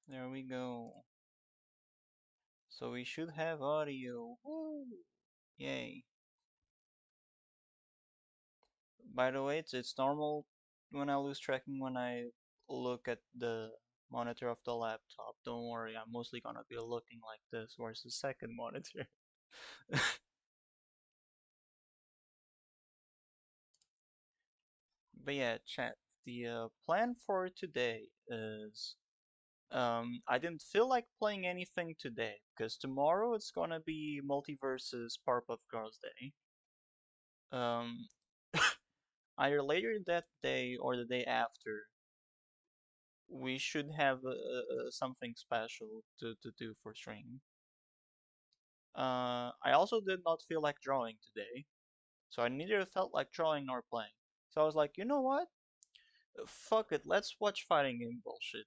There we go. So we should have audio. Woo! Yay. By the way, it's normal when I lose tracking when I look at the monitor of the laptop. Don't worry, I'm mostly gonna be looking like this. Where's the second monitor? But yeah, chat. The plan for today is I didn't feel like playing anything today because tomorrow it's gonna be Multiverse's Powerpuff Girls Day. Um, Either later that day or the day after, we should have something special to do for stream. I also did not feel like drawing today, so I neither felt like drawing nor playing. So I was like, you know what? Fuck it, let's watch fighting game bullshit.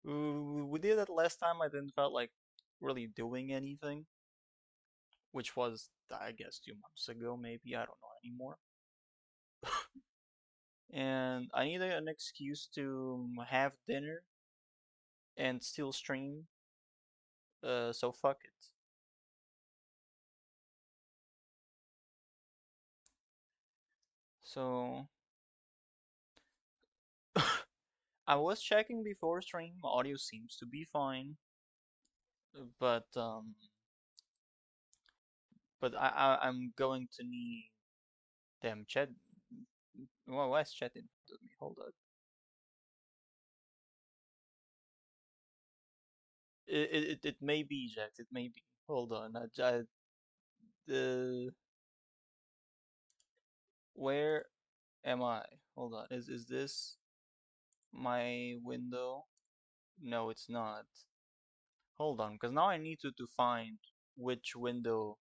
We did that last time. I didn't felt like really doing anything, which was I guess 2 months ago, maybe I don't know anymore. And I needed an excuse to have dinner and still stream. So fuck it. So I was checking before stream. Audio seems to be fine, but I'm going to need them chat. Well, why is chat in front of me? Hold on. It may be Jax. It may be. Hold on. Uh, where am I? Hold on. Is this my window? No, it's not. Hold on, because now I need to find which window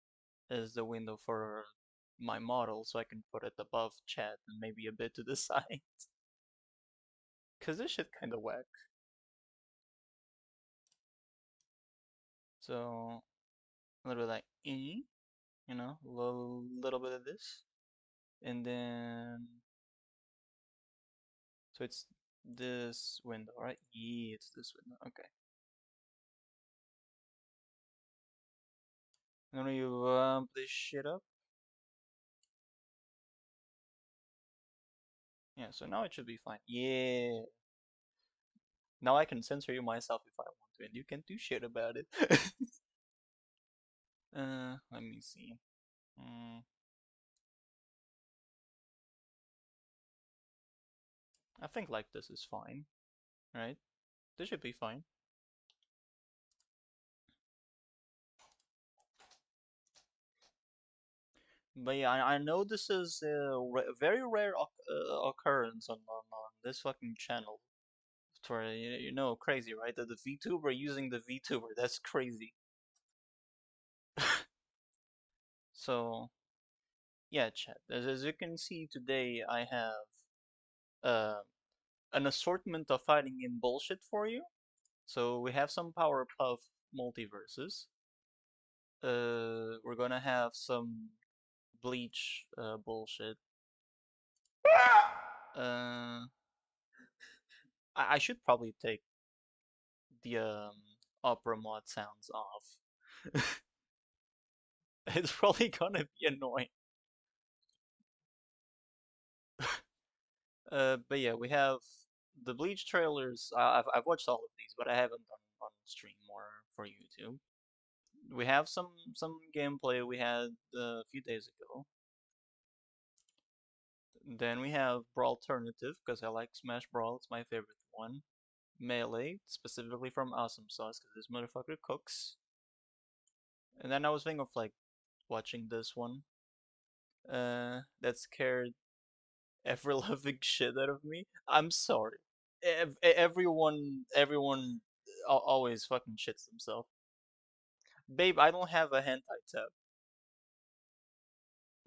is the window for my model so I can put it above chat and maybe a bit to the side. Because this shit kind of whack. So, a little bit like E, a little bit of this. And then, so it's this window, right? Yeah, it's this window. Okay. And then you this shit up. Yeah, so now it should be fine. Yeah. Now I can censor you myself if I want to, and you can do shit about it. Let me see. Mm, I think like this is fine, right? This should be fine. But yeah, I know this is a very rare occurrence on this fucking channel. For crazy, right? That the VTuber using the VTuber, that's crazy. So yeah, chat. As you can see today, I have uh, an assortment of fighting game bullshit for you. So we have some Powerpuff multiverses. We're gonna have some Bleach bullshit. Uh, I should probably take the opera mod sounds off. It's probably gonna be annoying. But yeah, we have the Bleach trailers. I've watched all of these, but I haven't on stream or for YouTube. We have some gameplay we had a few days ago. Then we have Brawl Alternative because I like Smash Brawl. It's my favorite one. Melee, specifically from Awesome Sauce because this motherfucker cooks. And then I was thinking of like watching this one. That scared ever loving shit out of me. I'm sorry. Everyone always fucking shits themselves. Babe, I don't have a hentai tab.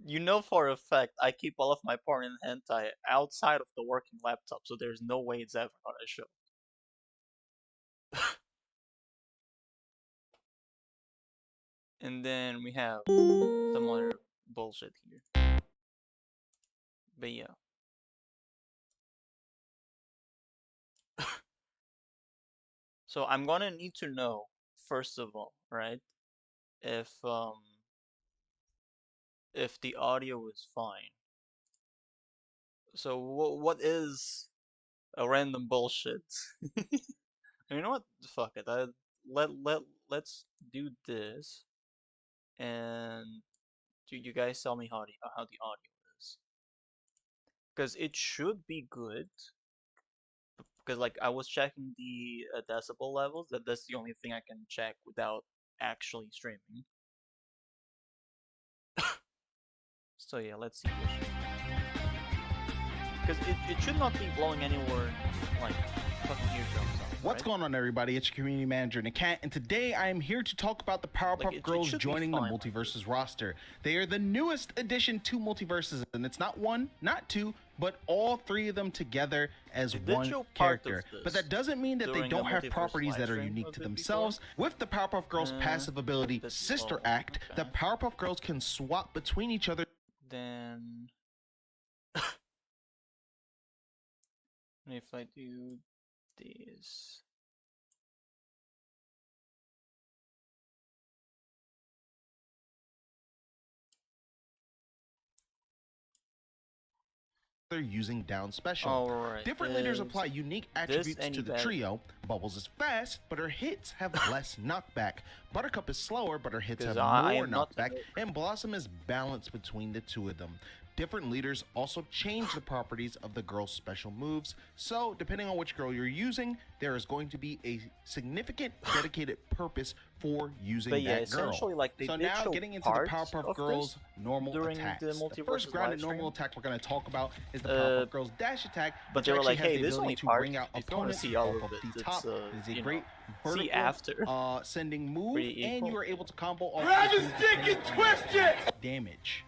You know for a fact I keep all of my porn and hentai outside of the working laptop, so there's no way it's ever gonna show. And then we have some other bullshit here. But yeah. So I'm gonna need to know, first of all, right, if the audio is fine. So what is a random bullshit? You know what? Fuck it. Let's do this, and you guys tell me how the audio is, because it should be good. Because like I was checking the decibel levels. That's the only thing I can check without actually streaming. So yeah, let's see this. Because it should not be blowing anywhere like fucking eardrums out. What's going on, everybody? It's your community manager, Nakat, and today I am here to talk about the Powerpuff Girls joining the Multiverses roster. They are the newest addition to Multiverses, and it's not one, not two, but all three of them together as one character. But that doesn't mean that they don't have properties that are unique to themselves. With the Powerpuff Girls passive ability, Sister Act, the Powerpuff Girls can swap between each other. Then... if I do this... they're using down special. Different leaders apply unique attributes to the trio. Bubbles is fast, but her hits have less knockback. Buttercup is slower, but her hits have more knockback. And Blossom is balanced between the two of them. Different leaders also change the properties of the girl's special moves, so depending on which girl you're using, there is going to be a significant dedicated purpose for using that girl. Like, so now getting into the Powerpuff Girls normal attacks. The first grounded normal attack we're going to talk about is the Powerpuff Girls dash attack, but which actually has the ability to bring out opponents off of the top. It is a great vertical sending move, and you are able to combo off damage.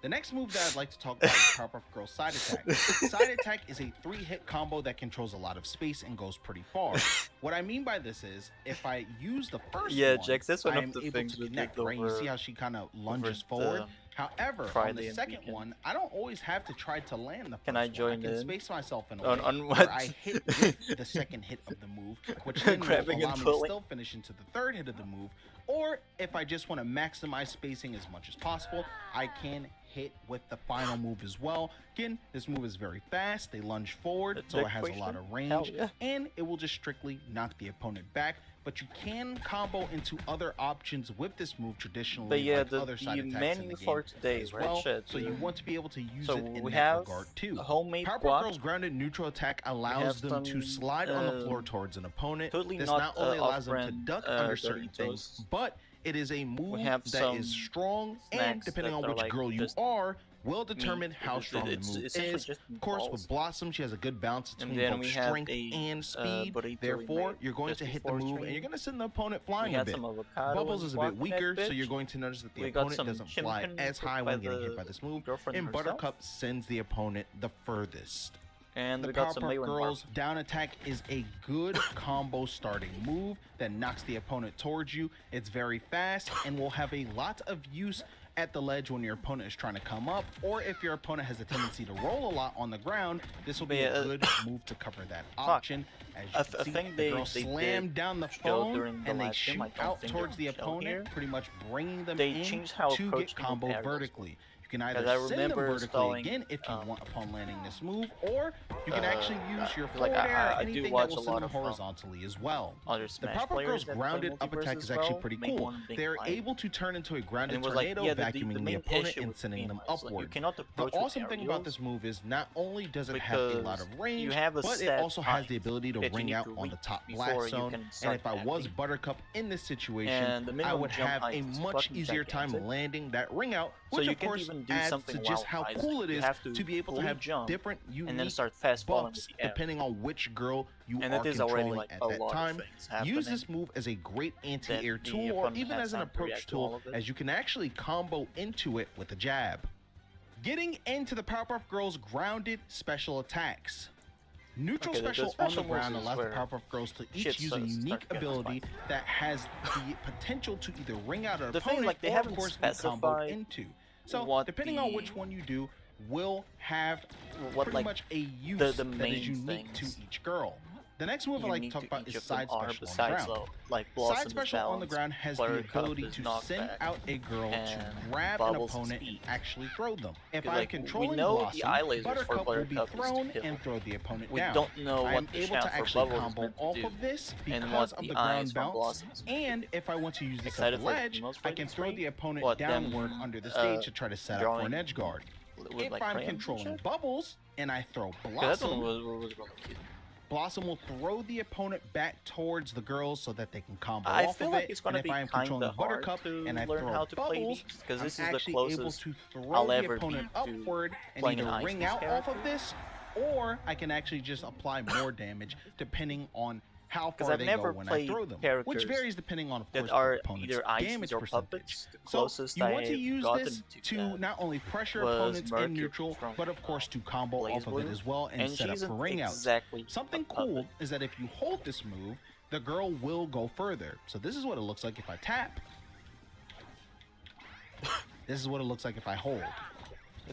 The next move that I'd like to talk about is Powerpuff Girls Side Attack. Side Attack is a 3-hit combo that controls a lot of space and goes pretty far. What I mean by this is, if I use the first one, I am able to connect, right? You see how she kind of lunges forward? However, on the second one, I don't always have to try to land the first one. I can space myself in a way where I hit with the second hit of the move, which then will allow me to still finish into the third hit of the move. Or if I just want to maximize spacing as much as possible, I can hit with the final move as well. Again, this move is very fast. They lunge forward, so it has a lot of range, and it will just strictly knock the opponent back. But you can combo into other options with this move traditionally, like other side attacks in the game as well. So you want to be able to use it in that regard too. Powerpuff Girls grounded neutral attack allows them to slide on the floor towards an opponent. This not only allows them to duck under certain things, but it is a move that is strong, and depending on which girl you are, will determine how strong the move is. Of course, with Blossom, she has a good balance between both strength and speed. Therefore, you're going to hit the move, and you're going to send the opponent flying a bit. Bubbles is a bit weaker, so you're going to notice that the opponent doesn't fly as high when getting hit by this move. And Buttercup sends the opponent the furthest. And the Powerpuff Girls down attack is a good combo starting move that knocks the opponent towards you. It's very fast and will have a lot of use at the ledge when your opponent is trying to come up, or if your opponent has a tendency to roll a lot on the ground, this will be a good move to cover that option. As you can see, the girls slam down the phone and they shoot out towards the opponent, pretty much bringing them in to get combo vertically. You can either send them vertically again if you want upon landing this move, or you can actually use your forward air, anything that will send them horizontally as well. The Powerpuff Girls grounded up attack is actually pretty cool. They're able to turn into a grounded tornado, vacuuming the opponent and sending them upward. The awesome thing about this move is not only does it have a lot of range, but it also has the ability to ring out on the top blast zone. And if I was Buttercup in this situation, I would have a much easier time landing that ring out, which of course adds to just how cool it is to be able to have different unique buffs depending on which girl you are controlling at that time. Use this move as a great anti-air tool, or even as an approach tool, as you can actually combo into it with a jab. Getting into the Powerpuff Girls grounded special attacks. Neutral special on the ground allows the Powerpuff Girls to each use a unique ability that has the potential to either ring out an opponent or of course be comboed into. So depending on which one you do, will have pretty much a use that is unique to each girl. The next move I unique like to talk to about each is of them side are, special on the besides ground. like Side Blossom is special on the balance, ground has the Buttercup ability is to send knockback, out a girl and to grab an Bubbles is opponent and speed. actually throw them. If Because I'm like we controlling know the Blossom, eye lasers for Buttercup will be Buttercup is to thrown kill. and throw the opponent We down. don't know I what am the able shaft to for actually Bubbles is combo meant to off do, of this and because what of the the eyes ground from bounce, Blossom is meant to and do. if I want to use this at Excited the for the ledge, females I for can this throw stream? the opponent What downward them under the stage to try to set up for an drawing edge guard. with If like I'm crayons and controlling shit? Bubbles and I throw That one Blossom, was really cute. Blossom will throw the opponent back towards the girls so that they can combo I off feel of like it. it's And gonna if be I am kinda controlling hard Buttercup to and I learn throw how to play Bubbles, these, because I'm this is the actually able closest to I'll throw the ever opponent be to upward and playing either an ring Ice out Beast off of character. this, or I can actually just apply more damage depending on how far I've they never go when I played throw them, characters which varies depending on, of that course, are the opponent's either ices damage or percentage. puppets. The So closest you I want to have use gotten this to to that not only pressure was opponents in Mercury neutral, from but of course to combo Blaze off of it Blue, as well and set up she's for ring outs. exactly Something a cool puppet. is that if you hold this move, the girl will go further. So this is what it looks like if I tap. This is what it looks like if I hold.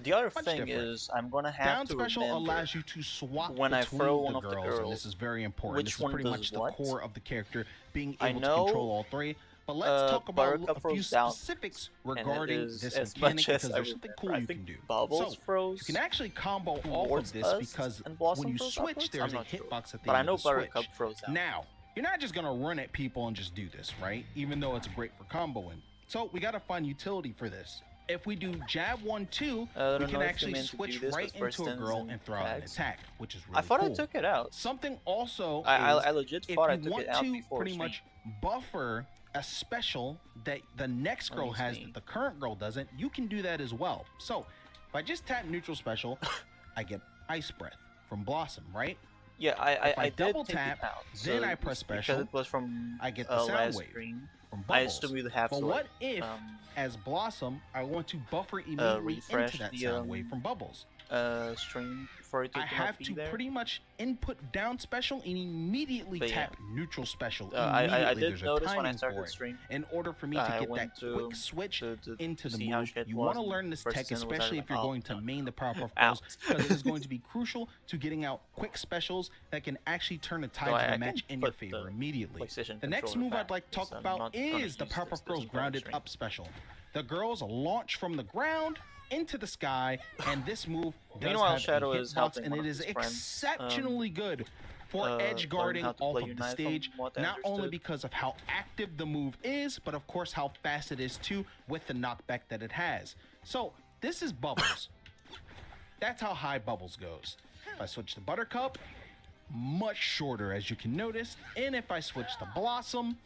The other Much thing different. is, I'm gonna have Down to special remember allows you to swap when I between throw one the of the girls, and girls, this is very important. which This is one pretty does much the what. core of the character, being I able to know, control all three. But let's talk about Buttercup a few throws down, specifics and it regarding is this as mechanic much as because I there's something remember. cool I you think can do. Bubbles So froze you can actually combo off of towards this us, because and Blossom when you froze switch, upwards? there's I'm a not sure. hitbox at the But I end know of the Buttercup switch. froze out. Now, you're not just gonna run at people and just do this, right? Even though it's great for comboing. So we gotta find utility for this. If we do jab 1-2, I we don't can know if actually you meant to switch do this right with first into a ends girl and and throw out an tags. attack, which is really I thought cool. I took it out. Something also I legit if thought I you took want it out to before pretty stream. much buffer a special that the next girl Let me has see. that the current girl doesn't, you can do that as well. So if I just tap neutral special, I get Ice Breath from Blossom, right? Yeah, If I I did double take tap, it out. then So I press because special, it was from I get the sound last wave stream. from I Bubbles. assume you'd have But to. what if, um, as Blossom, I want to buffer immediately refresh into that the, sound wave from Bubbles? stream for it to I not have be to there? pretty much input down special and immediately But yeah. tap neutral special. I Immediately, did there's notice a when I timing started for the it. stream. In order for me to I get went that quick to- switch to into the see how move, shit you was, want to and learn this first tech, then it was especially like, if you're oh, going to no, main the Powerpuff out. Girls, because it is going to be crucial to getting out quick specials that can actually turn the tide So of I the can match in your put the favor immediately. PlayStation The next controller move I'd back, like to talk because I'm about not gonna is the use Powerpuff this Girls entire grounded stream. up special. The girls launch from the ground into the sky, and this move does Meanwhile, have Shadow a is hitbox, helping and one it of is his friends, exceptionally good for edge learn guarding how to off play of the Unite from stage, what I not only understood. because of how active the move is, but of course how fast it is too with the knockback that it has. So this is Bubbles. That's how high Bubbles goes. If I switch to Buttercup, much shorter as you can notice, and if I switch to Blossom,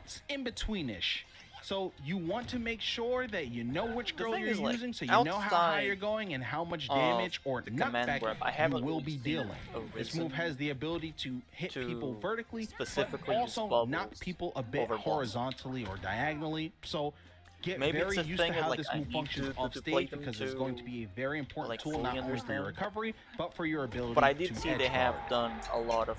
it's in betweenish. So you want to make sure that you know which girl thing you're is, like, using, so you know how high outside you're going and how much of damage or the command knockback grab, I you haven't will really be seen dealing. a This move reason has the ability to hit to people vertically, specifically but use also knock Bubbles people a bit over Blossom. horizontally or diagonally. So get Maybe very it's a used thing to of, how like, this I move need functions to off play stage them because it's going to be a very important like, tool fully not only for your understand. recovery, but for your ability But I to did see edge they have guard. done a lot of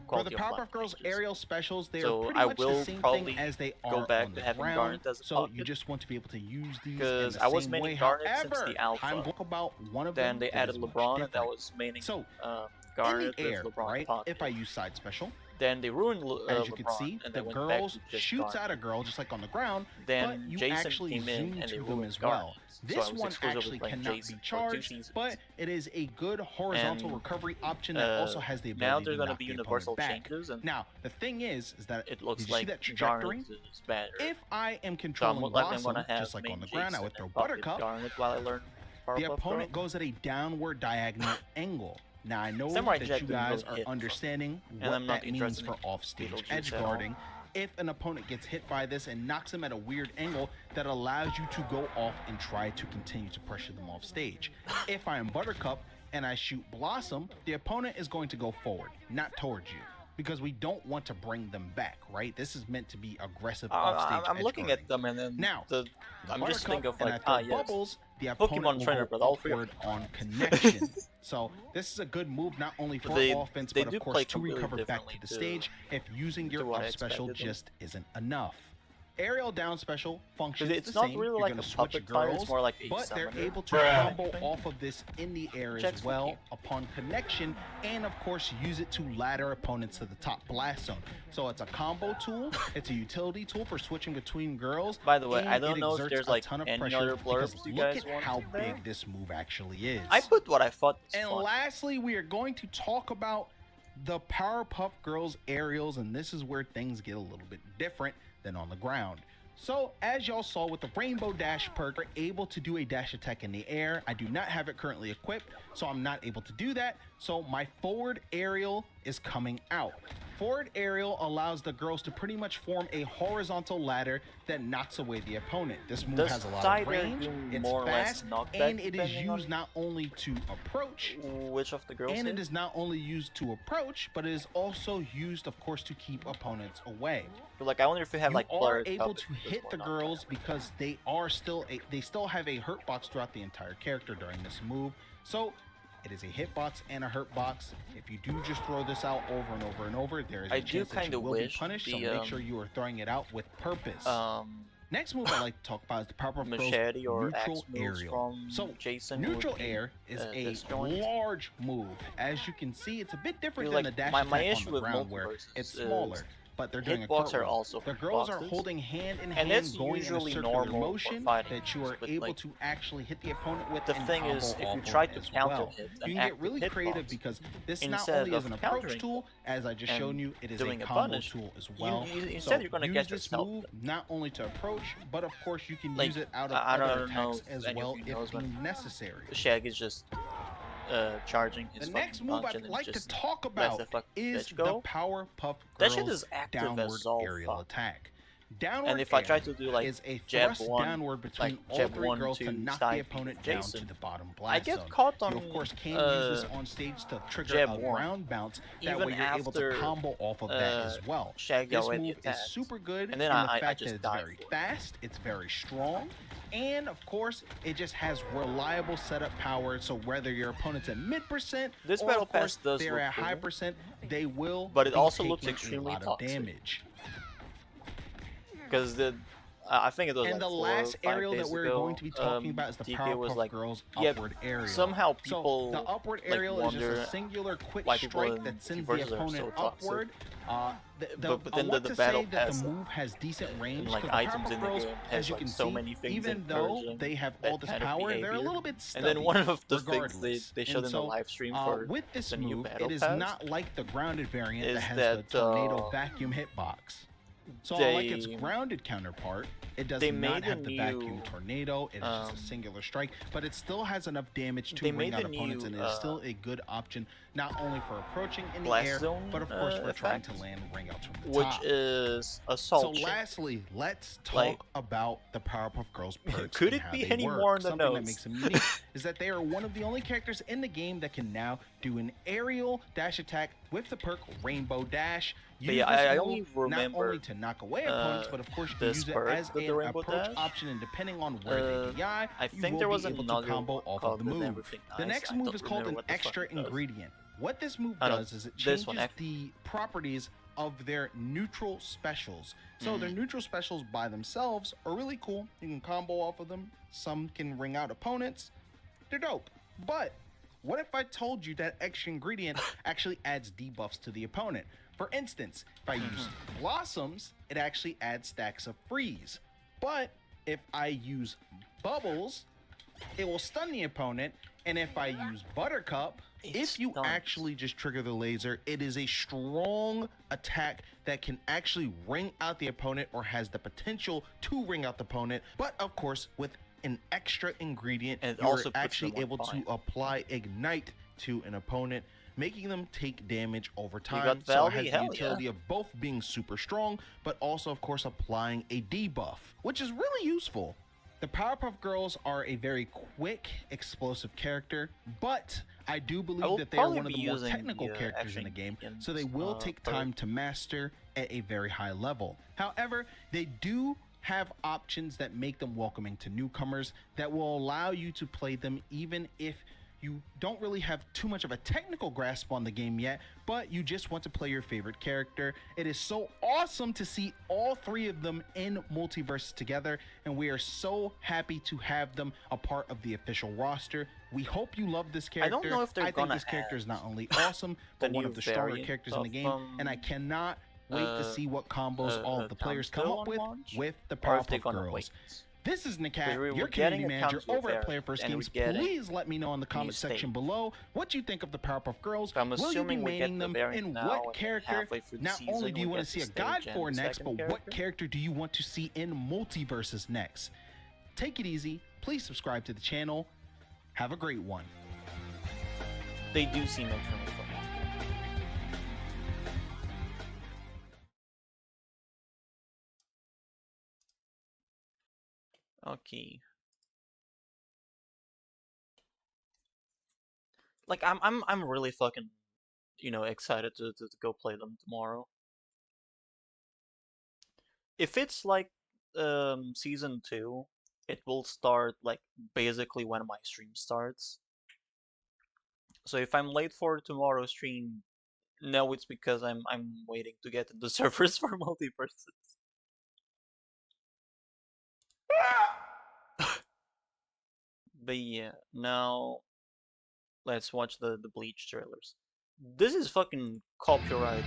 For the quality of life Powerpuff Girls changes. aerial specials, they So are pretty I much the will same probably thing as they go are back on to the having ground. Garnet as a So puppet, you just want to be able to use these in because the I was same maining way. Garnet since However, the alpha. I'm going to talk about one of Then them they that added is much LeBron, and that different. was maining So in Garnet the with air, LeBron right? pocket. If I use side special, Then they ruined as you LeBron, can see, and the they went girls back to just shoots Garnet. at a girl just like on the ground, Then but you Jason actually came in zoom and they to them ruined as Garnet. well. So I This was one exclusively actually playing cannot Jason be for 2 charged, seasons. but it is a good horizontal And, recovery option that also has the now ability they're to gonna knock be the universal opponent back. changes, and Now, the thing is that it looks did you see like that trajectory? Garnet is better. If I am So I'm controlling likely I'm Blossom, gonna have just like on main the ground, I Jason would throw and puppet Buttercup, Garnet while I learn the Powerpuff opponent Girl. goes at a downward diagonal angle. Now, I know Samurai that Jack you didn't guys really are hit, understanding and what I'm not that means interested for in off-stage Beetlejuice edge at all. guarding. If an opponent gets hit by this and knocks him at a weird angle, that allows you to go off and try to continue to pressure them off stage. If I am Buttercup and I shoot Blossom, the opponent is going to go forward, not towards you, because we don't want to bring them back, right? This is meant to be aggressive off-stage I'm edge looking guarding. at them, and then Now, I'm just Buttercup thinking of and like, I throw yes, Bubbles, the Pokemon opponent will trainer, go but all three of upward on connection. So this is a good move not only for offense, they but do of play course to completely recover back to differently the to- stage if using your what I up special expected them. just isn't enough. Aerial down special functions Because the it's not same. really You're like going a to switch puppet fighter, girls, it's more like a but they're summoner. able to I combo think. off of this in the air Checks as for well key. upon connection, and of course use it to ladder opponents to the top blast zone. So it's a combo tool, it's a utility tool for switching between girls. By the way, and I don't it know if exerts there's a like ton of any pressure other because blurbs you look guys at want how in there. big this move actually is. I put what I thought was And fun. lastly, we are going to talk about the Powerpuff Girls aerials, and this is where things get a little bit different than on the ground. So, as y'all saw with the Rainbow Dash perk, we're able to do a dash attack in the air. I do not have it currently equipped, so I'm not able to do that. So my forward aerial is coming out. Forward aerial allows the girls to pretty much form a horizontal ladder that knocks away the opponent. This move has a lot of range, it's fast, and it is used not only to approach, which of the girls and hit? it is not only used to approach, but it is also used, of course, to keep opponents away. But like, I wonder if you have You like are players able up to if there's hit more the knockback. girls because they are still they still have a hurt box throughout the entire character during this move. So it is a hitbox and a hurt box. If you do just throw this out over and over and over, there is a I do chance that kinda you will be wish punished. So the, make sure you are throwing it out with purpose. Next move I'd like to talk about is the Powerpuff Girls Machete or neutral axe moves aerial. from So Jason neutral would be, air is a disjoint. large move. As you can see, it's a bit different Feel than like the dash my attack issue on the with ground where multiverses it's is smaller. But they're doing a hitbox are cartwheel. also The girls are hitboxes. holding hand in And hand, that's going in a usually circular normal for motion fighting that you games, are but, able like, to actually hit the opponent with. The and thing combo is, if you off of try to as counter well. hit You an can get really active creative hitbox, because this not instead only is of an approach countering tool, as I just and shown you, it is a doing a combo punish, tool as well. instead you're gonna use get this yourself move not only to approach, but of course you can Like, use it out of I other don't know attacks if as any of well you if knows when deemed necessary. Shag is just charging his The next fucking move punch I'd and like just to talk lets about the fucking is bitch the go. Powerpuff That shit Girls is active downward as all aerial fuck. attack. Downward And if I try air to do like is a jab thrust one, downward between like all jab three 1, girls to 2, knock side the B opponent with down Jason, to the bottom I blast get zone. caught on You of course can use this on stage to trigger jab a one, ground bounce. That even way you're able to after, combo off of that as well. Shag This already move is attacked. super good And then in I the fact just that it's died very for it. fast, it's very strong, and of course it just has reliable setup power. So whether your opponent's at mid-percent This or battle of course pass does they're look at high cool, percent, they will but it be also looks taking extremely a lot toxic. of damage. Because I think it was And like the 4 last or 5 aerial that days we're ago, going to be talking about is the DK was Powerpuff like, Girls yeah, upward aerial. somehow people So the upward like, aerial is just wonder a singular quick why people strike in that sends Versus the are so opponent toxic. upward. But I then want the to battle say that pass the move has decent range and like because the items Powerpuff in the Girls, game as has you like can so see, many things even though encouraging they have that all this kind of power, they're a behavior. little bit stubby. And then one of the things regardless. they showed And in so, the live stream for with this the new move, battle it is pass not like the grounded variant is that has that, the tornado vacuum hitbox. So unlike its grounded counterpart, it does they not made a have the vacuum new, tornado. It is just a singular strike, but it still has enough damage to they bring made out the opponents, new, and it is still a good option not only for approaching in the blast air, zone, but of course for trying to effect, land ring outs from the which top. is So assault chain. lastly, let's talk Like, about the Powerpuff Girls perks. could and it how be they any work. more in the Something that notes? makes them unique is that they are one of the only characters in the game that can now do an aerial dash attack with the perk Rainbow Dash. But Use yeah, this I move only not remember only to knock away opponents, but of course you can this use it perk, as the an Rainbow approach Dash. option, and depending on where they die, I you think will there was be able another to combo off of the called move. Everything The Nice. next I move don't is called remember an what the fuck extra it does. ingredient. What this move I don't- does is it this changes one the properties of their neutral specials. So their Mm-hmm. neutral specials by themselves are really cool. You can combo off of them. Some can ring out opponents. They're dope. But what if I told you that extra ingredient actually adds debuffs to the opponent? For instance, if I use Blossoms, it actually adds stacks of freeze. But if I use Bubbles, it will stun the opponent. And if I use Buttercup, if you stuns. actually just trigger the laser, it is a strong attack that can actually ring out the opponent or has the potential to ring out the opponent. But of course, with an extra ingredient, And it you're also puts actually them on able fire. to apply Ignite to an opponent, making them take damage over time. got So it Valdi? has the Hell utility yeah. of both being super strong, but also, of course, applying a debuff, which is really useful. The Powerpuff Girls are a very quick, explosive character, but I do believe will that they are probably one of be the more using technical the, characters in the action game, beacons, so they will take time perk. to master at a very high level. However, they do have options that make them welcoming to newcomers that will allow you to play them even if you don't really have too much of a technical grasp on the game yet, but you just want to play your favorite character. It is so awesome to see all three of them in Multiverse together, and we are so happy to have them a part of the official roster. We hope you love this I don't character. know if they're I think gonna this character is add not only awesome, the but one new of the stronger variant characters in of the game, and I cannot wait to see what combos all of the players come Townsville up on launch, with the or if they're Powerpuff gonna wait. Girls. This is Because Nakat, we your were community getting a manager Townsville over at Player variant, First and we're Games. getting Please let me know in the new comment section state. below what you think of the Powerpuff Girls. So I'm Will you be assuming we get maining the them variant in now, what and character? halfway through the Not season, only do you we want get to see the a guide stage for and the next, but second what character do you want to see in Multiverses next? Take it easy. Please subscribe to the channel. Have a great one. They do seem extremely fun. Okay. Like I'm really fucking, excited to go play them tomorrow. If it's like season 2, it will start like basically when my stream starts. So if I'm late for tomorrow's stream, no, it's because I'm waiting to get into servers for multiverses. But yeah, now let's watch the Bleach trailers. This is fucking copyright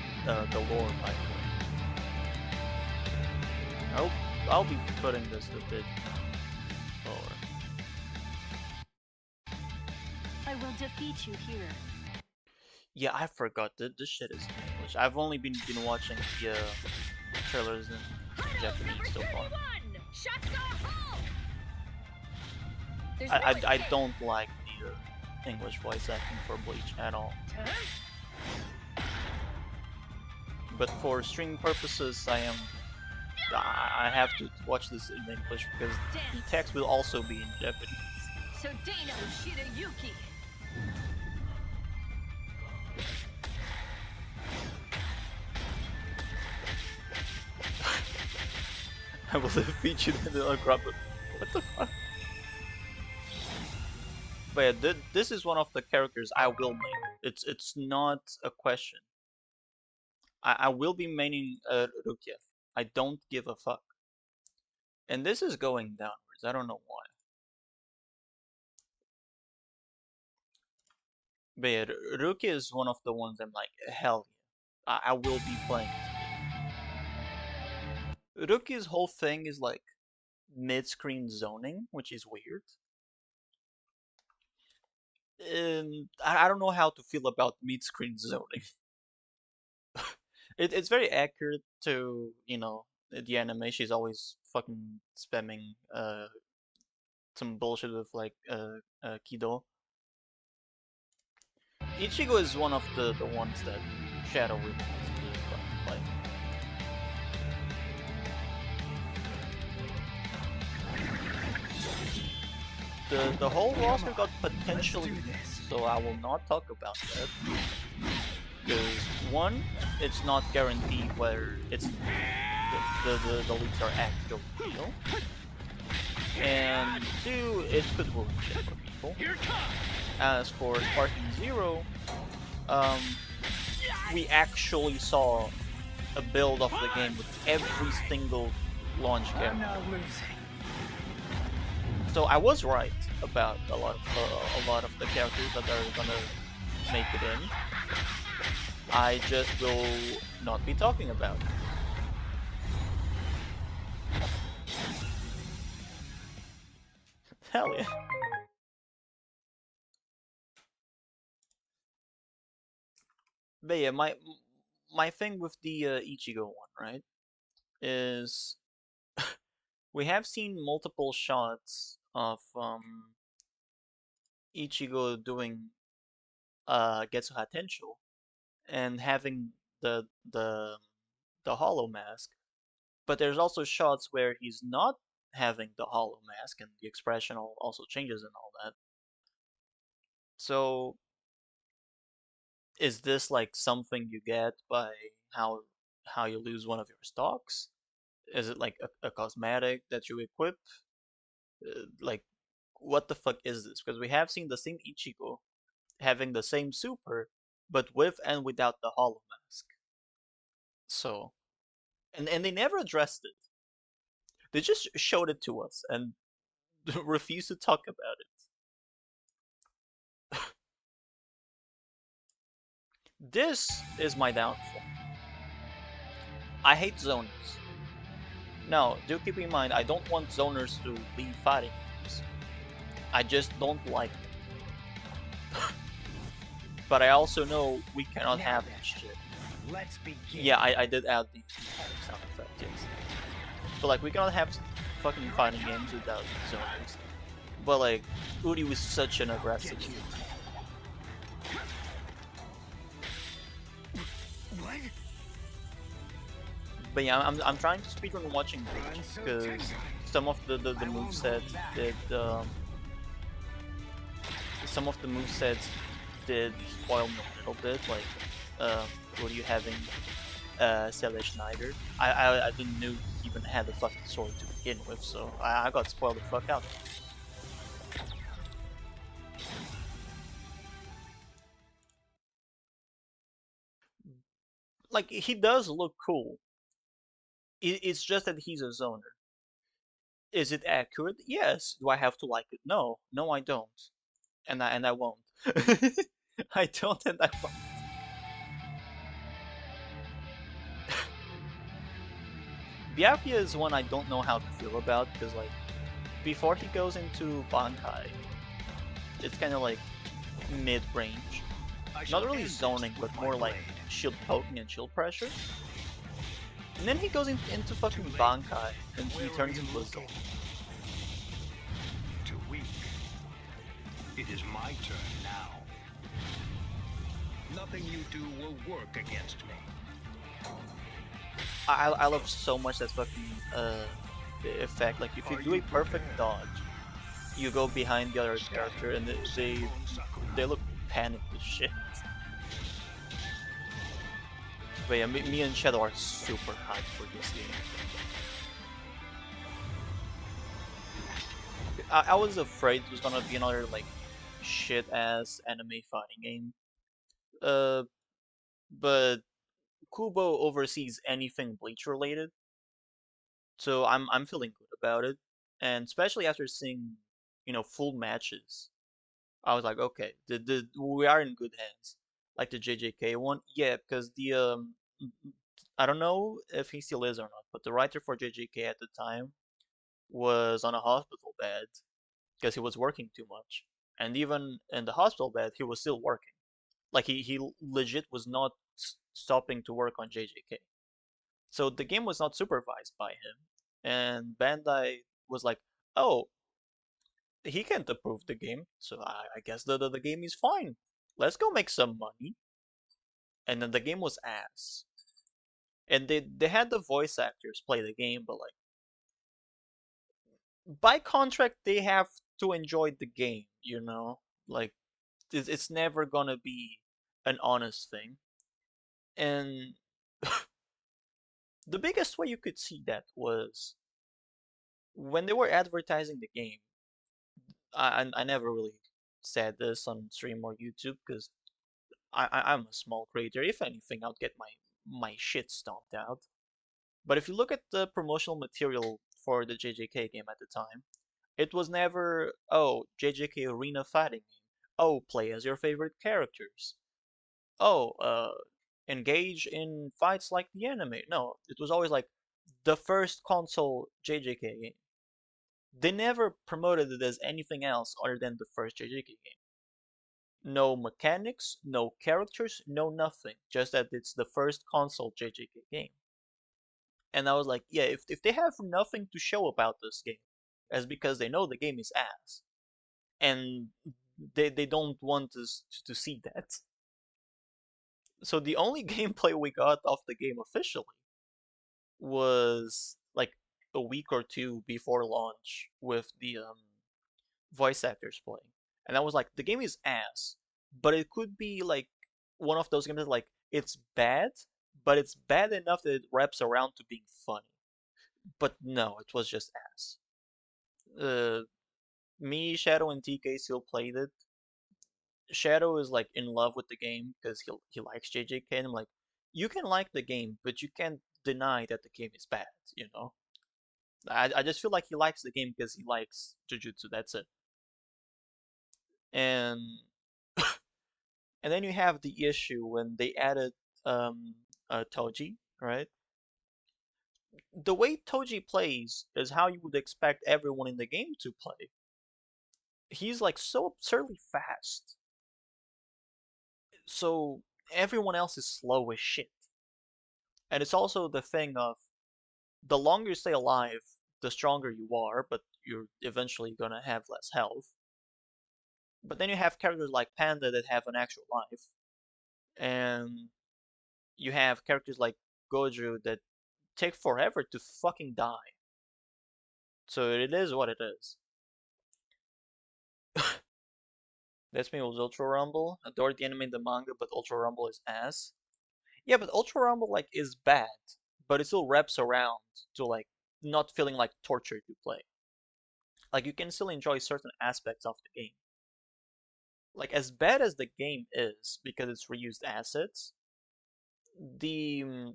galore, by the way. I'll be putting this a bit lower. I will defeat you here. Yeah, I forgot that this shit is in English. I've only been watching the trailers in Japanese so far. I don't like the English voice acting for Bleach at all. But for stream purposes, I have to watch this in English because the text will also be in Japanese. So Dana Shirayuki. I will defeat you in the grab. What the fuck? But yeah, this is one of the characters I will main. It's not a question. I will be maining Rukia. I don't give a fuck. And this is going downwards. I don't know why. But yeah, Rukia is one of the ones I'm like, hell yeah. I will be playing this. Rukia's whole thing is like mid-screen zoning, which is weird. I don't know how to feel about mid-screen zoning. It's very accurate to, the anime. She's always fucking spamming some bullshit with like Kido. Ichigo is one of the ones that Shadow really wants to fucking play. The whole roster got potentially leaked, so I will not talk about that. Because one, it's not guaranteed whether it's the leaks are actually real, and two, it could ruin shit for people. As for Sparking Zero, we actually saw a build of the game with every single launch character. So I was right about a lot of the characters that are gonna make it in. I just will not be talking about it. Hell yeah. But yeah, my thing with the Ichigo one, right, is we have seen multiple shots of Ichigo doing Getsuha Tensho and having the the the hollow mask, but there's also shots where he's not having the hollow mask and the expression also changes and all that. So is this like something you get by how you lose one of your stocks? Is it like a cosmetic that you equip? Like, what the fuck is this? Because we have seen the same Ichigo having the same super, but with and without the hollow mask. So, and they never addressed it. They just showed it to us and refused to talk about it. This is my downfall. I hate zoners. Now, do keep in mind, I don't want zoners to leave fighting games. I just don't like them. But I also know we cannot have this shit. Let's begin. Yeah, I did add the sound effect, yes. But like, we cannot have fucking fighting games without zoners. But like, Uri was such an aggressive. What? But yeah, I'm trying to speedrun watching Bleach because some of the movesets did some of the movesets did spoil me a little bit, like what are you having Celeste Schneider. I didn't know he even had a fucking sword to begin with, so I got spoiled the fuck out. Like, he does look cool. It's just that he's a zoner. Is it accurate? Yes. Do I have to like it? No. No, I don't. And I won't. I don't and I won't. Byakuya is one I don't know how to feel about because, like, before he goes into Bankai, it's kind of like mid-range. Not really zoning, but more like shield poking and shield pressure. And then he goes into fucking Bankai and he turns into a zone. Too weak. It is my turn now. Nothing you do will work against me. I love so much that fucking effect. Like, if you do a perfect dodge, you go behind the other character and they look panicked as shit. But yeah, me and Shadow are super hyped for this game. I was afraid it was gonna be another like shit ass anime fighting game. Uh, but Kubo oversees anything Bleach related, so I'm feeling good about it. And especially after seeing, full matches, I was like, okay, we are in good hands. Like the JJK one, yeah, because I don't know if he still is or not, but the writer for JJK at the time was on a hospital bed because he was working too much, and even in the hospital bed, he was still working. Like, he legit was not stopping to work on JJK. So the game was not supervised by him, and Bandai was like, "Oh, he can't approve the game, so I guess the game is fine. Let's go make some money." And then the game was ass, and they had the voice actors play the game, but like, by contract they have to enjoy the game, like, it's never gonna be an honest thing. And the biggest way you could see that was when they were advertising the game. I never really said this on stream or YouTube because I'm a small creator. If anything, I'll get my shit stomped out. But if you look at the promotional material for the JJK game at the time, it was never, oh, JJK Arena Fighting Game. Oh, play as your favorite characters. Oh, engage in fights like the anime. No, it was always like the first console JJK game. They never promoted it as anything else other than the first JJK game. No mechanics, no characters, no nothing. Just that it's the first console JJK game. And I was like, yeah, if they have nothing to show about this game, that's because they know the game is ass. And they don't want us to see that. So the only gameplay we got off the game officially was like a week or two before launch with the voice actors playing. And I was like, the game is ass, but it could be like one of those games that, like, it's bad, but it's bad enough that it wraps around to being funny. But no, it was just ass. Uh, Me, Shadow, and TK still played it. Shadow is like in love with the game because he likes JJK, and I'm like, you can like the game, but you can't deny that the game is bad. You know, I just feel like he likes the game because he likes Jujutsu. That's it. And and then you have the issue when they added um Toji, right? The way Toji plays is how you would expect everyone in the game to play. He's like so absurdly fast, so everyone else is slow as shit. And it's also the thing of the longer you stay alive, the stronger you are, but you're eventually gonna have less health. But then you have characters like Panda that have an actual life, and you have characters like Gojo that take forever to fucking die. So it is what it is. That's me with Ultra Rumble. Adored the anime and the manga, but Ultra Rumble is ass. Yeah, but Ultra Rumble like is bad, but it still wraps around to like not feeling like torture to play. Like you can still enjoy certain aspects of the game. Like as bad as the game is because it's reused assets, the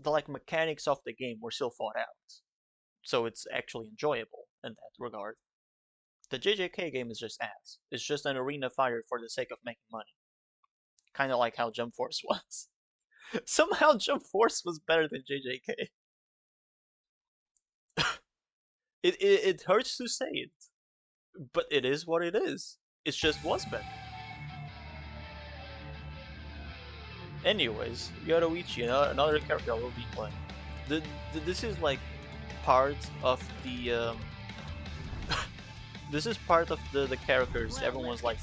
the like mechanics of the game were still thought out. So it's actually enjoyable in that regard. The JJK game is just ass. It's just an arena fire for the sake of making money. Kind of like how Jump Force was. Somehow Jump Force was better than JJK. It hurts to say it, but it is what it is. It just was better. Anyways, Yoruichi, another character I will be playing. This is like part of the this is part of the characters. Everyone was like,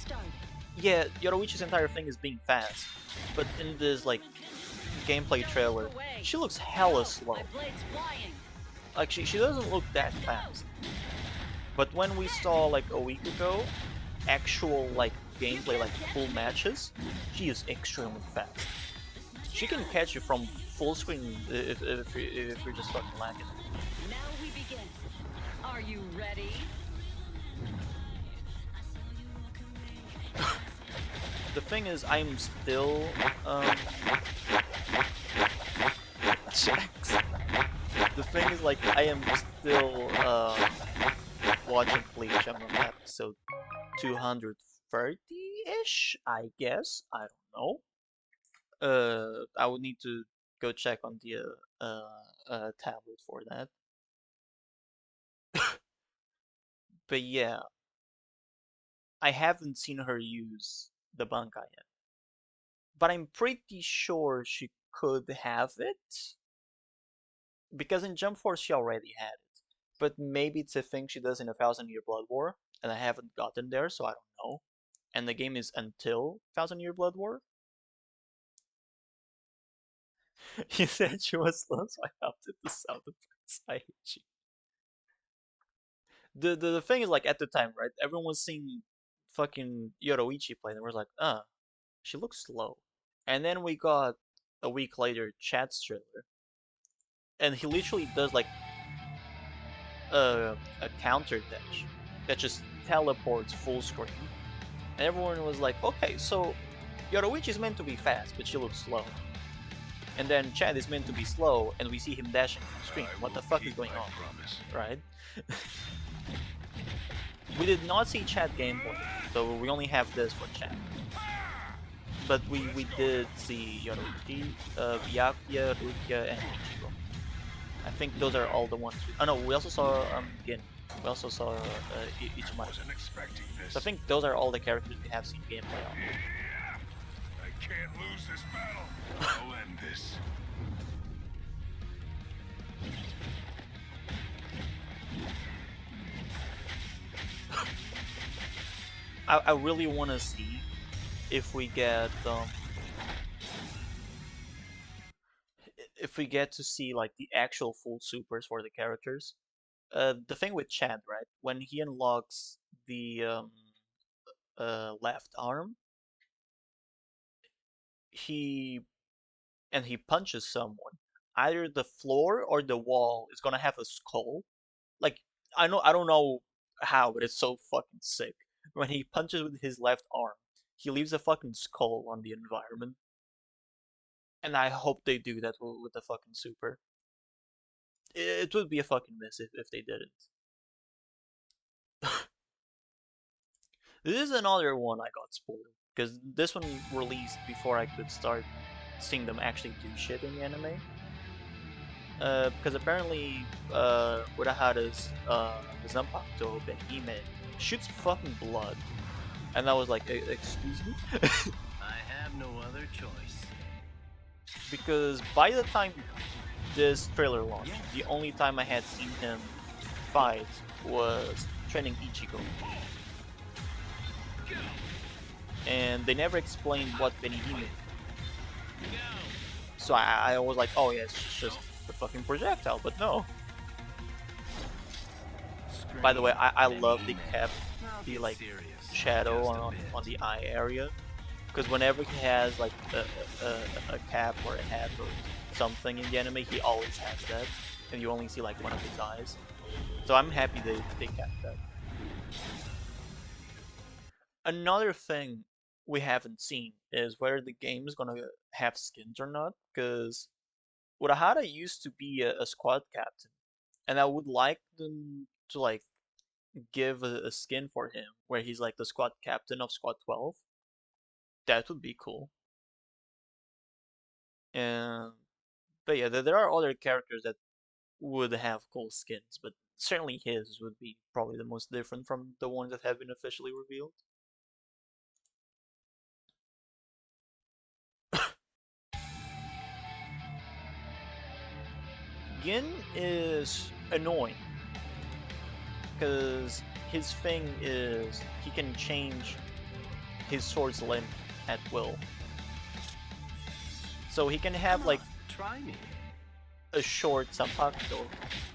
yeah, Yoruichi's entire thing is being fast, but in this like gameplay trailer, she looks hella slow. Like she doesn't look that fast. But when we saw like a week ago actual like gameplay, like full matches, she is extremely fast. She can catch you from full screen if you're just fucking lagging. Now we begin. Are you ready? The thing is, I'm still Jax. The thing is, like, I am still watching Bleach. I'm on episode 230-ish, I guess. I don't know. I would need to go check on the tablet for that. But yeah, I haven't seen her use the Bankai yet. But I'm pretty sure she could have it because in Jump Force she already had it. But maybe it's a thing she does in 1,000 Year Blood War, and I haven't gotten there, so I don't know. And the game is until 1,000 Year Blood War. You said she was slow, so I opted the sound effects. I hate you. The thing is, like, at the time, right? Everyone was seeing fucking Yoroichi play, and we're like, she looks slow. And then we got a week later Chad's trailer, and he literally does like a counter dash that just teleports full screen. And everyone was like, okay, so Yoroichi is meant to be fast, but she looks slow. And then Chad is meant to be slow, and we see him dashing full screen. What the fuck is going on? Right? We did not see Chad gameplay, so we only have this for Chad. But we did see Yoroichi, Byakuya, Rukia, and Ichigo. I think those are all the ones. Oh no, we also saw Gin. We also saw Ichimaru. So I think those are all the characters we have seen gameplay on. I can't lose this battle. I'll end this. I really want to see if we get if we get to see like the actual full supers for the characters. The thing with Chad, right? When he unlocks the left arm, he he punches someone. Either the floor or the wall is gonna have a skull. Like I don't know how, but it's so fucking sick. when he punches with his left arm, he leaves a fucking skull on the environment. And I hope they do that with the fucking super. It would be a fucking mess if they didn't. This is another one I got spoiled, because this one released before I could start seeing them actually do shit in the anime. Because apparently, Urahara's Zanpakuto Benhime shoots fucking blood. And I was like, excuse me? I have no other choice. Because by the time this trailer launched, the only time I had seen him fight was training Ichigo. And they never explained what Benihime is. So I was like, oh yeah, it's just the fucking projectile, but no. By the way, I love the cap, the like shadow on the eye area, because whenever he has like a cap or a hat or something in the anime, he always has that, and you only see like one of his eyes. So I'm happy they kept that. Another thing we haven't seen is whether the game is gonna have skins or not, because Urahara used to be a squad captain, and I would like them to like give a skin for him where he's like the squad captain of Squad 12. That would be cool. And but yeah, there are other characters that would have cool skins, but certainly his would be probably the most different from the ones that have been officially revealed. Gin is annoying because his thing is he can change his sword's length at will. So he can have like Try me. a short Zanpakuto,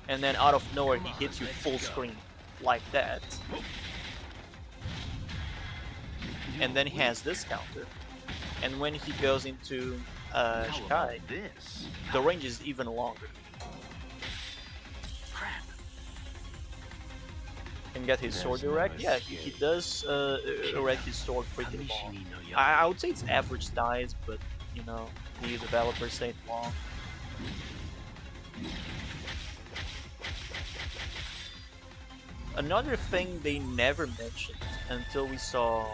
and then out of nowhere he hits you full screen like that. And then he has this counter. And when he goes into Shikai, This. the range is even longer. Crap. And get his sword erect? Yeah, he does erect his sword pretty long. I would say it's average size, but you know, the developers say it's long. Another thing they never mentioned until we saw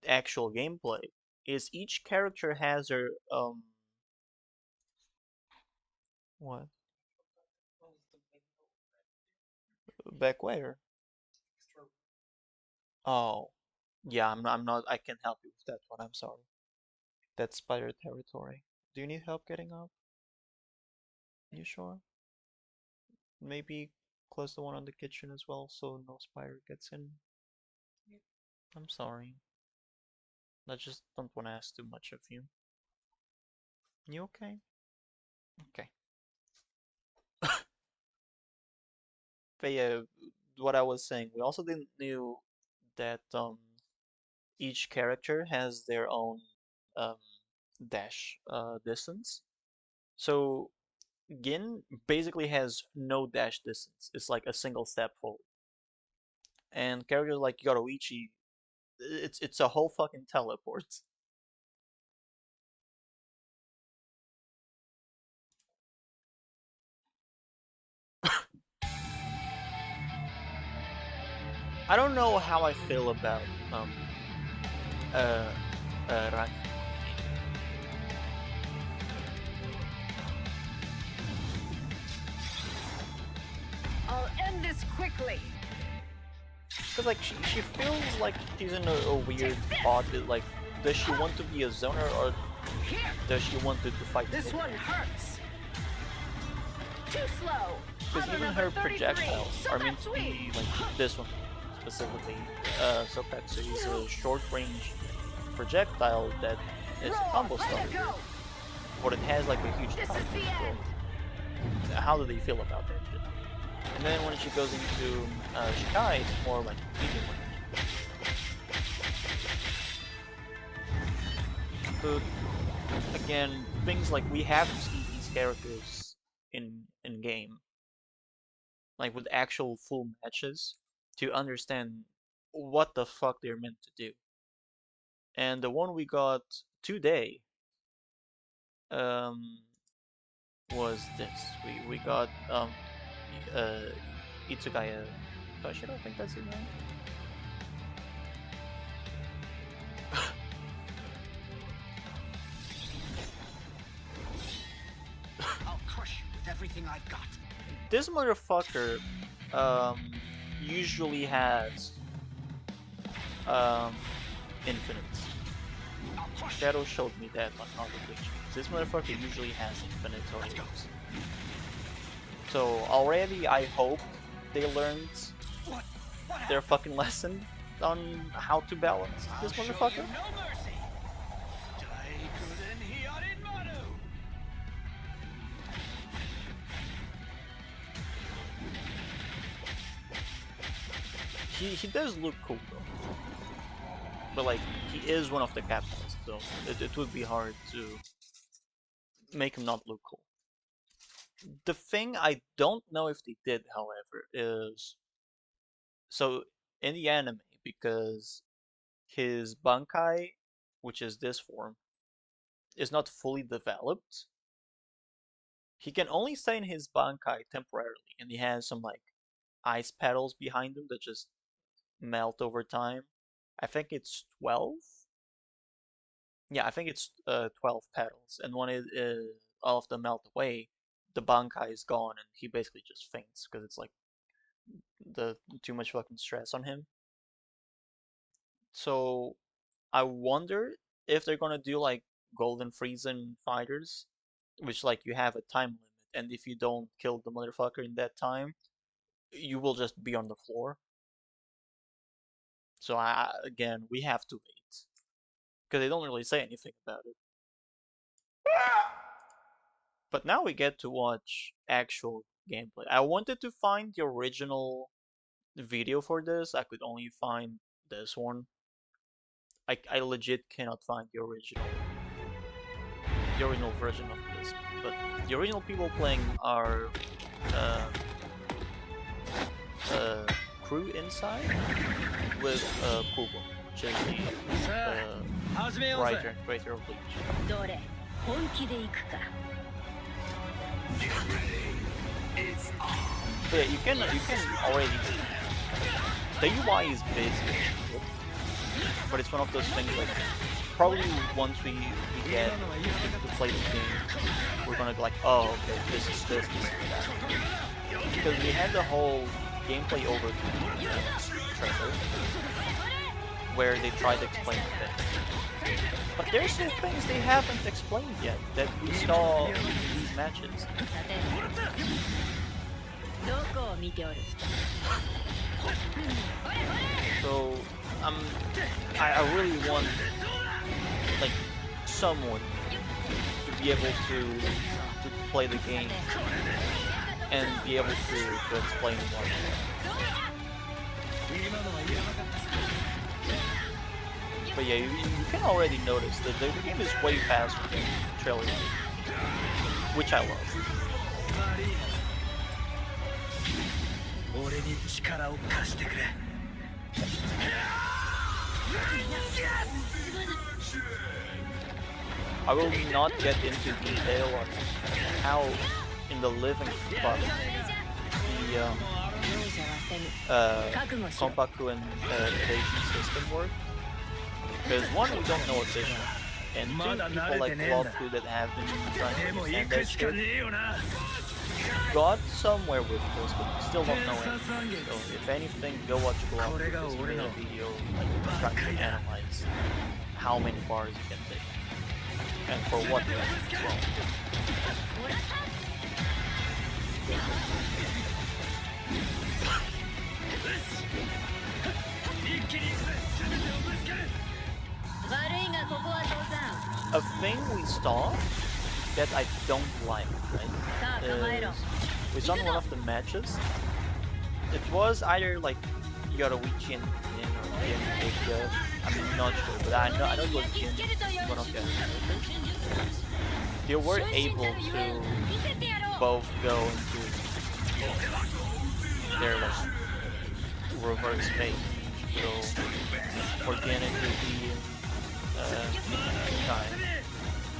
actual gameplay is each character has their what? Back where? Oh. Yeah, I'm not I can't help you with that one, I'm sorry. That's spider territory. Do you need help getting up? You sure? Maybe close the one on the kitchen as well so no spider gets in. I'm sorry. I just don't want to ask too much of you. You okay? Okay. But yeah, what I was saying, we also didn't knew that each character has their own um dash distance. So Gin basically has no dash distance. It's like a single step forward. And characters like Yoroichi, it's a whole fucking teleport. I don't know how I feel about uh Raki. I'll end this quickly. Because like she feels like she's in a weird spot. Like, does she want to be a zoner or Here, does she want to fight? this one hurts. Too slow. Because Auto even number her 33, projectiles are meant to Sokatsu. be like this one specifically. Sokatsu is a short range projectile that is a combo Roar, let starter, it go. but it has like a huge This time. is the end. So how do they feel about that shit? And then when she goes into Shikai, it's more like medium range. But again, things like we have to see these characters in game, like with actual full matches, to understand what the fuck they're meant to do. And the one we got today um, was this. We got uh, Itsugaya Toshiro, I think that's his name. I'll crush you with everything I've got. This motherfucker usually has infinites. Shadow showed me that on Harvard Witch. This motherfucker usually has infinite tornadoes. So already I hope they learned their fucking lesson on how to balance this motherfucker. He does look cool though. But like, he is one of the capitalists, so it would be hard to make him not look cool. The thing I don't know if they did, however, is so in the anime, because his Bankai, which is this form, is not fully developed, he can only stay in his Bankai temporarily, and he has some like ice petals behind him that just melt over time. I think it's 12. Yeah, I think it's 12 petals, and when all of them melt away, the Bankai is gone, and he basically just faints because it's like the too much fucking stress on him. So I wonder if they're gonna do like Golden Friesen fighters, which like you have a time limit, and if you don't kill the motherfucker in that time, you will just be on the floor. So again, we have to wait because they don't really say anything about it. But now we get to watch actual gameplay. I wanted to find the original video for this. I could only find this one. I legit cannot find the original version of this. But the original people playing are crew inside with Kubo, which is the writer and creator of Bleach. どれ本気で行くか But yeah, you can already. The UI is basically good, but it's one of those things like probably once we get to play the game, we're gonna be like, oh, okay, this is that, because we had the whole gameplay overview trailer where they tried to explain things, but there's still things they haven't explained yet that we saw in these matches. どこを見ておる So I really want like someone to be able to play the game and be able to explain what. But yeah, you can already notice that the game is way faster than the trailer, which I love. 俺に力を貸してくれ I will not get into detail on how in the living spot the Kompaku and evasion system work. Because one, we don't know efficient, and two, people like Loftu that have been trying to understand that shit got somewhere with this, but we still don't know anything. So if anything, go watch Loftu, because he made a video like trying to analyze how many bars you can take. And for what reason as well. A thing we saw that I don't like, right, is we saw in one of the matches, it was either like Yoruichi and Jin or Jin and Ikea, I'm not sure, but I know it was Jin, one of the other characters. They were able to both go into their like reverse fate So organic will be kind,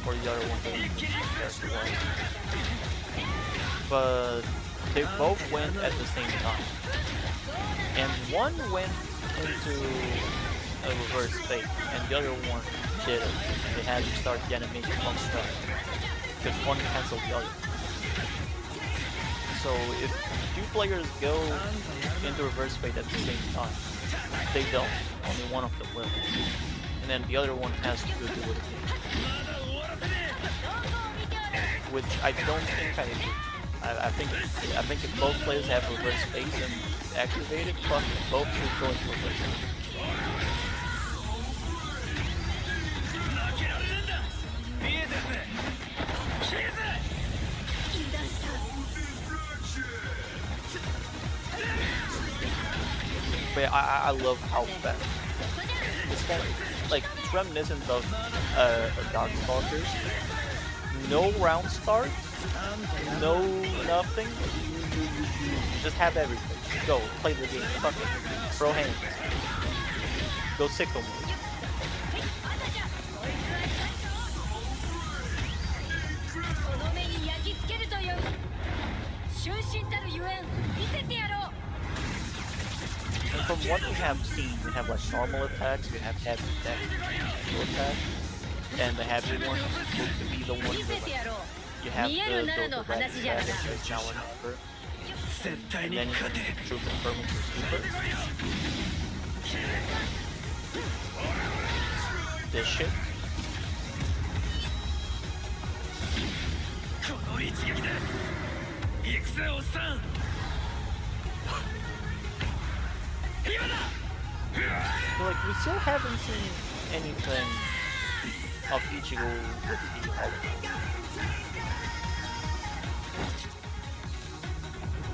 or the other one doesn't character wise. But they both went at the same time, and one went into a reverse fate, and the other one didn't. They had to start the animation from scratch because one canceled the other. So if two players go into reverse fate at the same time, they don't. Only one of them will, and then the other one has to do it again. Which I don't think I do. I think if both players have reverse phase and activated, both should go into reverse phase. But I love how fast. It's kind of like it's reminiscent of Dark Stalker. No round start, no nothing. You just have everything. Go play the game. Fuck it. Throw hands. Go sickle mode. And from what we have seen, we have like normal attacks, we have heavy attacks, and the heavy one is supposed to be the one that like, you have to go to red damage now and ever. And then you can true confirming your super. This shit. So like we still haven't seen anything of Ichigo with the hologram.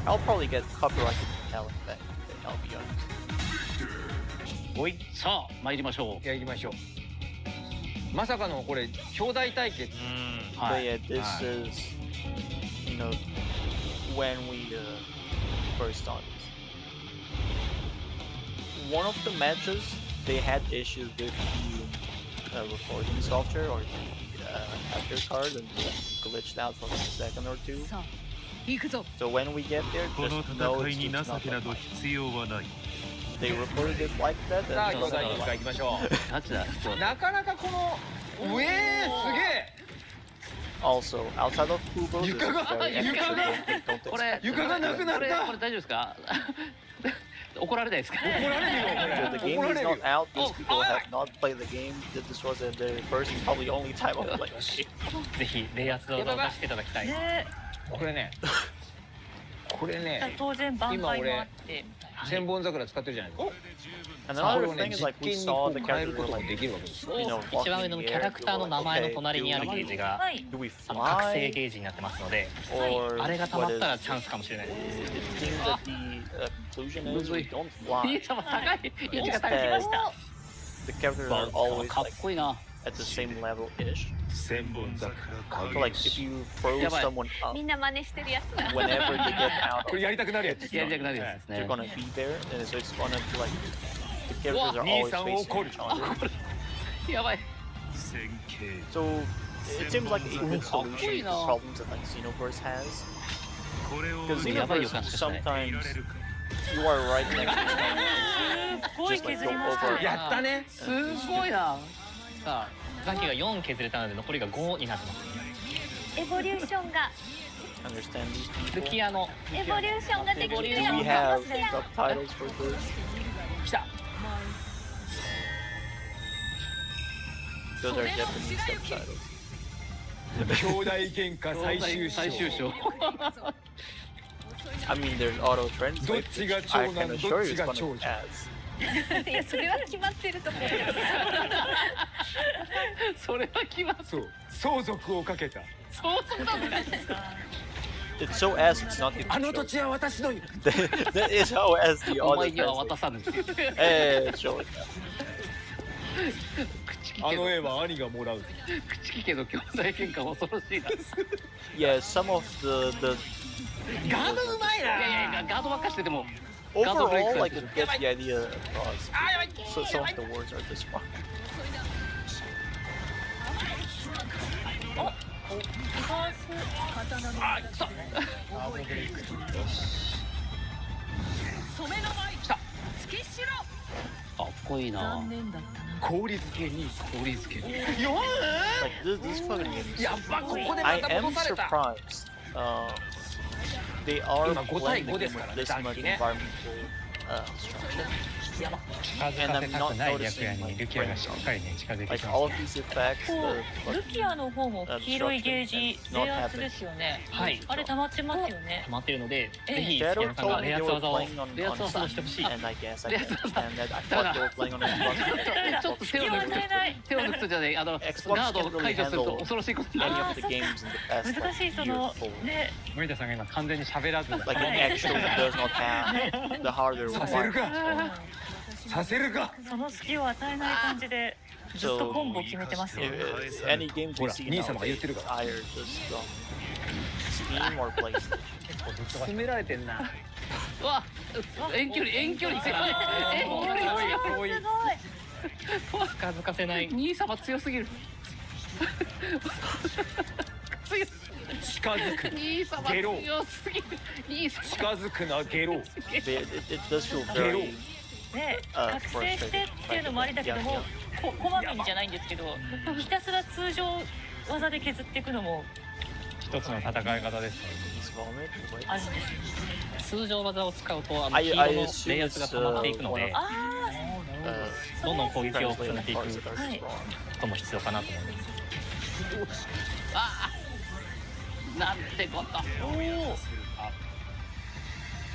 I'll probably get copyrighted talent back, I'll be honest. おい、さあ参りましょう。やりましょう。まさかのこれ兄弟対決。But yeah, this is, you know, when we first started. One of the matches, they had issues with the recording software or the capture card and glitched out for like a second or two. So when we get there, just know it's not like that. They recorded it like that and さあ兄弟対決行きましょう。なかなかこのうえーすげえ。 Also, outside of Kubo, this is very extra. Don't これ expect 床がなくなった。これ大丈夫ですか？怒られないですか？怒られるよこ The れ。 game is not out. These people have not played the game. This was their first and probably only time of playing the game. ぜひレイアツ動画を出していただきたい。これね。これね。当然挽回もあって千本桜使ってるじゃないですか。 And another thing is like we saw the character like, you know, 一番上 walking の in キ the ャ air. ラクターの名前の Okay, 隣にあるゲージが do we 覚醒 fly? ゲージになってますので、 Or あれが溜ま what ったら is チャンスかもしれないです。 it seems that the conclusion is we don't fly. いい様高い。いいが高い。 Instead, the characters are always かっ like こいいな。 at the same level-ish. 千本桜 So like if you throw Yeah, but- someone up, みんな真似してるやつだ whenever they get out これやりたくなるやつ。やりたくなるやつです they're ね。 gonna be there, and so it's gonna be like the characters are Wow, always facing each other. やばい。線形 So it seems like a good solution to Cool. problems that like Xenoverse has. これを Because やばい予 Xenoverse 感しかしない。 sometimes 得られるか you are right next to someone, すごい just like 削 go りました over. やったね。すごいな。さあ、ザキが4削れたので残りが5になってます。エボリューションが Understand these ル people? キアのエボリューションができる Do よ we have subtitles for this? 来た。 Those are Japanese subtitles. 兄弟喧嘩最終章。 I mean, there's auto translate. どっちが which 長 I 男 can どっ assure ち you が it's 長 gonna 女。 as. いやそれは決まってると思うそれは決まっそう相続をかけた相続だったんですか It's so as it's not even あの土 shown. 地は私の That is how as the お auto 前には translate. 渡さぬ Hey, it's showing that. 口聞けど絵は兄がもらう口聞けど兄弟喧嘩恐ろしいな Yeah, some of the ガードうまいないやいやガードばっかしてても overall, like, it gets the idea across. So some of the words are this far. あくそ染めの舞来た突きしろかっこいいな残念だったな氷漬けに氷漬け Like this fucking game is やっぱここで I また am 戻された surprised. They are 今5対 playing 5 the で game すから with ね this さっ much きね environmental structure. 近づ And か I'm せた not くない白 noticing 夜に like ルキアがしっかりね近づいて like きま all す of ね these effects. こうルキアの方も黄色いゲージ冷圧ですよね。はいあれ溜まってますよね。溜まってるのでぜひ Shadow 杉山さん told が me レ they アス were 技を playing on レアス技をしてほしい and I guess I レアス did. 技 And I thought they were playing on Xbox. ちょっと手を抜くと手を抜くとじゃねガ Xbox ードを解除すると can't really 恐ろしいことにな Any る of the games in the past 難しい like, そ year の forward. ね。森田さんが今完全に喋らず Like it actually does not have the hardware させる required. かさせるかその隙を与えない感じでずっとコンボを決めてますよ。 If any games ほ we ら see 兄様が言っ nowadays てるから are just Steam or PlayStation. 詰められてんなうわ遠距離遠距離強い遠距離強い近づかせない兄様強すぎる強い近づく兄様ゲロ強すぎる兄様近づくなゲロ It does feel very ね、覚醒してっていうのもありだけども、こまめにじゃないんですけど、ひたすら通常技で削っていくのも一つの戦い方です He's vomit. Wait. あるんですよ。通常技を使うとI 黄色の assume レイアスが溜まっていくのであ Uh, どんどん攻撃を重 translating ねていく parts that are just wrong. ことも必要かなと思いますああなんてこと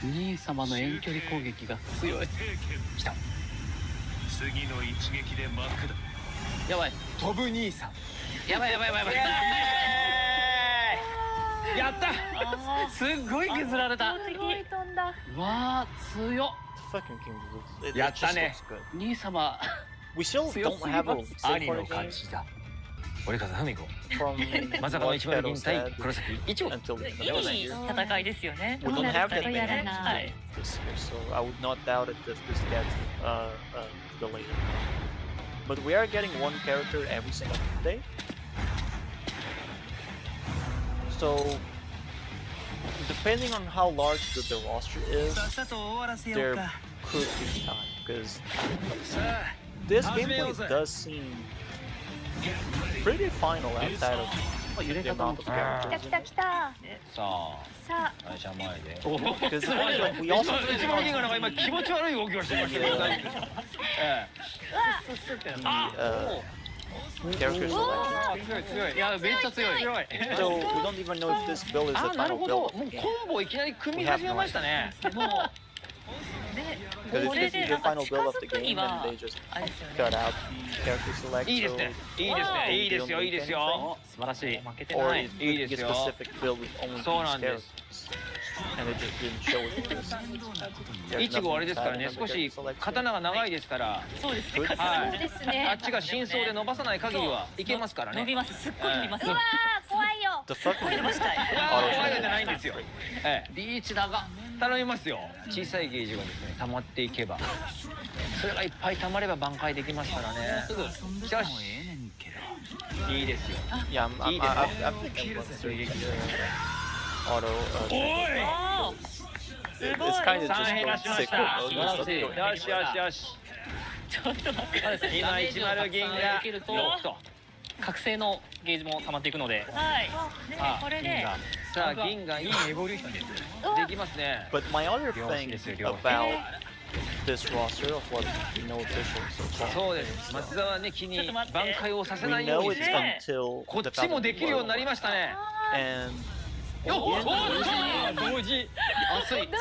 兄様の遠距離攻撃が強い来た次の一撃で幕だ。やばい飛ぶ兄さんやばいやばいやばいやばいやったあすっごい削られたー、すごい飛んだ。わあ強っ Fucking King looks. It やっ just たね looks good. 兄様 We still 強 don't すぎ have a ます 兄 save の for 勝 game ちだ折笠文子 from まさかの what 一丸 Shadow 銀対 said 黒崎一応 until い the い戦いですよね。 We don't have that やら many ない this year, so I would not doubt it if this gets delayed. But we are getting one character every single day. So, depending on how large the roster is, さっさと終わらせよう there か could be time because さあ this 始めよ gameplay うぜ does seem pretty final outside of the amount of 来た characters. 来た来た。さあさあ、会社前で Because the thing is, like, we also 一番銀河なんか今気持ち悪い動きをしてましたけど大丈夫え the character selection. え強い強いいやめっちゃ強い 強い So we don't even know if this build is あ the なる final ほ build ど of もう the game. コンボをいきなり組み始めましたねもう Because こ if れ this で is な the んか final 近 build of づ the く game, に then は they just あれですよ cut ね。 out the character select. いいですねいいですねいいですよいいですよ素晴らしい負けて Or ない it いい could で be す a よ specific build with only そう these なんです characters. And it just didn't show it to us. There's いちごあれですからね nothing 少 inside し of the character 刀が長いですからそうですね。はいそうですね。あっちが真相で伸ばさない限りはいけますからね伸びます。すっごい伸びます。うわ怖いよ。 The fucking 伸ばしたい。怖いのじゃないんですよええリーチだが頼みますよ小さいゲージがですね溜まっていけばそれがいっぱい溜まれば挽回できますからねすぐしかしいいですよ Yeah,いいですね I'm thinking about auto. おーすごい。 It's kind of 3 just 減ら going しま sick. した素晴らしいよしよしよしちょっと待って。今10銀ができると6と覚醒のゲージも溜まっていくのではい。ねあこれで。さあ銀がいいエボリューションですできますね But my other 両 thing ですよ両 about this roster of what we know officially so far そうです松沢ね気にちょっと待って挽回をさせ we ないよう know に it's する until こっ the ちも Fountain できるようになりましたね and 同時熱い and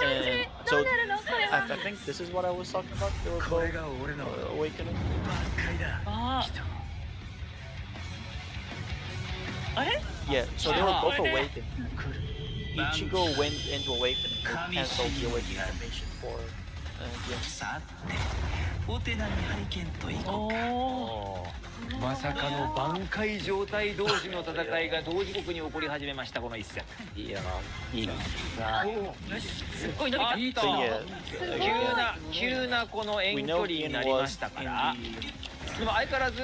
ど so うなるのこれ I は。 think this is what I was talking about. They were これ both が俺の awakening. 挽回だあーあれ？ Yeah, so they were Ah. both awakened. Ichigo went into awakening and canceled the awakening animation for Yes. さてお手並み拝見といこうか。おお。まさかの挽回状態同士の戦いが同時刻に起こり始めましたこの一戦。いやいいさあすっごい伸びた。いいと So yeah, 急なこの遠 we 距 know 離に Ian なりま was した in から、 the でも相変わらず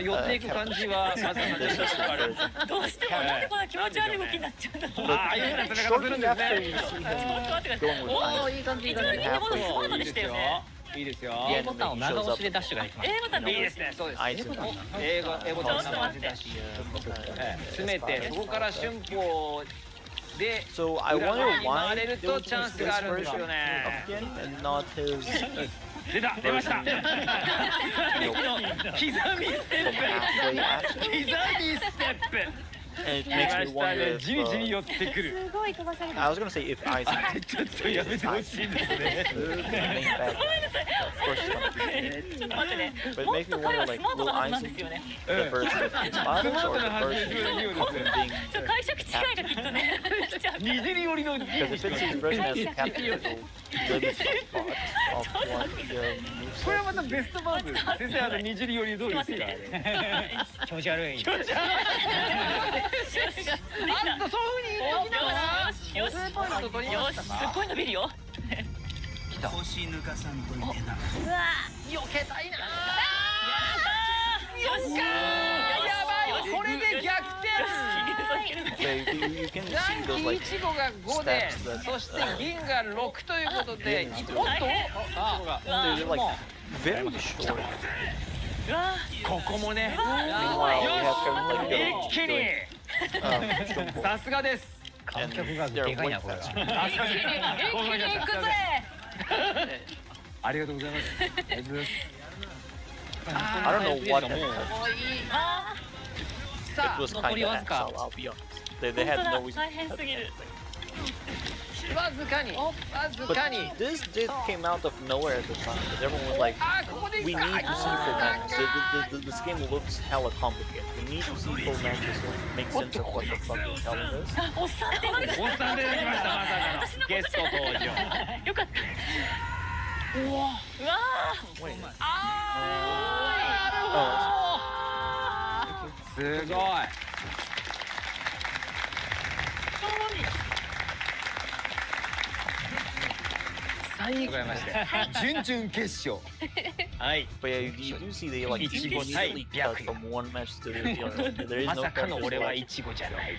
寄っていく感じはまさかで this す is the から。 version. どうしてもなんでこんな気持ち悪い動きになっちゃうんだろう。ああいうような戦い方するんです After ね。 you see ちょっと him 待ってください。 going with お time, お、いい感じいい感じ。今のスマートでしたよね。いいですよ。 the ボタンを enemy 長 shows 押 up しでダッシュができます A ボタンのいいですね。そうです。 item. 英ボタンを生じ出し詰めてそこから春歩で So I 裏 wonder 側に why 回れる they と would チャン use ス this があるんです version よ of ね。 Ken and not his 出ました。 you know, 刻みステッ from halfway action. プ。刻みステップ。 And it 来 makes ま me した wonder ね。 if じりじり寄ってくる。すごい飛ばされ I た。 was gonna say if Isaac ちょっとやめてほしいですね。 the main bad guy, of course it's gonna be ちょっと待ってね。 But it もっ makes と me 彼 wonder はス like マート will なはずなん Isaac ですよね。 the version of his models or the version of him being ちょっと解釈違いがきっとね。しちゃう。にじり寄りの because if it's his version as captain it'll limit the spot of what the これは moveset またベストバーズ。先生にじり寄り通りですからね。気持ち悪いあっとそういう風に言っときながらよしツーポイント取りまよし、したすっごい伸びるよ。腰抜かさんといてな。うわ避けたいな。よし。やばいこれで逆転。 so you can 残 see those 機 like 1号が5でそして銀が6ということでおっとあ they're like very short. うわここもね Meanwhile we have Kevin like 一気に Shumbo さすがですand 観客が they're でかい way なこれ faster. 一気に行くぜ。ありがとうございます I don't know what happened. あさ It was 残り kind わ of ずか I'll be honest. They ー、 had 本 no 当 reason. だ。大変すぎる。あわずかにわず But かに this did came out of nowhere at the time. Because everyone was like, あここで we need to see full matches. This game looks hella complicated. We need to see full matches so it makes sense of what the fuck you're telling us. あ、おっさんって言ってた。おっさん出てきましたまさかのゲスト登場よかった。うわすごい最後まして準々決勝はい But yeah, you do see they like Ichigo immediately type. cut from one match to the other. There is ま no さかの character 俺は selection. イチゴじゃないという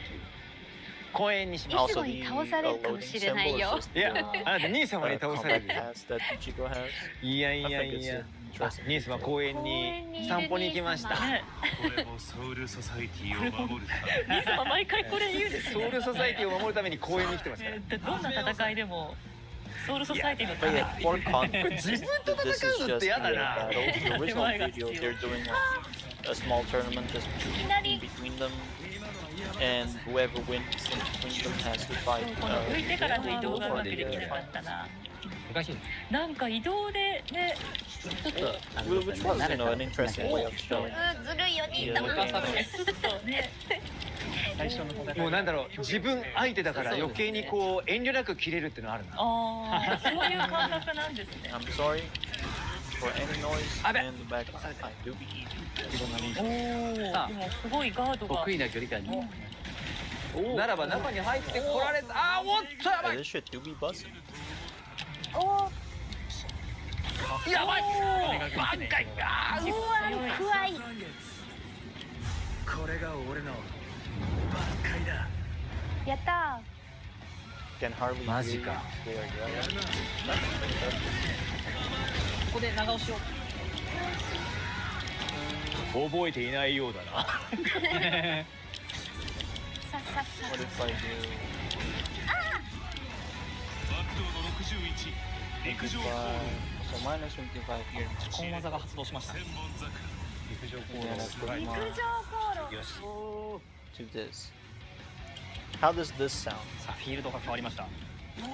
公演にしまし Also, イチゴに the 倒されるかも loading しれない symbol is よ。 just たいや the あなた兄様に combat 倒される pass that Ichigo has. いやい I や think い it's や interesting. 兄様公園に散歩に行きましたねこれもソウルソサイティを守るため兄様毎回これ言うんですね。ソウルソサイティを守るために公園に来てますからどんな戦いでもソウルソサイティのた But め yeah, for context, 自分と this is 戦うのっ just て the 嫌だな battle. The original video, they're doing like a small tournament just in between them, and whoever wins in between them has to fight. この浮いてからの移動がう for まく the できなかったな。難しいなんか移動でね、ちょっとwhich was, you know, an interesting way of showing. ずるいよ兄さん。スッとね。最初の戦いもうなんだろう自分相手だから余計にこう遠慮なく切れるっていうのはあるなああ、そういう感覚なんですね。 I'm sorry for any noise I bet. in the back. I do be eating. おお、でもすごいガードが。得意な距離感にならば中に入ってこられたあーおっとやば Yeah, い this shit do be buzzing. やばい挽回あーうわ怖い。これが俺の挽回だ。やった。 Can hardly hear you. マジか。 They are yelling. ここで長押しを覚えていないようだなさっさっさ。 What if I do? バックドの61陸上 25, so minus 25 here. コン技が発動しました千本桜 And then I put my 陸上航 to this. How does this sound? さあフィールドが変わりました路。お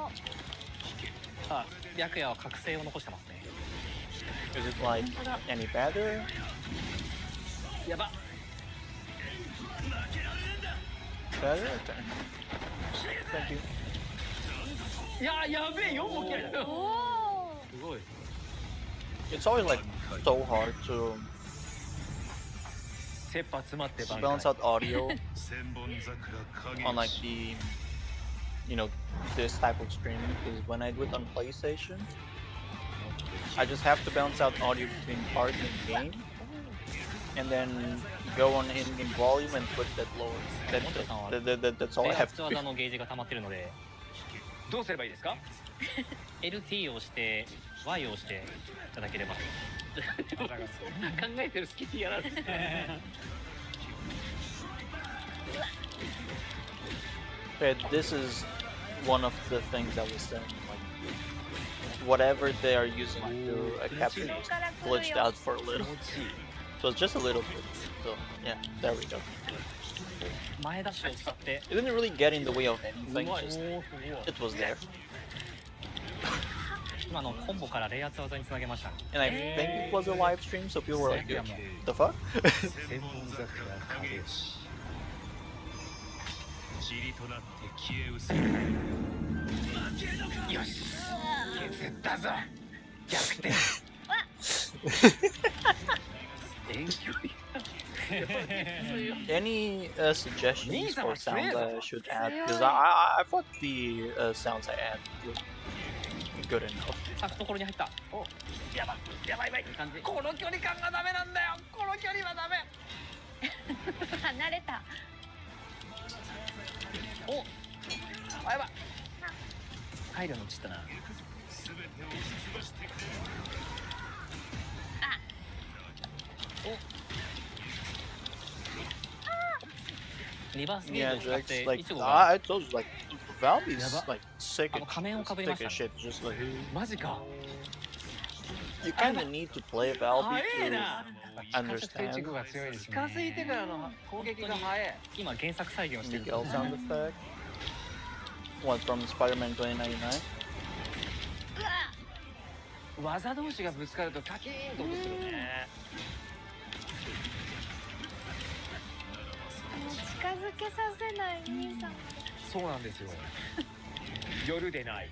お。さあ白夜は覚醒を残してますね Is it like any better? やば Better? Okay. Thank you. いややべえ4も切れたよ。すごい。 It's always like so hard to 切羽詰まって挽 balance 回 out audio 千本桜 on like the, you know, this type of streaming. Because when I do it on PlayStation, I just have to balance out audio between parts in game, and then go on in volume and put that lower. That's all I 低 have 圧 to 技 do. のゲージが溜まってるので、どうすればいいですか？ LT を押して Y を押していただければ。考えてる隙にやらず。 But this is one of the things I was saying. Like, whatever they are using to capture is glitched out for a little. So it's just a little bit. So yeah, there we go. 前ダッシュを使って。 It didn't really get in the way of anything. うまい。 Just おーすごい。 it was there. 今のコンボから冷圧技につなげました。 And I think it was a live stream, so people were like, "The fuck?" 千本桜影吉。塵となって消え失せる。よし削ったぞ逆転。遠距離。 Any suggestions for sounds I should add? Because I thought the sounds I add were good enough. さあ懐に入った。お、やばいやばいやばい。いい感じ。この距離感がダメなんだよ。この距離はダメ。離れた。お、あやばい。配慮のちったな。リバースゲ Yeah, ージを使っ Jax, て like いつもが I told you, like Valby's like sick Ah,仮面をかぶりましたね。 as shit. Just like マジか。 you kind of need to play Valby 早い to な。 understand が強いですね。近づいてからの攻撃が早い。今原作再現をしてる。 Miguel sound effect. One from Spider-Man 2099. 技同士がぶつかるとカキーンと音するね。近づけさせない兄さん。そうなんですよ。夜でない。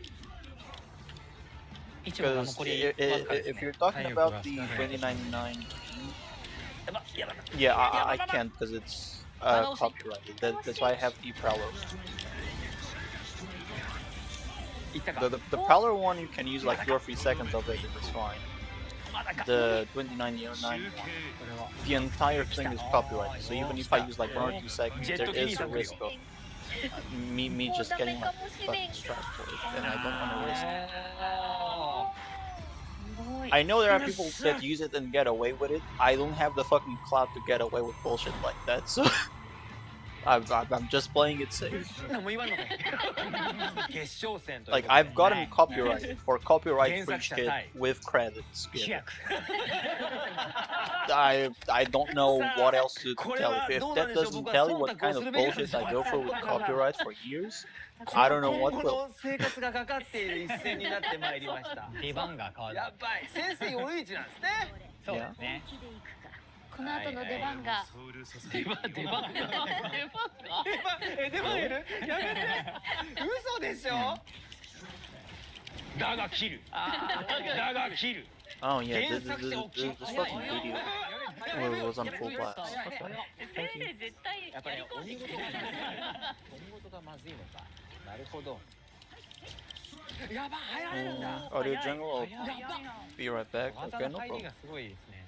一部が Because 残りわずかです if ね。 you're talking about the 2099, yeah, I can't because it's copyrighted. That's why I have the Prowler. いったか。 The Prowler one you can use like 2 or 3 seconds of it, it's fine. The 2099 one, the entire thing is copyrighted. So even if I use like 1 or 2 seconds, there is a risk of me just getting my fucking strike for it, and I don't want to risk it. I know there are people that use it and get away with it. I don't have the fucking clout to get away with bullshit like that, so I'm just playing it safe. 何も言わんのかい。決勝戦という Like ことで I've gotten copyright for copyright free Gensaka shit Tai. with credits. 飛 given. 躍。 I don't know what else to Sa- tell you. If that doesn't tell you what kind of bullshit I go for with copyright for years, I don't know what 今後 will. の生活がかかっている一戦になってまいりました。出番が変わる。やばい。先生夜市なんですね。そうですね。この後の出番が。出番が。出番いる？やめて。嘘でしょ？だが切る。だが切る。 Oh yeah, Game this sucks, fucking video was on full blast. 先生絶対やっぱりやり込んで鬼きてる。事がまずいのか。なるほど。やばい入られるんだ。 Audio jungle, I'll be right back. 技 Okay, の no 入り problem. がすごいですね。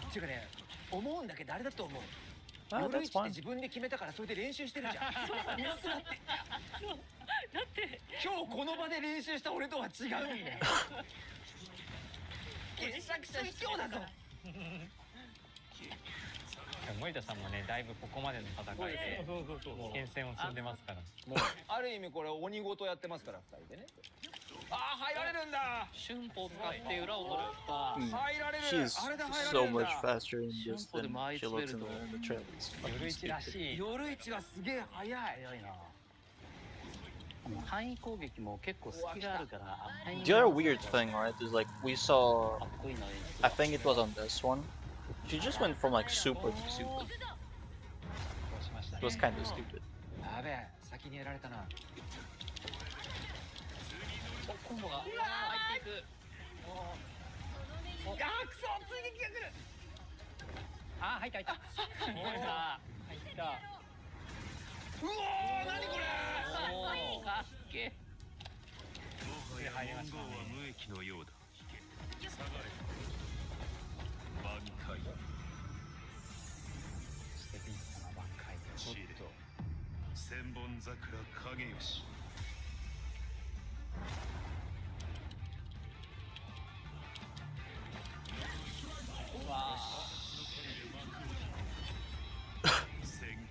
っていうかね、思うんだけど誰だと思う。 Ah, 夜 that's 市って fine. 自分で決めたからそれで練習してるじゃん。それミスだって。だって今日この場で練習した俺とは違うんだよ。傑作者卑怯だぞ。森田さんもね、だいぶここまでの戦いで変遷を積んでますから。もうある意味これ鬼ごとやってますから二人でね。ああ入られるんだ。春歩を使って裏を取る。 Mm. 入られる。 She's あれで入られ so るん much だ。 faster in this than she looks in the trailer. It's 夜 fucking 市ら stupid. しい。夜市はすげえ早い。早いな。範囲攻撃も結構隙があるから。 The other weird thing, right, is like we saw. かっこいいな。 I think it was on this one. She just went from like super to super. こうしました It was ね。 kind of stupid. やべえ先にやられたな。ボが入っていく。お、あー、くそ、追撃が来る。あー、入った入った。入った。うおー、何これ。おー、かっけ。もはや文豪は無益のようだ。下がれ。挽回。ステピン様挽回。ちょっと千本桜影吉。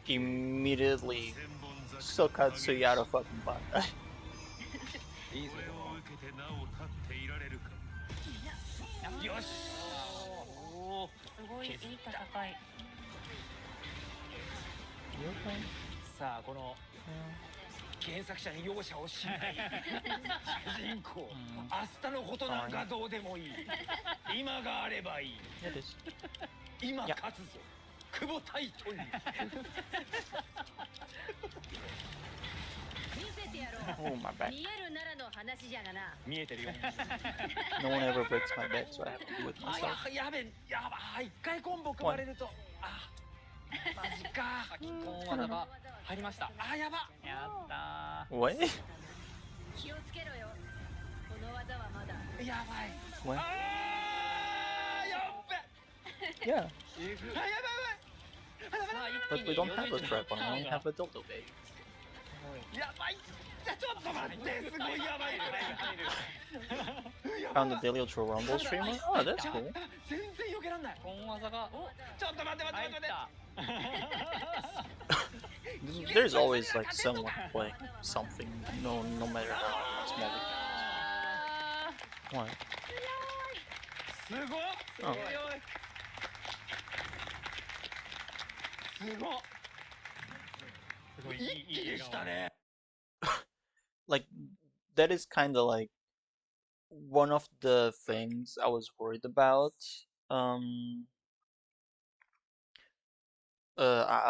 Immediately Sokatsuki out of fucking Bandai. いいぞ。これを受けてなお立っていられるか。よし。すごいいい戦い。さあこの原作者に容赦をしない主人公、明日のことなんかどうでもいい。今があればいい。 It is. 今勝つぞ久保タイトル。見せてやろう。 Oh, my bad. 見えるならの話じゃがな。見えてるよ。 No one ever breaks my bed, so I have to do it あ、 myself. やべ、やば、一回コンボ組まれると、あ、マジか。大技が入りました。あ、やば。やったー。 What? 気をつけろよ。この技はまだ。やばい。 What? あー、やっべ。 Yeah, あ、やばいやばい。 but we don't have a strap on, we only have a dildo bait. やばい。ちょっと待って、すごいやばいこれ。 Found the Daily Ultra Rumble streamer? Oh, that's cool. 全然避けらんない。大技がちょっと待って待って待って待って。 There's always like someone playing something, no matter how small it is. What? すごっ。Oh. すごっ。すごい一気でしたね。 Like, that is kind of like one of the things I was worried about. I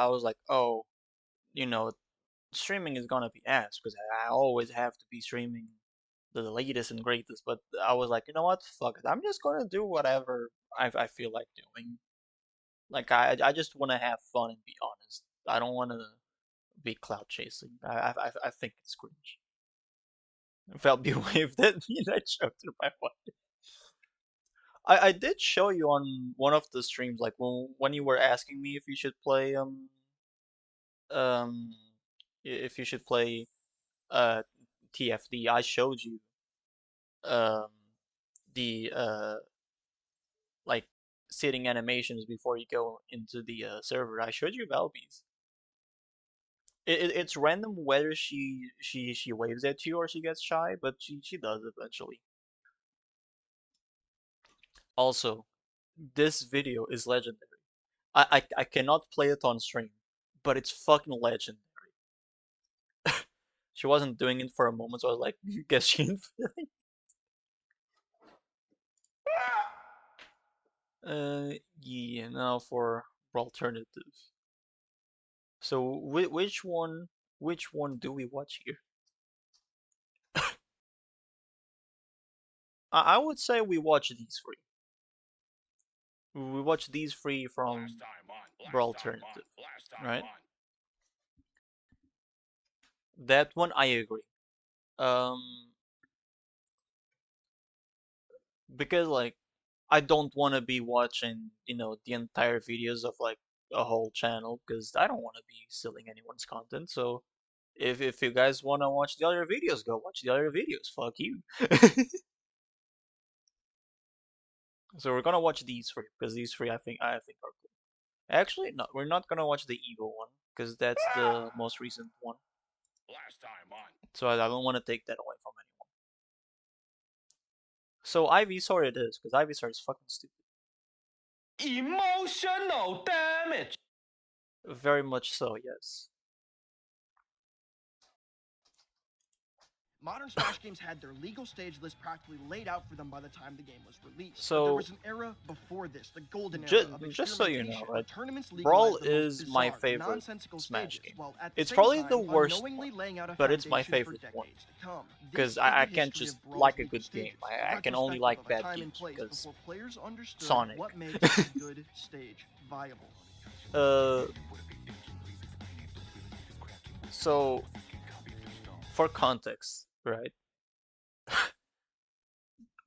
was like, oh, you know, streaming is gonna be ass because I always have to be streaming the latest and greatest. But I was like, you know what? Fuck it. I'm just gonna do whatever I feel like doing. Like I just want to have fun and be honest. I don't want to be cloud chasing. I think it's cringe. Felby waved at me and I choked in my wife. I did show you on one of the streams, like when you were asking me if you should play if you should play TFD. I showed you the like sitting animations before you go into the server. I showed you Velby's. It's random whether she waves at you or she gets shy, but she does eventually. Also, this video is legendary. I cannot play it on stream, but it's fucking legendary. She wasn't doing it for a moment, so I was like, guess she ain't feeling. Yeah, now for alternative. So which one do we watch here? I would say we watch these three. We watch these three from Brawl Alternative, right? That one I agree. Because like I don't want to be watching, you know, the entire videos of like a whole channel because I don't want to be stealing anyone's content. So if you guys want to watch the other videos, go watch the other videos. Fuck you. So we're gonna watch these three because these three I think are cool. Actually, no, we're not gonna watch the evil one because that's the most recent one. So I don't want to take that away from anyone. So Ivysaur it is because Ivysaur is fucking stupid. Emotional damage. Very much so, yes. Modern Smash games had their legal stage list practically laid out for them by the time the game was released. So but there was an era before this, the golden era of just so you know, experimentation. right? Tournaments Brawl legalized the most is my bizarre, favorite nonsensical Smash stages, game. while at the It's same probably time, the worst unknowingly one, laying out a but it's my foundation for favorite one. decades to come. Because This is I the can't history just of Brawl's like a legal good game. stages, I can only like retrospective of a bad time games and place because before players understood Sonic. what makes a good stage viable. So for context, right?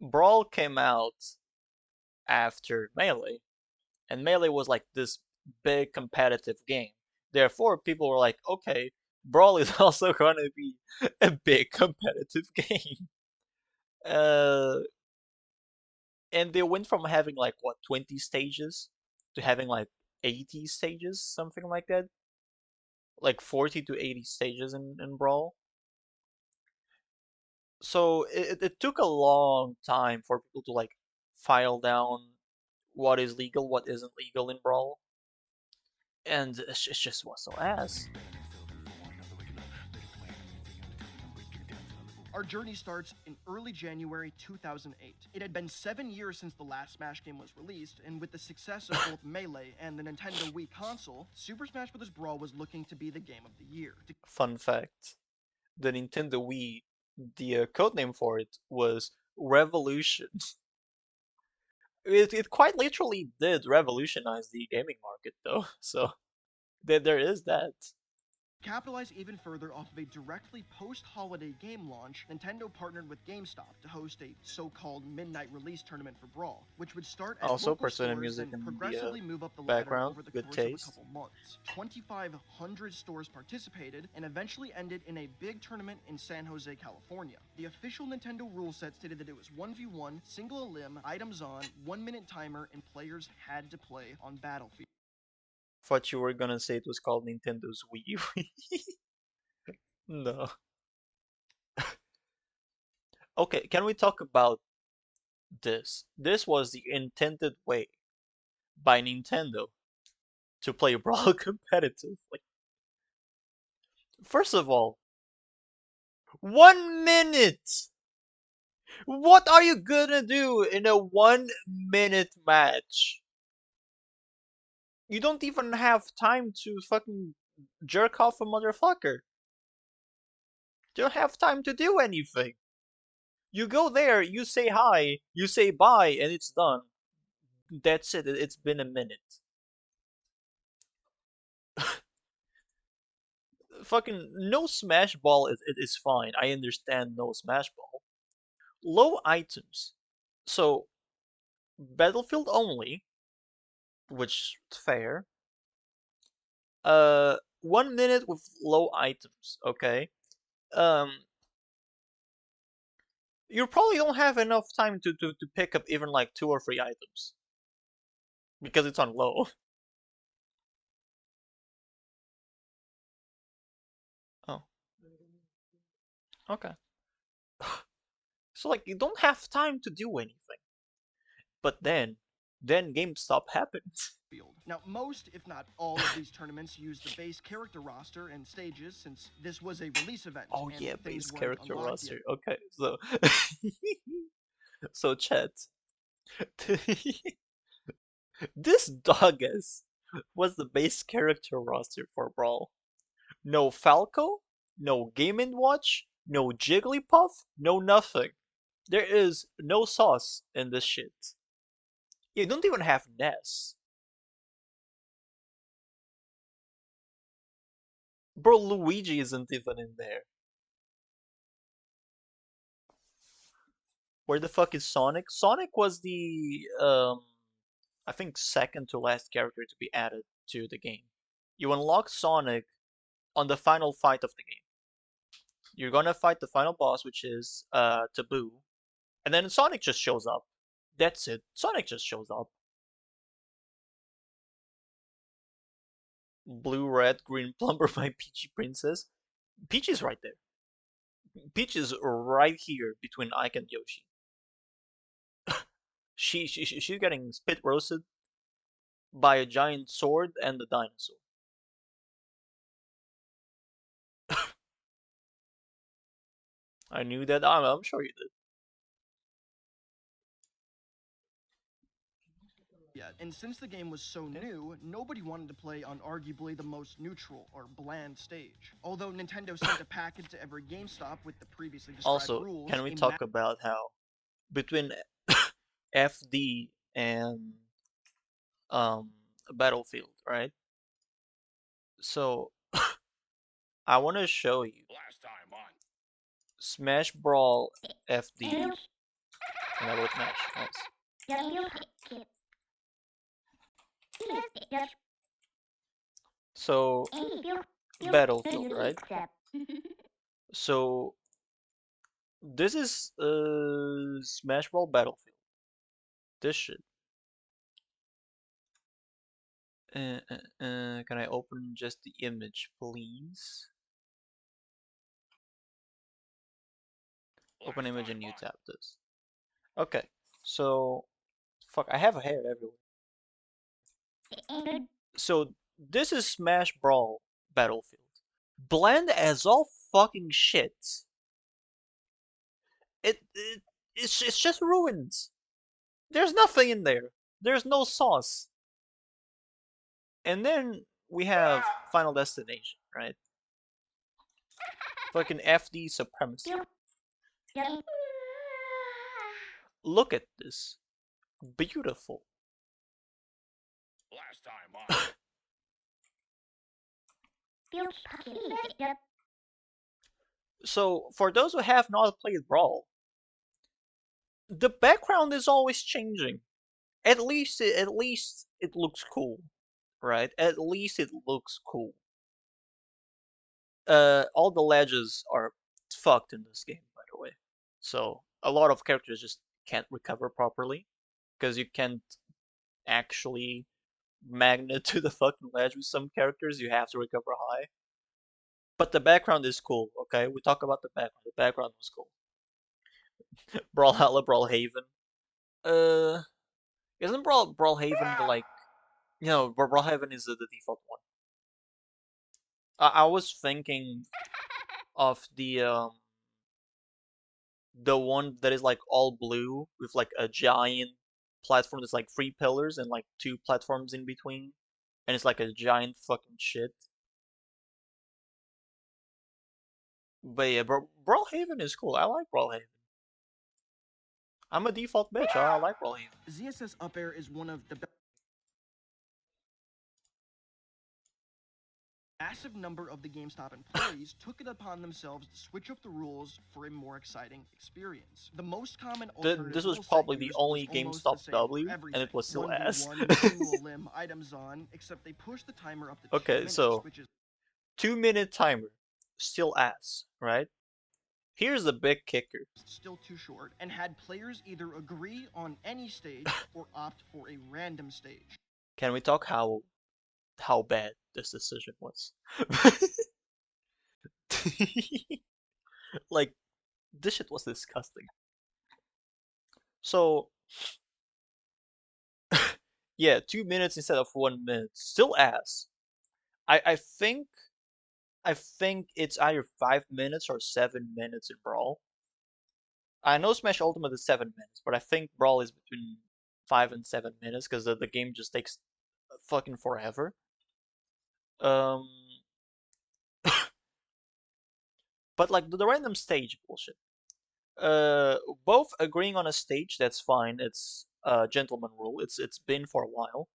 Brawl came out after Melee, and Melee was like this big competitive game. Therefore, people were like, okay, Brawl is also gonna be a big competitive game. And they went from having like what 20 stages to having like 80 stages, something like that. Like 40 to 80 stages in Brawl. So it took a long time for people to like file down what is legal, what isn't legal in Brawl. And it just was so ass. Our journey starts in early January 2008. It had been 7 years since the last Smash game was released, and with the success of both Melee and the Nintendo Wii console, Super Smash Bros. Brawl was looking to be the game of the year. Fun fact, the Nintendo Wii, the codename for it was Revolution. It quite literally did revolutionize the gaming market though, so there is that. Capitalize even further off of a directly post-holiday game launch, Nintendo partnered with GameStop to host a so-called midnight release tournament for Brawl, which would start at Also, local Persona stores music and in progressively the move up the ladder background, over the good course taste. of a couple months. 2,500 stores participated and eventually ended in a big tournament in San Jose, California. The official Nintendo rule set stated that it was 1v1, single elim, items on, 1-minute timer, and players had to play on Battlefield. Thought you were gonna say it was called Nintendo's Wii. No. Okay, can we talk about this? This was the intended way by Nintendo to play Brawl competitively. First of all, 1 minute! What are you gonna do in a 1 minute match? You don't even have time to fucking jerk off a motherfucker. You don't have time to do anything. You go there, you say hi, you say bye, and it's done. That's it. It's been a minute. Fucking no smash ball is fine. I understand no smash ball. Low items. So Battlefield only, which is fair. 1 minute with low items, okay? You probably don't have enough time to pick up even like 2 or 3 items. Because it's on low. Oh. Okay. So like you don't have time to do anything. But then GameStop happens. Now, most, if not all, of these tournaments use the base character roster and stages, since this was a release event. Oh and yeah, things base weren't character unlocked roster. yet. Okay, so so chat. This Doggus was the base character roster for Brawl. No Falco, no Game & Watch, no Jigglypuff, no nothing. There is no sauce in this shit. You don't even have Ness. Bro, Luigi isn't even in there. Where the fuck is Sonic? Sonic was the, I think second to last character to be added to the game. You unlock Sonic on the final fight of the game. You're gonna fight the final boss, which is, Taboo. And then Sonic just shows up. That's it. Sonic just shows up. Blue, red, green, plumber by Peachy Princess. Peach is right there. Peach is right here between Ike and Yoshi. She's getting spit roasted by a giant sword and a dinosaur. I knew that. I'm sure you did. Yeah, and since the game was so new, nobody wanted to play on arguably the most neutral or bland stage. Although Nintendo sent a package to every GameStop with the previously described Also, rules, can we talk about how between FD and Battlefield, right? So I want to show you Smash Brawl FD. And I wrote Smash. Nice. So Battlefield, right? So this is Smash Brawl Battlefield. This shit. Can I open just the image, please? Open image and you tap this. Okay, so fuck, I have hair everywhere. So this is Smash Brawl Battlefield. Bland as all fucking shit. It's just ruins. There's nothing in there. There's no sauce. And then we have Final Destination, right? Fucking FD supremacy. Look at this. Beautiful. So, for those who have not played Brawl, the background is always changing. At least it looks cool, right? At least it looks cool. All the ledges are fucked in this game, by the way. So a lot of characters just can't recover properly because you can't actually magnet to the fucking ledge with some characters. You have to recover high. But the background is cool. Okay, we talk about the background. The background was cool. Brawlhalla, Brawlhaven. Isn't Brawlhaven the like? You know, Brawlhaven is the default one. I was thinking of the one that is like all blue with like a giant platform that's like 3 pillars and like 2 platforms in between, and it's like a giant fucking shit. But yeah, Brawlhaven is cool. I like Brawlhaven. I'm a default bitch. I like Brawlhaven. ZSS Up Air is one of the massive number of the GameStop employees took it upon themselves to switch up the rules for a more exciting experience. The most common alternative This was rule set probably the used only was almost GameStop the same W, for and it was still ass. 1v1 single limb items on, except they pushed the timer up to 2 Okay, minutes, so which is 2-minute timer, still ass, right? Here's the big kicker. still too short, and had players either agree on any stage or opt for a random stage. Can we talk how bad this decision was? Like, this shit was disgusting. So, yeah, 2 minutes instead of 1 minute, still ass. I think it's either 5 minutes or 7 minutes in Brawl. I know Smash Ultimate is 7 minutes, but I think Brawl is between 5 and 7 minutes because the game just takes fucking forever. But like the random stage bullshit. Both agreeing on a stage, that's fine. It's a gentleman rule. It's been for a while.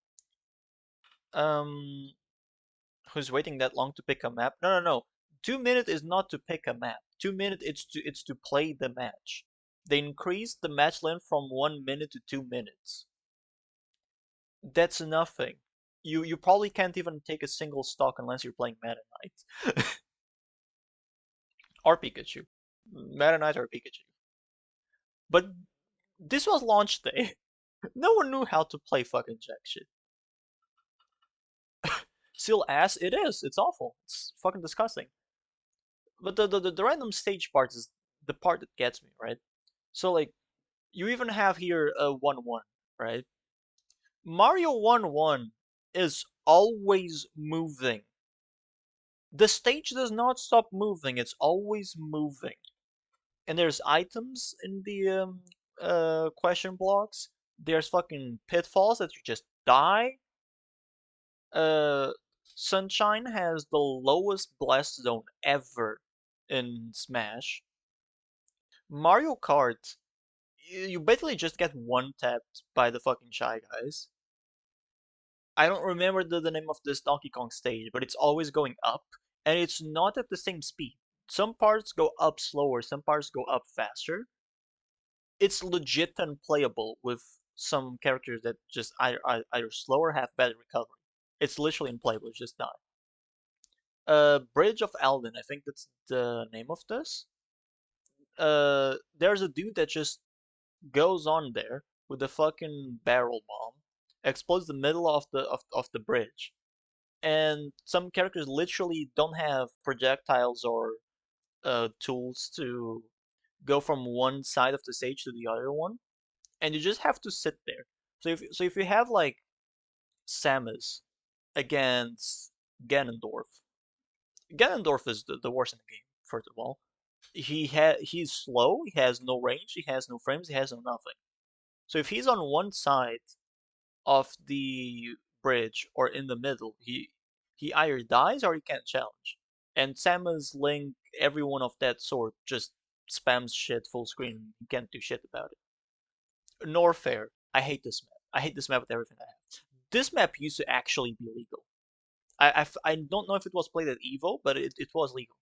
Who's waiting that long to pick a map? No. 2 minutes is not to pick a map. 2 minutes it's to play the match. They increased the match length from 1 minute to 2 minutes. That's nothing. You probably can't even take a single stock unless you're playing Meta Knight. Or Pikachu. Meta Knight or Pikachu. But this was launch day. No one knew how to play fucking jack shit. Still ass, it is. It's awful. It's fucking disgusting. But the random stage part is the part that gets me, right? So like, you even have here a 1-1, right? Mario 1-1 is always moving. The stage does not stop moving, it's always moving. and there's items in the question blocks. There's fucking pitfalls that you just die. Uh, Sunshine has the lowest blast zone ever in Smash. Mario Kart, you basically just get one tapped by the fucking Shy Guys. I don't remember the name of this Donkey Kong stage, but it's always going up, and it's not at the same speed. Some parts go up slower, some parts go up faster. It's legit unplayable with some characters that just either slow or have bad recovery. It's literally unplayable, just die. Bridge of Alden, I think that's the name of this. There's a dude that just goes on there with a fucking barrel bomb, explodes the middle of the bridge, and some characters literally don't have projectiles or tools to go from one side of the stage to the other one, and you just have to sit there. So if you have like Samus against Ganondorf, Ganondorf is the worst in the game. First of all, he's slow, he has no range, he has no frames, he has no nothing. So if he's on one side of the bridge or in the middle, he either dies or he can't challenge. And Samus, Link, everyone of that sort just spams shit full screen. You can't do shit about it. Norfair, I hate this map. I hate this map with everything I have. This map used to actually be legal. I don't know if it was played at Evo, but it was legal.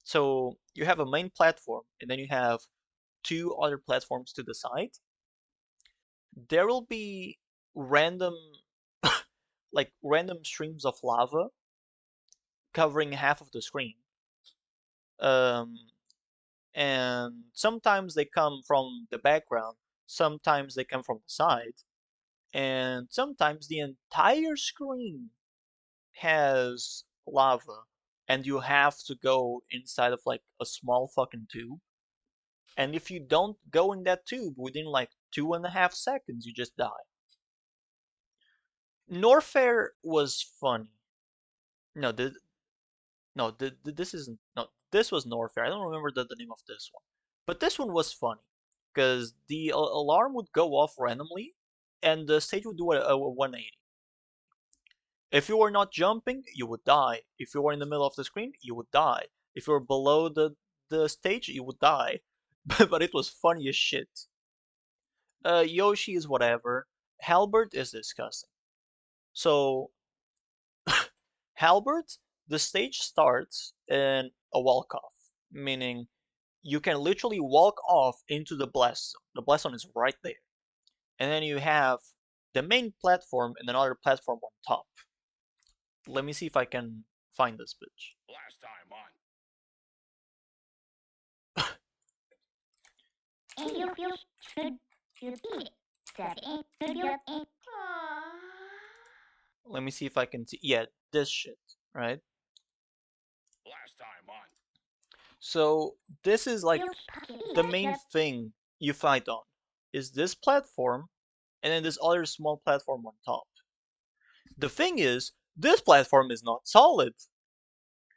So you have a main platform, and then you have two other platforms to the side. There will be random, like random streams of lava covering half of the screen. Um, and sometimes they come from the background, sometimes they come from the side, and sometimes the entire screen has lava, and you have to go inside of like a small fucking tube. And if you don't go in that tube within like 2.5 seconds, you just die. Norfair was funny. No, this isn't. No, this was Norfair. I don't remember the name of this one, but this one was funny because the alarm would go off randomly, and the stage would do a 180. If you were not jumping, you would die. If you were in the middle of the screen, you would die. If you were below the stage, you would die. But it was funny as shit. Yoshi is whatever. Halbert is disgusting. So Halbert, the stage starts in a walk-off, meaning you can literally walk off into the blast zone. The blast zone is right there. And then you have the main platform and another platform on top. Let me see if I can find this bitch. Last time on. Let me see if I can see. Yeah, this shit, right? Last time on. So this is like the main thing you fight on is this platform and then this other small platform on top. The thing is, this platform is not solid.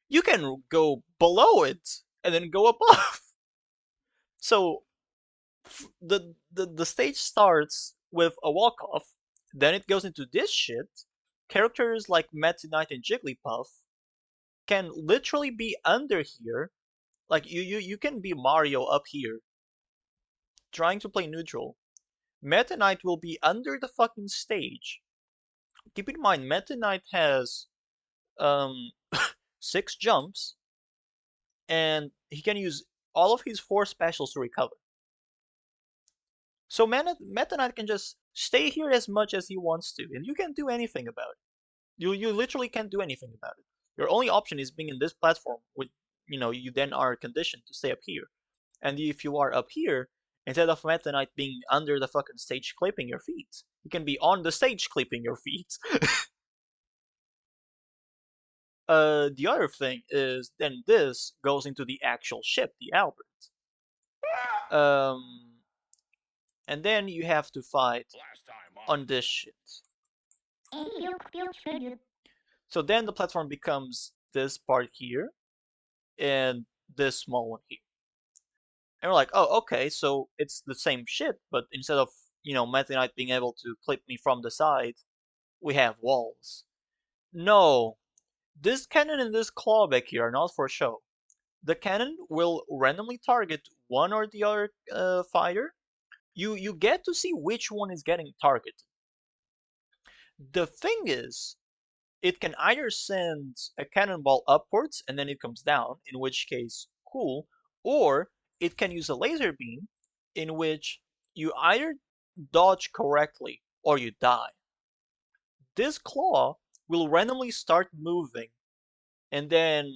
You can go below it and then go above. So the stage starts with a walk off, then it goes into this shit. Characters like Meta Knight and Jigglypuff can literally be under here. Like you can be Mario up here trying to play neutral. Meta Knight will be under the fucking stage. Keep in mind, Meta Knight has um 6 jumps, and he can use all of his 4 specials to recover. So Meta Knight can just stay here as much as he wants to, and you can't do anything about it. You literally can't do anything about it. Your only option is being in this platform, which you then are conditioned to stay up here. And if you are up here, instead of Meta Knight being under the fucking stage clipping your feet, you can be on the stage clipping your feet. The other thing is then this goes into the actual ship, the Albert. And then you have to fight on this shit. So then the platform becomes this part here and this small one here. And we're like, oh, okay, so it's the same shit, but instead of, Meta Knight being able to clip me from the side, we have walls. No, this cannon and this claw back here are not for show. The cannon will randomly target one or the other fighter. You get to see which one is getting targeted. The thing is, it can either send a cannonball upwards and then it comes down, in which case, cool, or it can use a laser beam, in which you either dodge correctly or you die. This claw will randomly start moving, and then,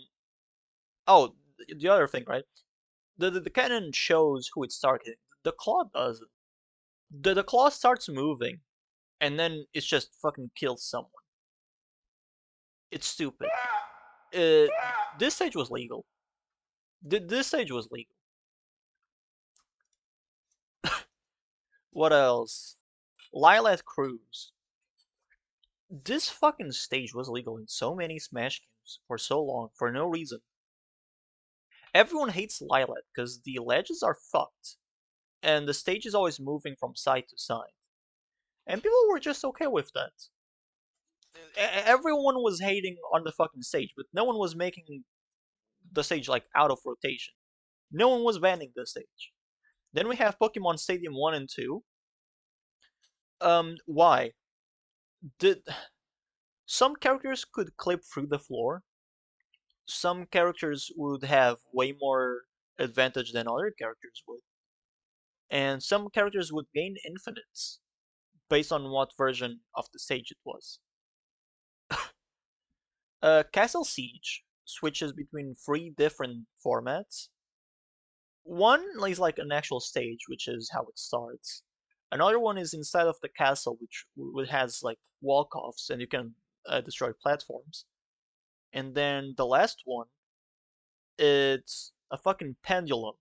oh, the other thing, right? The cannon shows who it's targeting. The claw doesn't. The claw starts moving, and then it just fucking kills someone. It's stupid. This stage was legal. This stage was legal. What else? Lilac Cruise. This fucking stage was legal in so many Smash games for so long, for no reason. Everyone hates Lilac because the ledges are fucked, and the stage is always moving from side to side. And people were just okay with that. Everyone was hating on the fucking stage, but no one was making the stage like out of rotation. No one was banning the stage. Then we have Pokemon Stadium 1 and 2. Why? Did some characters could clip through the floor? Some characters would have way more advantage than other characters would. And some characters would gain infinites based on what version of the stage it was. Castle Siege switches between 3 different formats. One is like an actual stage, which is how it starts. Another one is inside of the castle, which has like walk-offs, and you can destroy platforms. And then the last one, it's a fucking pendulum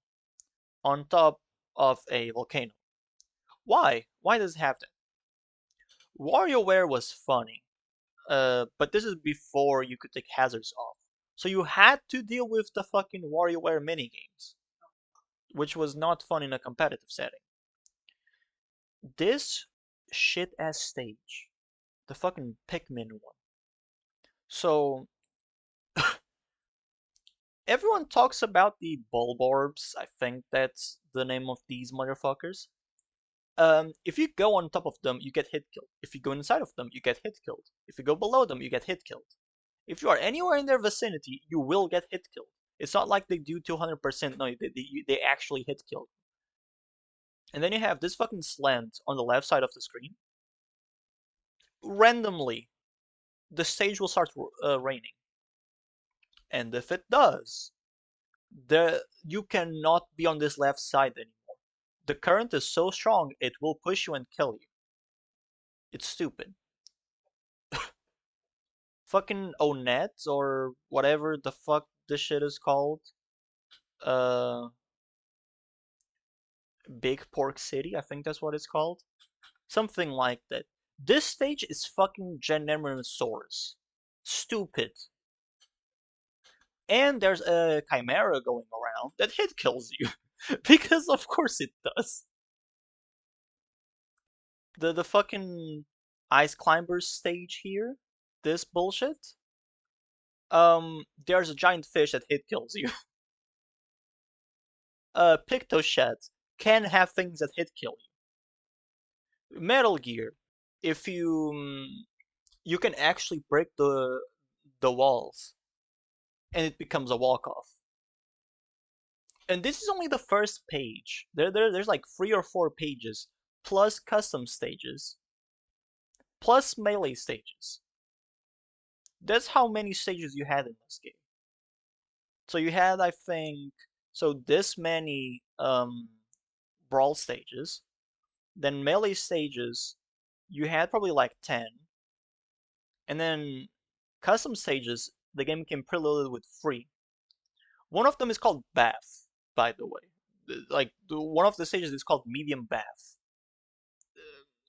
on top of a volcano. Why? Why does it have that? WarioWare was funny, but this is before you could take hazards off. So you had to deal with the fucking WarioWare minigames, which was not fun in a competitive setting. This shit ass stage, the fucking Pikmin one. So everyone talks about the Bulborbs. I think that's the name of these motherfuckers. If you go on top of them, you get hit killed. If you go inside of them, you get hit killed. If you go below them, you get hit killed. If you are anywhere in their vicinity, you will get hit killed. It's not like they do 200%. No, they actually hit killed. And then you have this fucking slant on the left side of the screen. Randomly, the stage will start raining. And if it does, you cannot be on this left side anymore. The current is so strong, it will push you and kill you. It's stupid. Fucking Onet, or whatever the fuck this shit is called. Big Pork City, I think that's what it's called. Something like that. This stage is fucking Generosaurus. Stupid. And there's a Chimera going around that hit kills you. Because of course it does. The fucking Ice Climbers stage here, this bullshit. There's a giant fish that hit kills you. Pictosheds can have things that hit kill you. Metal Gear, if you can actually break the walls, and it becomes a walk-off. And this is only the first page. There's like 3 or 4 pages, plus custom stages, plus melee stages. That's how many stages you had in this game. So you had, I think, this many brawl stages. Then melee stages, you had probably like 10. And then custom stages, the game came preloaded with 3. One of them is called Bath, by the way. Like, one of the stages is called Medium Bath.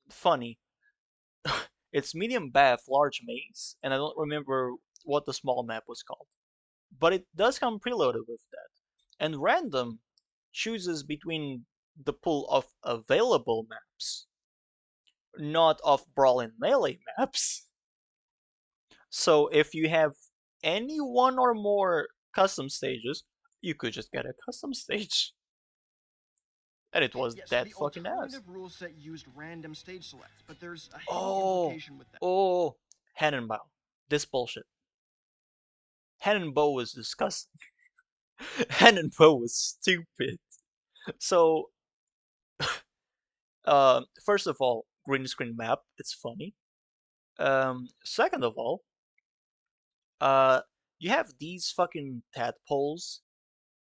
Funny. It's Medium Bath, Large Maze, and I don't remember what the small map was called. But it does come preloaded with that. And random, chooses between the pool of available maps, not of Brawl and Melee maps. So if you have any one or more custom stages, you could just get a custom stage. And it was Yes, that the fucking ass. alternative rule set used random stage select, but there's a hidden Oh, implication with that. oh, Hannonbow. This bullshit. Hannonbow was disgusting. Hannonbow was stupid. So, first of all, green screen map, it's funny. Second of all, uh, you have these fucking tadpoles.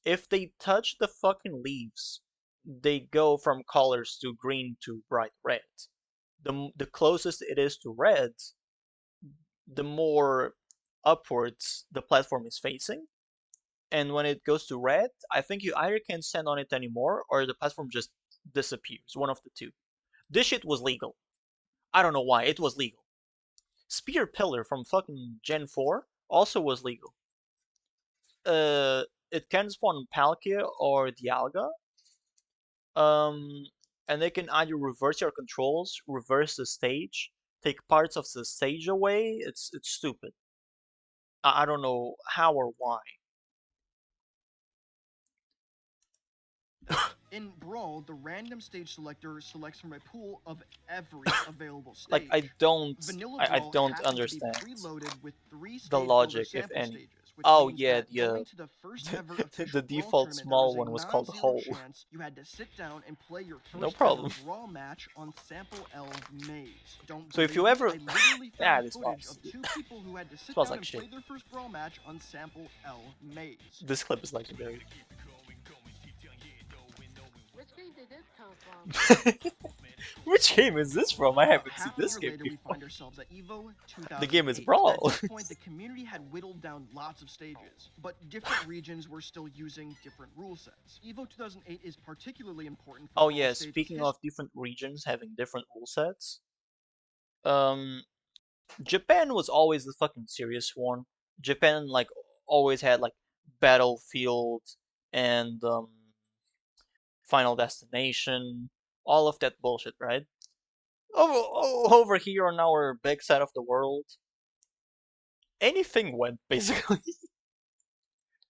If they touch the fucking leaves, they go from colors to green to bright red. The closest it is to red, the more upwards the platform is facing. And when it goes to red, I think you either can't stand on it anymore or the platform just disappears. One of the two. This shit was legal. I don't know why, it was legal. Spear Pillar from fucking Gen 4 also was legal. It can spawn Palkia or Dialga. And they can either reverse your controls, reverse the stage, take parts of the stage away. It's stupid. I don't know how or why. In Brawl, the random stage selector selects from a pool of every available stage. Like I don't understand understand preloaded with 3 the stage logic, if sample any. stages, which Oh means yeah, that going to the first ever official the Brawl default tournament, small there one was was a called non-zero Hole. chance you had to sit down and play your first No problem. ever Brawl match on Sample L Maze. Don't So if you believe me? ever, I literally yeah, found this footage smells. of 2 people who had to sit Smells down like and shit. play their first Brawl match on Sample L Maze. This clip is legendary. Which game did this come from? Which game is this from? I About haven't seen half a this year game later, we before. find ourselves at EVO 2008. The game is Brawl. At this point, the community had whittled down lots of stages, but different regions were still using different rule sets. EVO 2008 is particularly important for Oh Brawl yeah, stages speaking of different regions having different rule sets, Japan was always the fucking serious one. Japan like always had like Battlefield and Final Destination, all of that bullshit, right? Over here on our big side of the world, anything went basically.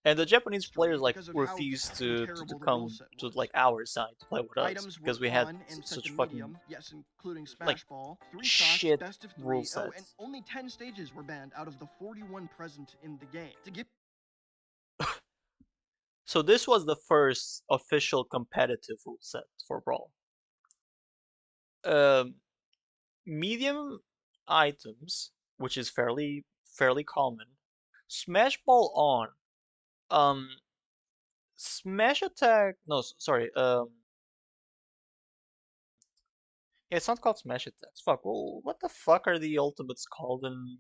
And the Japanese players like because of how refused fat and to terrible the rule come set to was. like our side to play with us Items because were we had fun and set such to fucking medium, yes, including Smash like Ball, 3 shit shots, best of 3, rule oh, and sets. only 10 stages were banned out of the 41 present in the game. To give So this was the first official competitive rule set for Brawl. Medium items, which is fairly common. Smash Ball on. Smash Attack. No, sorry. Yeah, it's not called Smash Attacks. Fuck. Well, what the fuck are the ultimates called in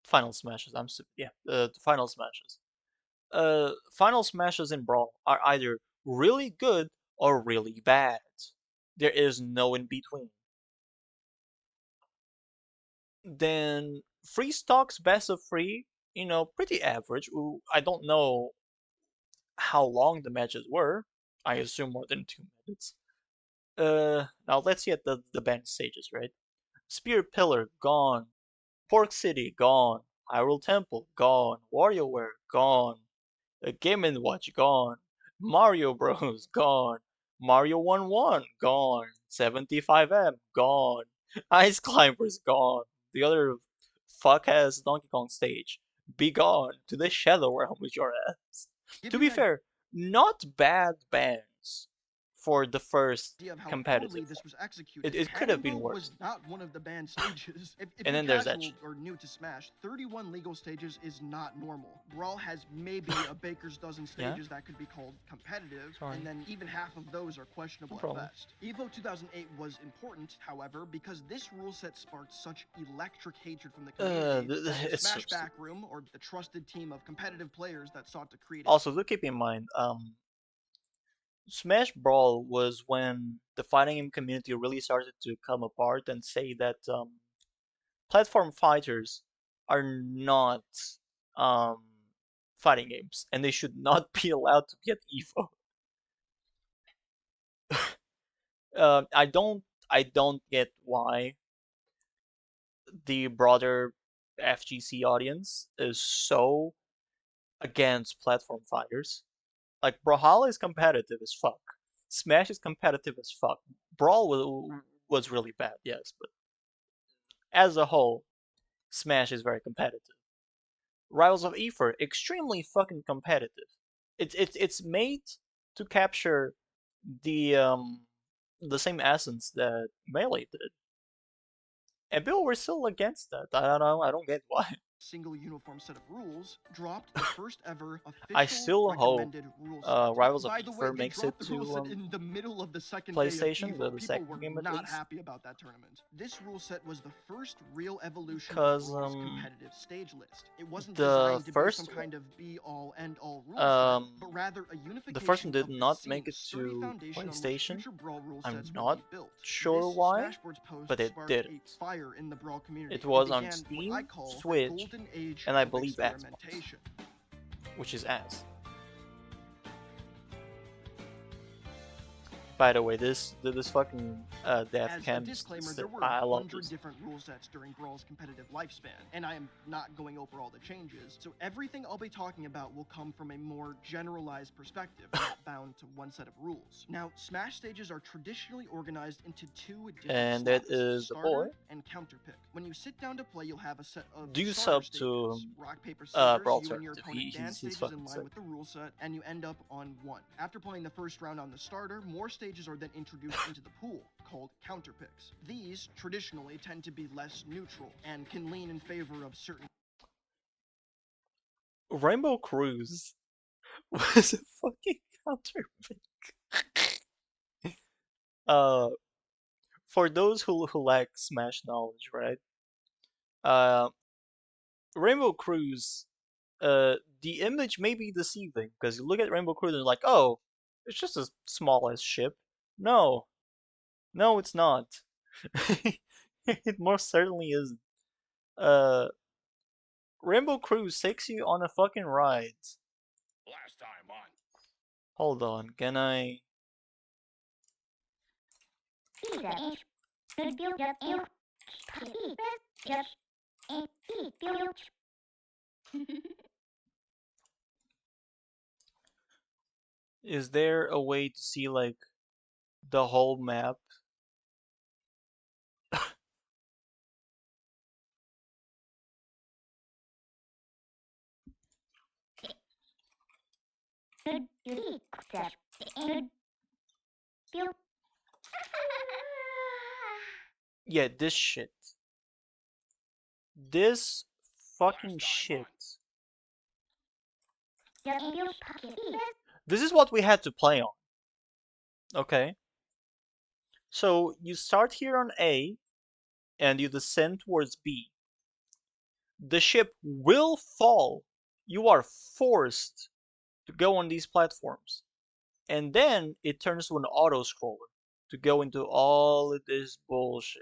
Final Smashes? Yeah, the Final Smashes. Final Smashes in Brawl are either really good or really bad. There is no in between. Then free stocks, best of free, pretty average. Ooh, I don't know how long the matches were. I assume more than 2 minutes. Now let's see at the banned stages, right? Spear Pillar gone, Pork City gone, Hyrule Temple gone, WarioWare gone, Game & Watch gone, Mario Bros gone, Mario 1-1 gone, 75M gone, Ice Climbers gone, the other fuck-ass Donkey Kong stage, be gone to the Shadow Realm with your ass. To be fair, not bad bans for the first idea of how competitive poorly one. this was executed. It could have been Cannonball worse. was not one of the banned stages. If And you're then there's that casual shit. or new to Smash, 31 legal stages is not normal. Brawl has maybe a baker's dozen Yeah? stages that could be called competitive, Sorry. and then even half of those are questionable No at problem. best. EVO 2008 was important, however, because this rule set sparked such electric hatred from the community that the It's so Smash stupid. Backroom, or the trusted team of competitive players that sought to create Also, do keep in mind, Smash Brawl was when the fighting game community really started to come apart and say that platform fighters are not um, fighting games and they should not be allowed to be at EVO. I don't get why the broader FGC audience is so against platform fighters. Like Brawlhalla is competitive as fuck. Smash is competitive as fuck. Brawl was really bad, yes, but as a whole, Smash is very competitive. Rivals of Aether, extremely fucking competitive. It's made to capture the same essence that Melee did. And people were still against that. I don't know, I don't get why. Single uniform set of rules, dropped the first ever I official still hope recommended rule set. Rivals of By the way, Aether they makes it dropped the rule set to in the middle of the second day of PlayStation, EVO. the People second were game at not least. happy about that tournament. This rule set was the first real evolution Because, of Brawl's competitive stage list. It wasn't the designed to be first some kind of be-all, end-all rule Um, set, but rather a unification the first one did of the not same make it sturdy to foundation on which PlayStation. future Brawl rule I'm sets not would be built. sure This why, Smashboards post but it sparked did. a fire in the Brawl community. It was and on began Steam, what I call the Switch, golden age and I of believe Xbox, experimentation. which is ass. By the way, this fucking death As a cam, disclaimer, there were I love 100 this. different rule sets during Brawl's competitive lifespan, and I am not going over all the changes, so everything I'll be talking about will come from a more generalized perspective, not bound to one set of rules. Now, Smash stages are traditionally organized into two different And that slots, is the boy. starter and counterpick. When you sit down to play, you'll have a set of Do starter sub to stages. Rock, paper, scissors, Brawl you and your Alternative. opponent dance He's stages fucking in line sick. with the rule set, and you end up on one. After playing the first round on the starter, more stages are then introduced into the pool, called counterpicks. These, traditionally, tend to be less neutral, and can lean in favor of certain Rainbow Cruise was a fucking counterpick. For those who lack Smash knowledge, right? Rainbow Cruise, the image may be deceiving because you look at Rainbow Cruise and you're like, oh, it's just a smallest ship. No, no, it's not. It most certainly isn't. Uh, Rainbow Cruise takes you on a fucking ride. Last time on. Hold on, can I? Is there a way to see like the whole map? Yeah, this shit. This fucking shit. This is what we had to play on. Okay. So you start here on A and you descend towards B. The ship will fall. You are forced to go on these platforms. And then it turns to an auto scroller to go into all of this bullshit.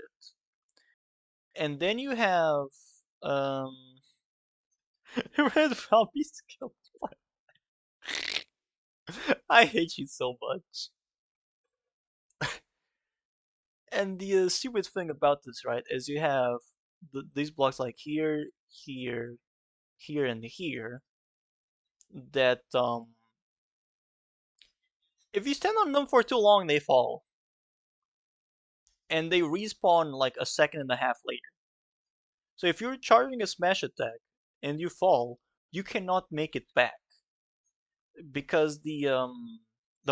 And then you have Red Zombie skill. I hate you so much. And the stupid thing about this, right, is you have these blocks like here, here, here, and here that if you stand on them for too long, they fall, and they respawn like a second and a half later. So if you're charging a smash attack and you fall, you cannot make it back because the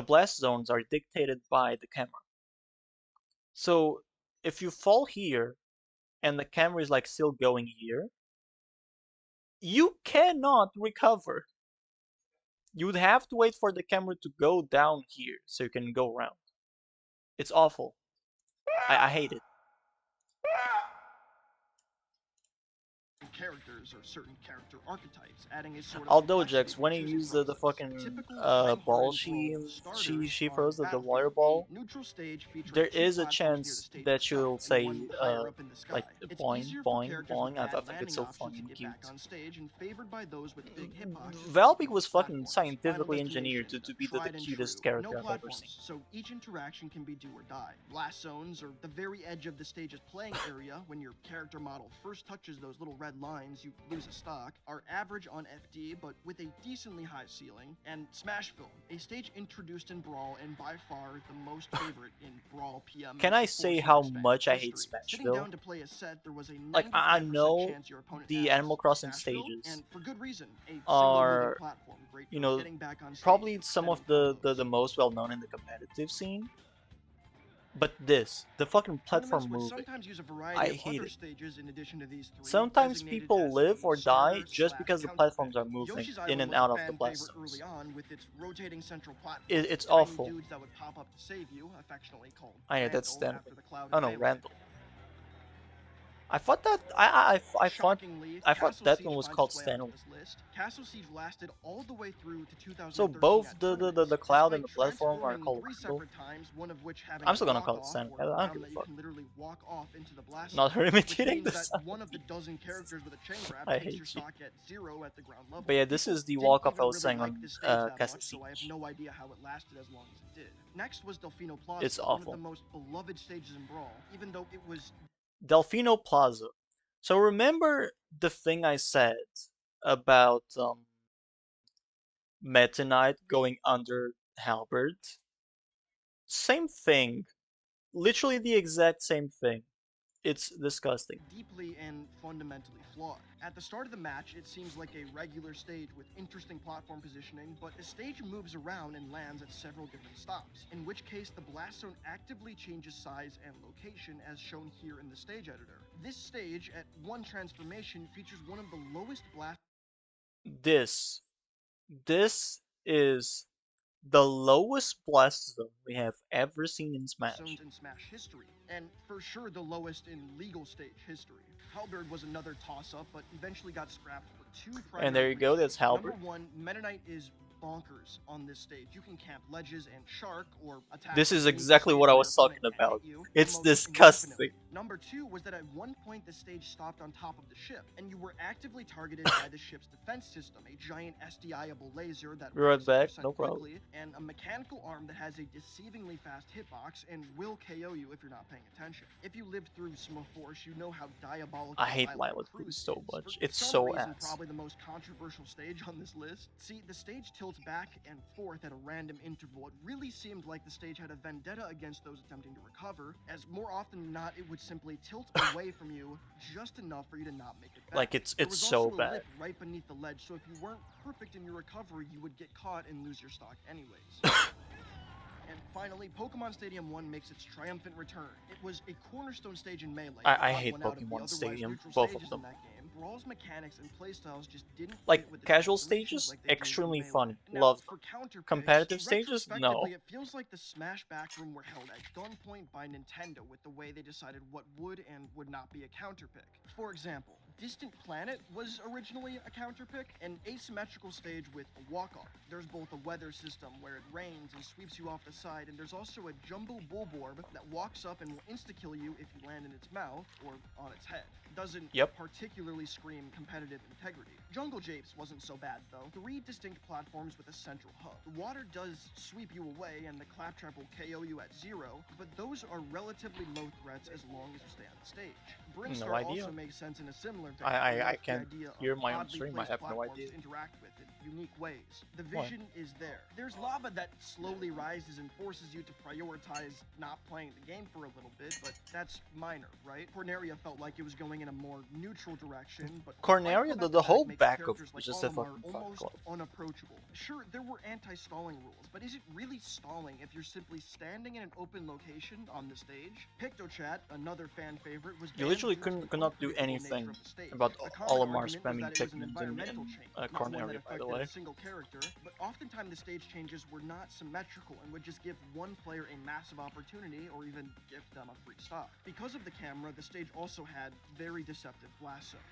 blast zones are dictated by the camera. So if you fall here and the camera is like still going here, you cannot recover. You would have to wait for the camera to go down here so you can go around. It's awful. I hate it. characters or certain character archetypes, adding a sort of Although complexity Jax, to when you choosing use the poses. fucking Typical ball time-hardened she brawls starters she are throws, the water Battlefield, ball, a neutral stage featuring there 2 is a platforms near the chance stage that itself you'll and say one higher up in the sky. like It's boing easier for boing characters boing. with I bad think it's landing so options funny to and get cute. back on stage and favored by those with big hitboxes. Valby was fucking Platforms. Final scientifically engineered destination, to be the tried and cutest true. character No I've ever platforms, seen. so each interaction can be do or die. Blast zones, or the very edge of the stage's playing area, when your character model first touches those little red lines, you lose a stock, are average on FD, but with a decently high ceiling. And Smashville, a stage introduced in Brawl and by far the most favorite in Brawl PM. Can I say how much I hate Sitting Smashville? down to play a set, there was a 95% Like, I know chance your opponent the has Animal Crossing Smashville, stages and for good reason. A single are, moving platform, great you for know, getting back on stage, probably some of extending the most well known in the competitive scene. But this, the fucking platform would moving, sometimes use a variety I of hate other it. stages in addition to these 3, Sometimes designated people as live a or die starter just slash because the counter platforms pick. are moving Yoshi's in Island and was a out of the fan blast favorite early zones. on with its rotating central platform. It's tiny awful. dudes that would pop up to save you, affectionately called I know, that's Randall, Stanley. after the cloud Oh of no, melee. Randall. I thought that Shockingly, I thought Castle that Siege one was finds called its way onto Stanley. this list. Castle Siege lasted all the way through to 2013 So both at the tournaments, cloud and the despite platform are transforming called 3 Randall. separate times, one of which having I'm a still gonna call it walk-off, Stanley. or I don't round give that a you fuck. can literally walk off into the blast Not zone, her which imitating means the that sound. one of the dozen characters with a chain grab I takes hate your you. stock at 0 at the ground level. But yeah, this People is the didn't walk-off even I was really saying like on this stage that Castle much, so I have Siege. no idea how it lasted as long as it did. Next was Delfino Plaza, It's one of the awful. most beloved stages in Brawl, even though it was Delfino Plaza. So remember the thing I said about Meta Knight going under Halberd? Same thing. Literally the exact same thing. It's disgusting. deeply and fundamentally flawed. At the start of the match, it seems like a regular stage with interesting platform positioning, but the stage moves around and lands at several different stops, in which case the blast zone actively changes size and location as shown here in the stage editor. This stage, at one transformation, features one of the lowest blast This is the lowest blast zone we have ever seen in Smash. zones in Smash history, and for sure the lowest in legal stage history. Halberd was another toss-up, but eventually got scrapped for 2 primary And there you go, that's reasons. Halberd. Number 1, Meta Knight is bonkers on this stage. You can camp ledges and shark, or attack This is any exactly stage what I where was your opponent talking can't about. hit you, It's almost disgusting. indefinitely. Number 2 was that at one point the stage stopped on top of the ship, and you were actively targeted by the ship's defense system, a giant SDI-able laser that Be right rolls back, 6% no problem. quickly, and a mechanical arm that has a deceivingly fast hitbox and will KO you if you're not paying attention. If you lived through Smoforce, you know how diabolical I hate Lilac Lila Cruz Cruz so is. much. For It's some so reason, ass. probably the most controversial stage on this list. See, the stage tilts back and forth at a random interval. It really seemed like the stage had a vendetta against those attempting to recover, as more often than not, it would simply tilt away from you just enough for you to not make it back. Like, it's There was so also a bad. lip right beneath the ledge, so if you weren't perfect in your recovery, you would get caught and lose your stock anyways. And finally, Pokemon Stadium 1 makes its triumphant return. It was a cornerstone stage in Melee. I odd hate one out of the Pokemon otherwise Stadium, neutral both stages of them. in that game. Brawl's mechanics and playstyles just didn't Like, fit with the casual transformations stages, like they do in extremely Melee. funny. Now, Love for them. counter Competitive picks, stages? No. retrospectively, it feels like the Smash backroom were held at gunpoint by Nintendo with the way they decided what would and would not be a counter pick. For example, Distant Planet was originally a counter pick, an asymmetrical stage with a walk-off. There's both a weather system where it rains and sweeps you off the side, and there's also a Jumbo Bulborb that walks up and will insta-kill you if you land in its mouth or on its head. Doesn't particularly scream competitive integrity. Jungle Japes wasn't so bad though. 3 distinct platforms with a central hub. The water does sweep you away and the Claptrap will KO you at 0, but those are relatively low threats as long as you stay on the stage. Brinstar idea. also makes sense in a similar vein. I The can't idea of hear my own oddly stream, I placed have no platforms idea. to interact with in unique ways. The Why? vision is there. There's lava that slowly rises and forces you to prioritize not playing the game for a little bit, but that's minor, right? Corneria felt like it was going in a more neutral direction, but Corneria, the whole back of it was just a Olimar fucking almost fuck club. unapproachable. Sure, there were anti-stalling rules, but is it really stalling if you're simply standing in an open location on the stage? PictoChat, another fan favorite, was You banned literally due to the could not do unpredictable anything nature of the stage. about The common Olimar argument was spamming that it was an Pikmin environmental in change, not one that Corneria, by the affected way. a single character, but oftentimes the stage changes were not symmetrical and would just give one player a massive opportunity or even gift them a free stock. Because of the camera, the stage also had very deceptive blast zones.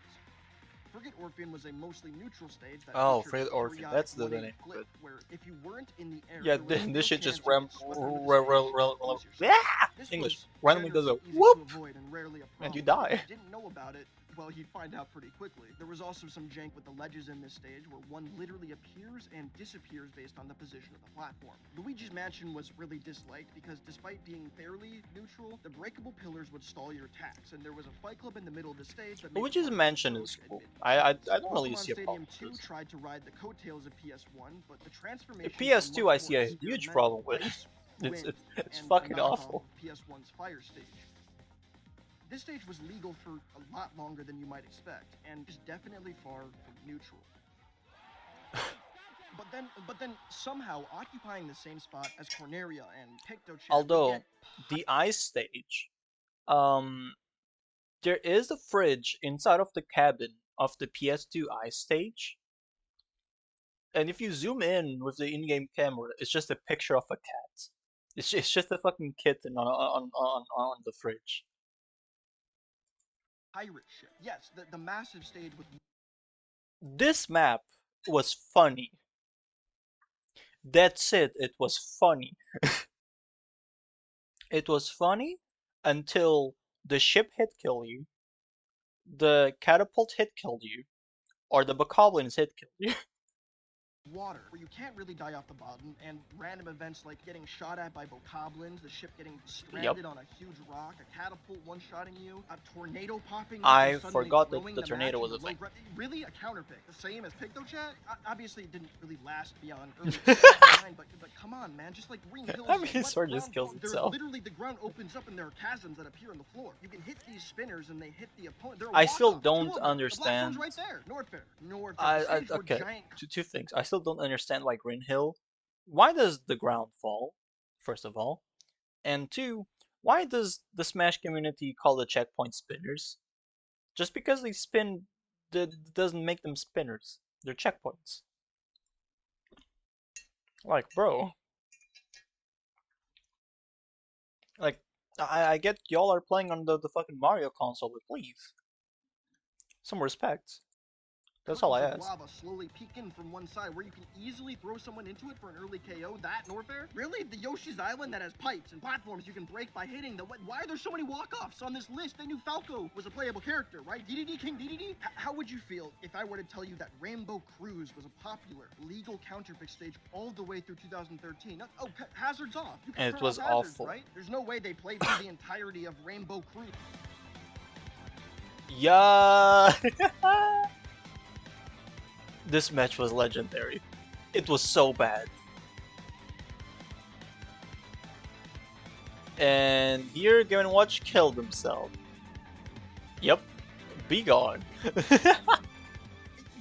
Frigate Orpheum was a mostly neutral stage that Oh, featured Frigate a Orpheum. periodic That's the 180 name of flip, it. where if you weren't in the air, Yeah, there was no this shit chance just you'd get swept under the stage and lose yourself. This English was randomly does a generally easy whoop, to avoid and rarely a and you problem. die. If you didn't know about it, well, you'd find out pretty quickly. There was also some jank with the ledges in this stage, where one literally appears and disappears based on the position of the platform. Luigi's Mansion was really disliked because despite being fairly neutral, the breakable pillars would stall your attacks, and there was a fight club in the middle of the stage that made Luigi's it hard to Mansion approach is at cool. mid-seconds. I don't really Pokemon see a Stadium problem 2 with this. tried to ride the coattails of PS1, but the transformation PS2 I see a huge problem with. It's fucking awful. PS1's Fire Stage. This stage was legal for a lot longer than you might expect, and is definitely far from neutral. But then somehow occupying the same spot as Corneria and PictoChat. Although the ice stage, there is a fridge inside of the cabin of the PS2 ice stage, and if you zoom in with the in-game camera, it's just a picture of a cat. It's just a fucking kitten on the fridge. Pirate ship. Yes, the massive stage with. This map was funny. That's it. It was funny. It was funny until the ship hit kill you, the catapult hit killed you, or the bokoblins hit kill you. Water, where you can't really die off the bottom, and random events like getting shot at by bokoblins, the ship getting stranded on a huge rock, a catapult one-shotting you, a tornado popping up I and suddenly forgot that throwing the tornado match was in a the thing. really a counterpick, the same as PictoChat. Obviously, it didn't really last beyond early 2009, but come on, man, just like Green Hills. I mean, his sword just kills itself. Literally, the ground opens up and there are chasms that appear on the floor. You can hit these spinners and they hit the opponent. I still don't understand. The platform's right there. Norfair. Okay, two things. I still don't understand why Green Hill. Why does the ground fall? First of all, and two, why does the Smash community call the checkpoint spinners? Just because they spin, doesn't make them spinners. They're checkpoints. Like, bro. Like, I get y'all are playing on the fucking Mario console, but please, some respect. That's all I ask. Lava slowly peek in from one side, where you can easily throw someone into it for an early KO. That Norfair? Really? The Yoshi's Island that has pipes and platforms you can break by hitting the. Why are there so many walk-offs on this list? They knew Falco was a playable character, right? DDD King DDD. How would you feel if I were to tell you that Rainbow Cruise was a popular legal counterpick stage all the way through 2013? Oh, hazards off. You can And it turn was off hazards, awful. right? There's no way they played through the entirety of Rainbow Cruise. Yeah. This match was legendary. It was so bad. And here Game & Watch killed himself. Yep. Be gone.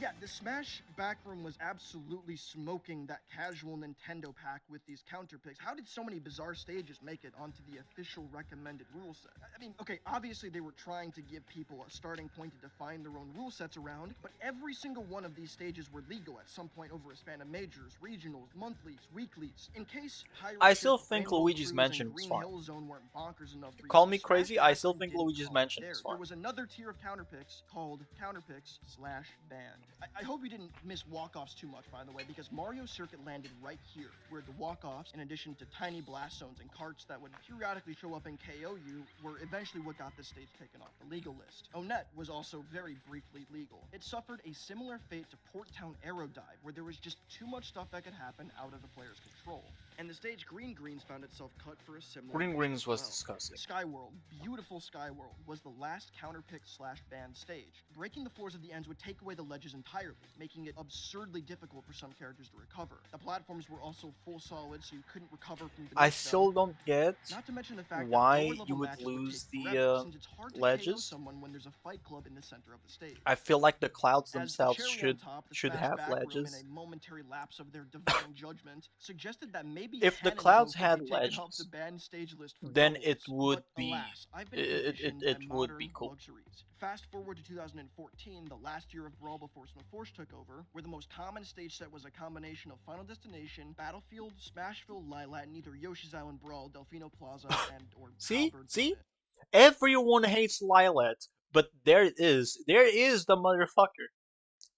Yeah, the Smash backroom was absolutely smoking that casual Nintendo pack with these counterpicks. How did so many bizarre stages make it onto the official recommended rule set? I mean, okay, obviously they were trying to give people a starting point to define their own rule sets around, but every single one of these stages were legal at some point over a span of majors, regionals, monthlies, weeklies. In case Pirate I still Ship, think Rainbow Luigi's Cruise, Mansion and is Green fine. Hill Zone weren't bonkers enough for Call you, me the Smash crazy, I still backroom think didn't Luigi's call it Mansion there. is fine. There was another tier of counterpicks called counterpicks/banned. I hope you didn't miss walk-offs too much, by the way, because Mario Circuit landed right here, where the walk-offs, in addition to tiny blast zones and carts that would periodically show up and KO you, were eventually what got this stage taken off the legal list. Onet was also very briefly legal. It suffered a similar fate to Port Town Aerodive, where there was just too much stuff that could happen out of the player's control. And the stage Green Greens found itself cut for a similar Green fate Greens as was well. disgusting. Skyworld, beautiful Skyworld, was the last counterpick/banned stage. Breaking the floors of the ends would take away the ledges entirely, making it absurdly difficult for some characters to recover. The platforms were also full solid, so you couldn't recover from beneath I them. still don't get Not to mention the fact that why lower level you would matches lose take the forever, since it's hard to KO ledges. someone when there's a fight club in the center of the stage. I feel like the clouds As the themselves cherry on top, the should Smash have backroom, ledges. in a momentary lapse of their divine judgment, suggested that maybe If the Cannon clouds Zone could had be taken off the ledges, banned stage list for then doubles, it would but be alas, I've been it conditioned by would be modern cool. luxuries. Fast forward to 2014, the last year of Brawl before Force took over, where the most common stage set was a combination of Final Destination, Battlefield, Smashville, Lilat, and either Yoshi's Island Brawl, Delfino Plaza, and or See? Halberd See? Donut. Everyone hates Lilat, but there it is. There is the motherfucker.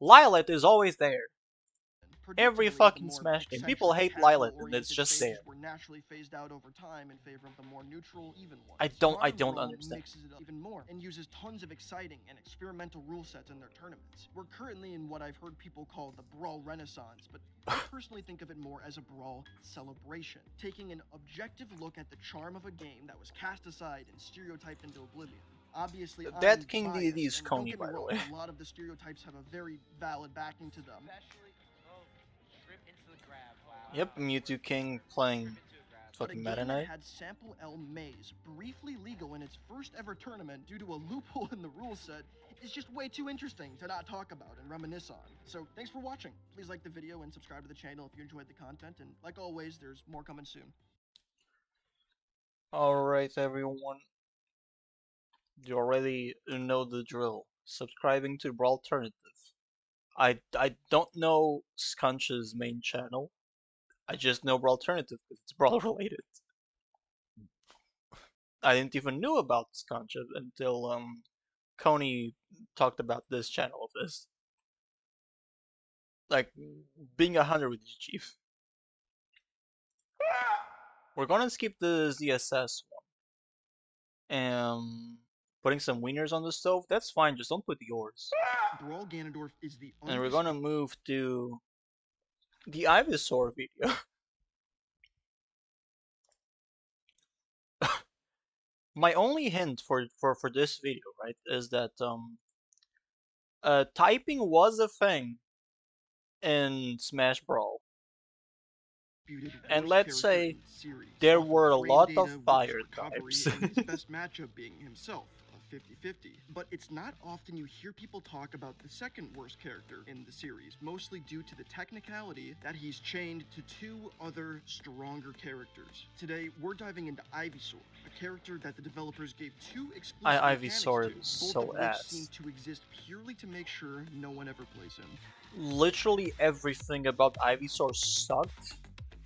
Lylat is always there. Every Predictably, the fucking more Smash game. People eccentric, hate Lylat, and it's casual-oriented just stages there. were naturally phased out over time in favor of the more neutral, even ones. I Modern don't Brawl understand. mixes it up even more and uses tons of exciting and experimental rule sets in their tournaments. We're currently in what I've heard people call the Brawl Renaissance, but I personally think of it more as a Brawl celebration, taking an objective look at the charm of a game that was cast aside and stereotyped into oblivion. Obviously, Dead I'm King biased, DD is and don't Coney, get me by the wrong, way. a lot of the stereotypes have a very valid backing to them. Yep, Mewtwo King playing But a fucking game Meta that Knight. had Sample L Maze briefly legal in its first ever tournament due to a loophole in the rule set is just way too interesting to not talk about and reminisce on. So thanks for watching. Please like the video and subscribe to the channel if you enjoyed the content, and like always, there's more coming soon. Alright everyone, you already know the drill. Subscribing to Brawl Alternative. I don't know Skunch's main channel. I just know Brawl Alternative because it's Brawl related. I didn't even know about Skunch until Coney talked about this channel of his. Like being 100 with you, Chief. We're gonna skip the ZSS one. Putting some wieners on the stove, that's fine, just don't put yours. Brawl Ganondorf is the And we're gonna move to the Ivysaur video. My only hint for this video, right, is that typing was a thing in Smash Brawl. And let's say there were a lot of fire types. and his best matchup being himself, a 50-50. But it's not often you hear people talk about the second worst character in the series, mostly due to the technicality that he's chained to two other stronger characters. Today, we're diving into Ivysaur, a character that the developers gave two exclusive mechanics Ivysaur to, is both so of which ass. seem to exist purely to make sure no one ever plays him. Literally everything about Ivysaur sucked,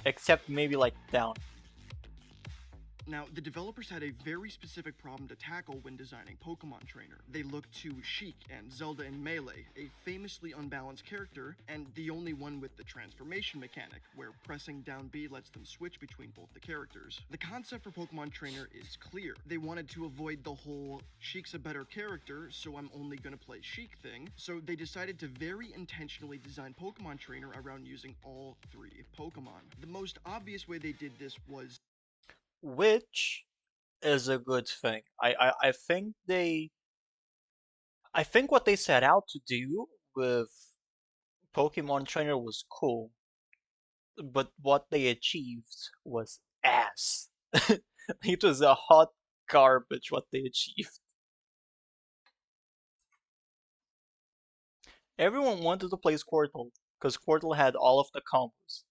except maybe like down. Now, the developers had a very specific problem to tackle when designing Pokemon Trainer. They looked to Sheik and Zelda in Melee, a famously unbalanced character, and the only one with the transformation mechanic, where pressing down B lets them switch between both the characters. The concept for Pokemon Trainer is clear. They wanted to avoid the whole Sheik's a better character, so I'm only gonna play Sheik thing, so they decided to very intentionally design Pokemon Trainer around using all three Pokemon. The most obvious way they did this was, which is a good thing. I think what they set out to do with Pokemon Trainer was cool, but what they achieved was ass. It was a hot garbage what they achieved. Everyone wanted to play Squirtle because Squirtle had all of the combos.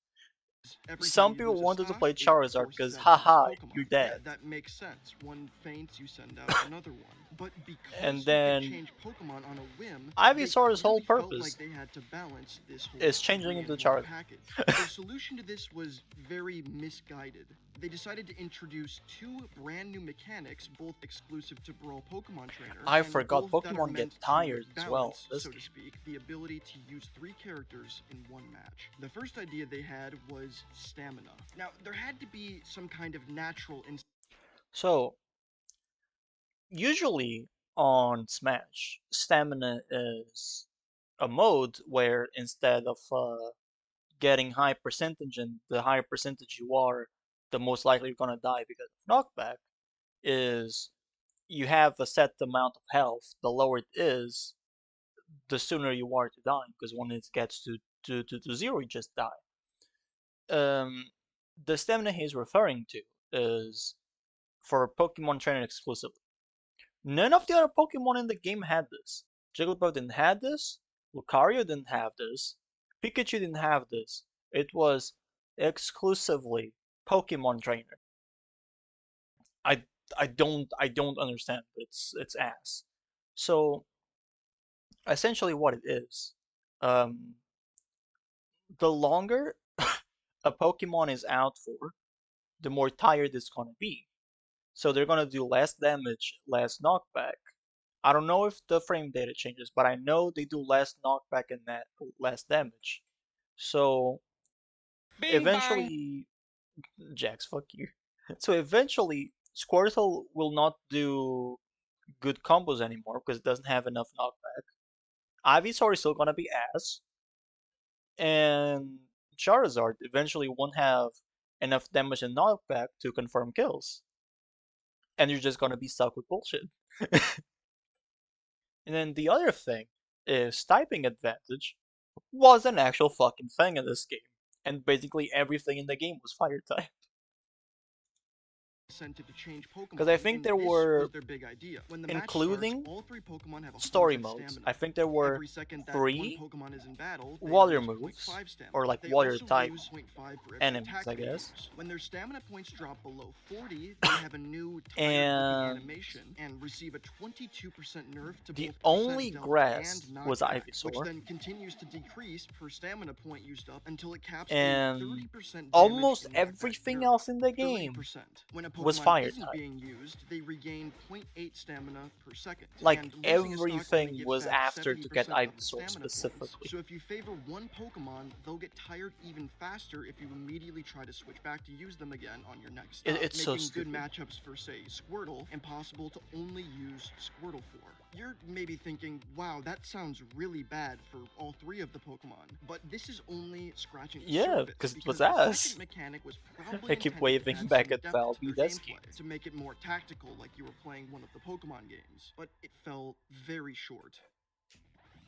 Some people wanted to play Charizard because, haha, you're dead. yeah, that makes sense. One faints, you send out another one. But because And you then could change Pokemon on a whim, Ivysaur's they whole clearly felt purpose like they had to balance this whole is changing into Charizard. package. The solution to this was very misguided. They decided to introduce two brand new mechanics, both exclusive to Brawl Pokemon Trainer. I and forgot both that are Pokemon get meant to tired as well. balance, so to speak, the ability to use three characters in one match. The first idea they had was stamina. Now, there had to be some kind of natural So, usually on Smash, stamina is a mode where instead of getting high percentage, and the higher percentage you are, the most likely you're gonna die because of knockback, is you have a set amount of health. The lower it is, the sooner you are to die, because when it gets to zero, you just die. The stamina he's referring to is for Pokemon Trainer exclusively. None of the other Pokemon in the game had this. Jigglypuff didn't have this, Lucario didn't have this, Pikachu didn't have this. It was exclusively Pokemon Trainer. I don't understand. It's ass. So essentially what it is, the longer a Pokemon is out for, the more tired it's gonna be. So they're gonna do less damage, less knockback, I don't know if the frame data changes, but I know they do less knockback and less damage. So eventually, Jax, fuck you. So eventually, Squirtle will not do good combos anymore because it doesn't have enough knockback. Ivysaur is still gonna be ass, and Charizard eventually won't have enough damage and knockback to confirm kills, and you're just gonna be stuck with bullshit. And then the other thing is typing advantage was an actual fucking thing in this game, and basically everything in the game was fire type. Incentive to change Pokemon, Because I think and there this were, was their big idea. When the match including starts, all three Pokemon have story 100 modes, stamina. I think there were Every second that 3 one Pokemon is in battle, they water lose moves, 0.5 stamina. or like They water also type lose 0.5 for every enemies, attack I they guess. use. When their stamina points drop below 40, they have a new tired-looking And animation and receive a 22% nerf to the both only percent grass health and was knockback, which Ivysaur, then continues to decrease per stamina point used up until it caps a and 30% damage almost knockback everything nerf. else in the game 30%. When a was Pokemon fire isn't type. being used, they regain 0.8 stamina per second. Like And losing a stock only everything gives was back after to get 70% of the Ivysaur stamina points. specifically. So if you favor one Pokemon, they'll get tired even faster if you immediately try to switch back to use them again on your next stop, It's so making good stupid. matchups for, say, Squirtle impossible to only use Squirtle for. You're maybe thinking, wow, that sounds really bad for all three of the Pokemon, but this is only scratching the Yeah, surface, because it was the ass. second mechanic was probably I keep intended to waving add back some at depth Valby, to their that's gameplay, cute. to make it more tactical like you were playing one of the Pokemon games, but it fell very short.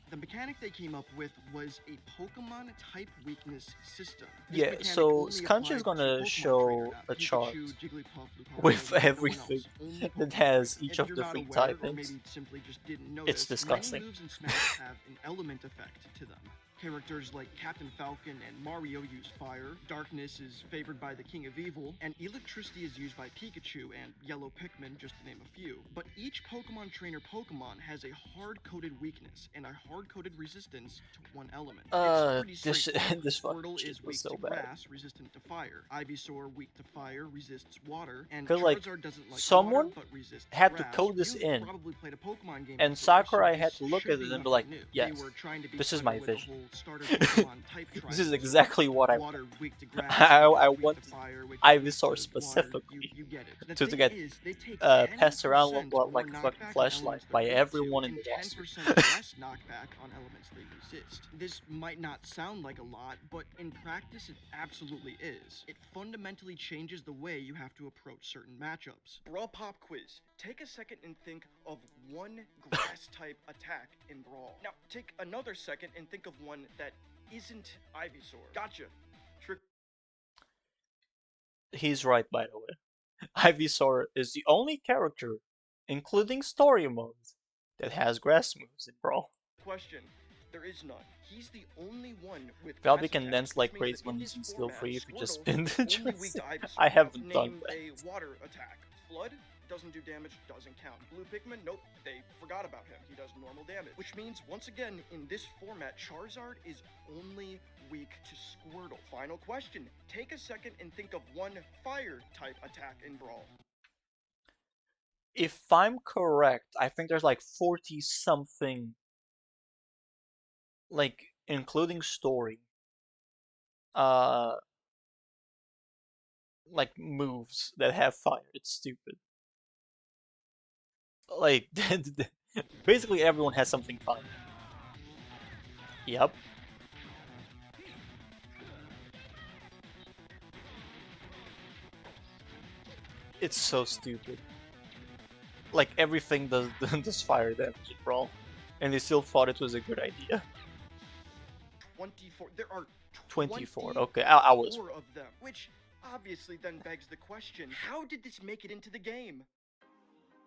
The mechanic they came up with was a Pokemon type weakness system. This Yeah, mechanic so only Skunch is applied to gonna Pokemon show trainer, a Pikachu, chart Jigglypuff, Lucario, with and no one everything else, only that Pokemon has trainer. each If of you're the not 3 aware, or typings. maybe simply just didn't notice, It's disgusting. many moves in Smash have an element effect to them. Characters like Captain Falcon and Mario use fire, darkness is favored by the King of Evil, and electricity is used by Pikachu and Yellow Pikmin, just to name a few. But each Pokemon trainer Pokemon has a hard-coded weakness and a hard-coded resistance to one element. It's pretty This straightforward. this fucking Squirtle shit is was weak so to bad. grass, resistant to fire. Ivysaur weak to fire, resists water, and Cause like Charizard doesn't like someone water but resists had to grass. code this You've in, probably played a Pokemon game and before, so Sakurai had this to look should at it and be nothing like, new. yes, They were trying to be this is clever my with the vision. whole starter Pokemon type This is triangle. exactly what I Water want. weak to grass, I weak want to fire, which Ivysaur to specifically you get it. The to thing get is, they take passed around 10% like a more fucking knockback on flashlight elements by they're weak to, everyone in and the roster. 10% less knockback on elements they resist. This might not sound like a lot, but in practice it absolutely is. It fundamentally changes the way you have to approach certain matchups. Brawl Pop Quiz. Take a second and think of one grass type attack in Brawl. Now, take another second and think of one that isn't Ivysaur. Gotcha. Trick. He's right, by the way. Ivysaur is the only character, including story modes, that has grass moves in Brawl. Question. There is none. He's the only one with Valby grass can attacks, dance like which means crazy that when in using this skill format, 3 if you just Squirtle spin the is only weak to transition. Ivysaur. I haven't Now, done name that. a water attack. Flood doesn't do damage, doesn't count. Blue Pikmin, nope, they forgot about him. He does normal damage. Which means, once again, in this format, Charizard is only weak to Squirtle. Final question. Take a second and think of one fire-type attack in Brawl. If I'm correct, I think there's like 40 something, like including story, like moves that have fire. It's stupid. Like basically everyone has something fire. Yep. It's so stupid. Like everything does does fire damage in Brawl, and they still thought it was a good idea. 24. There are 24. Okay, I was 24 of them, which obviously then begs the question, how did this make it into the game?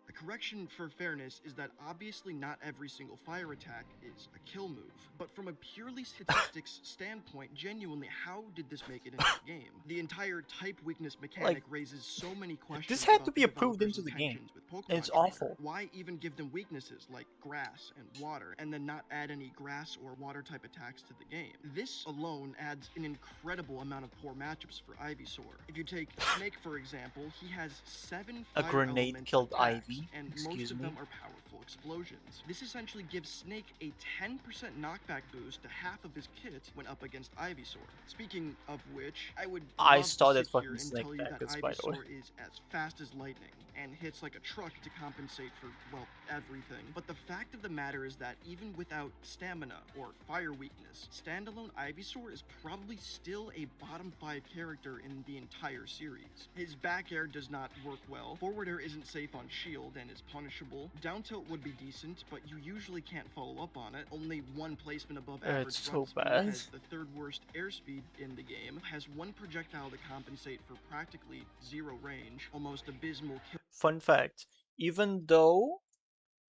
The correction for fairness is that obviously not every single fire attack is a kill move, but from a purely statistics standpoint, genuinely, how did this make it into the game? The entire type weakness mechanic raises so many questions. This had about to be the approved developers' into the game, intentions with Pokemon and it's Trainer. awful. Why even give them weaknesses like grass and water, and then not add any grass or water type attacks to the game? This alone adds an incredible amount of poor matchups for Ivysaur. If you take Snake, for example, he has 7 A fire grenade element killed attacks, Ivy? and Excuse most of me? them are powerful. explosions. This essentially gives Snake a 10% knockback boost to half of his kit when up against Ivysaur. Speaking of which, I would love to started sit here fucking and Snake tell you that Packets, by the way. Ivysaur is as fast as lightning and hits like a truck to compensate for, well, everything. But the fact of the matter is that even without stamina or fire weakness, standalone Ivysaur is probably still a bottom 5 character in the entire series. His back air does not work well, forward air isn't safe on shield and is punishable, down tilt would be decent, but you usually can't follow up on it. Only one placement above average It's drop so speed, bad. has the 3rd worst airspeed in the game, has one projectile to compensate for practically 0 range, almost abysmal kill. Fun fact, even though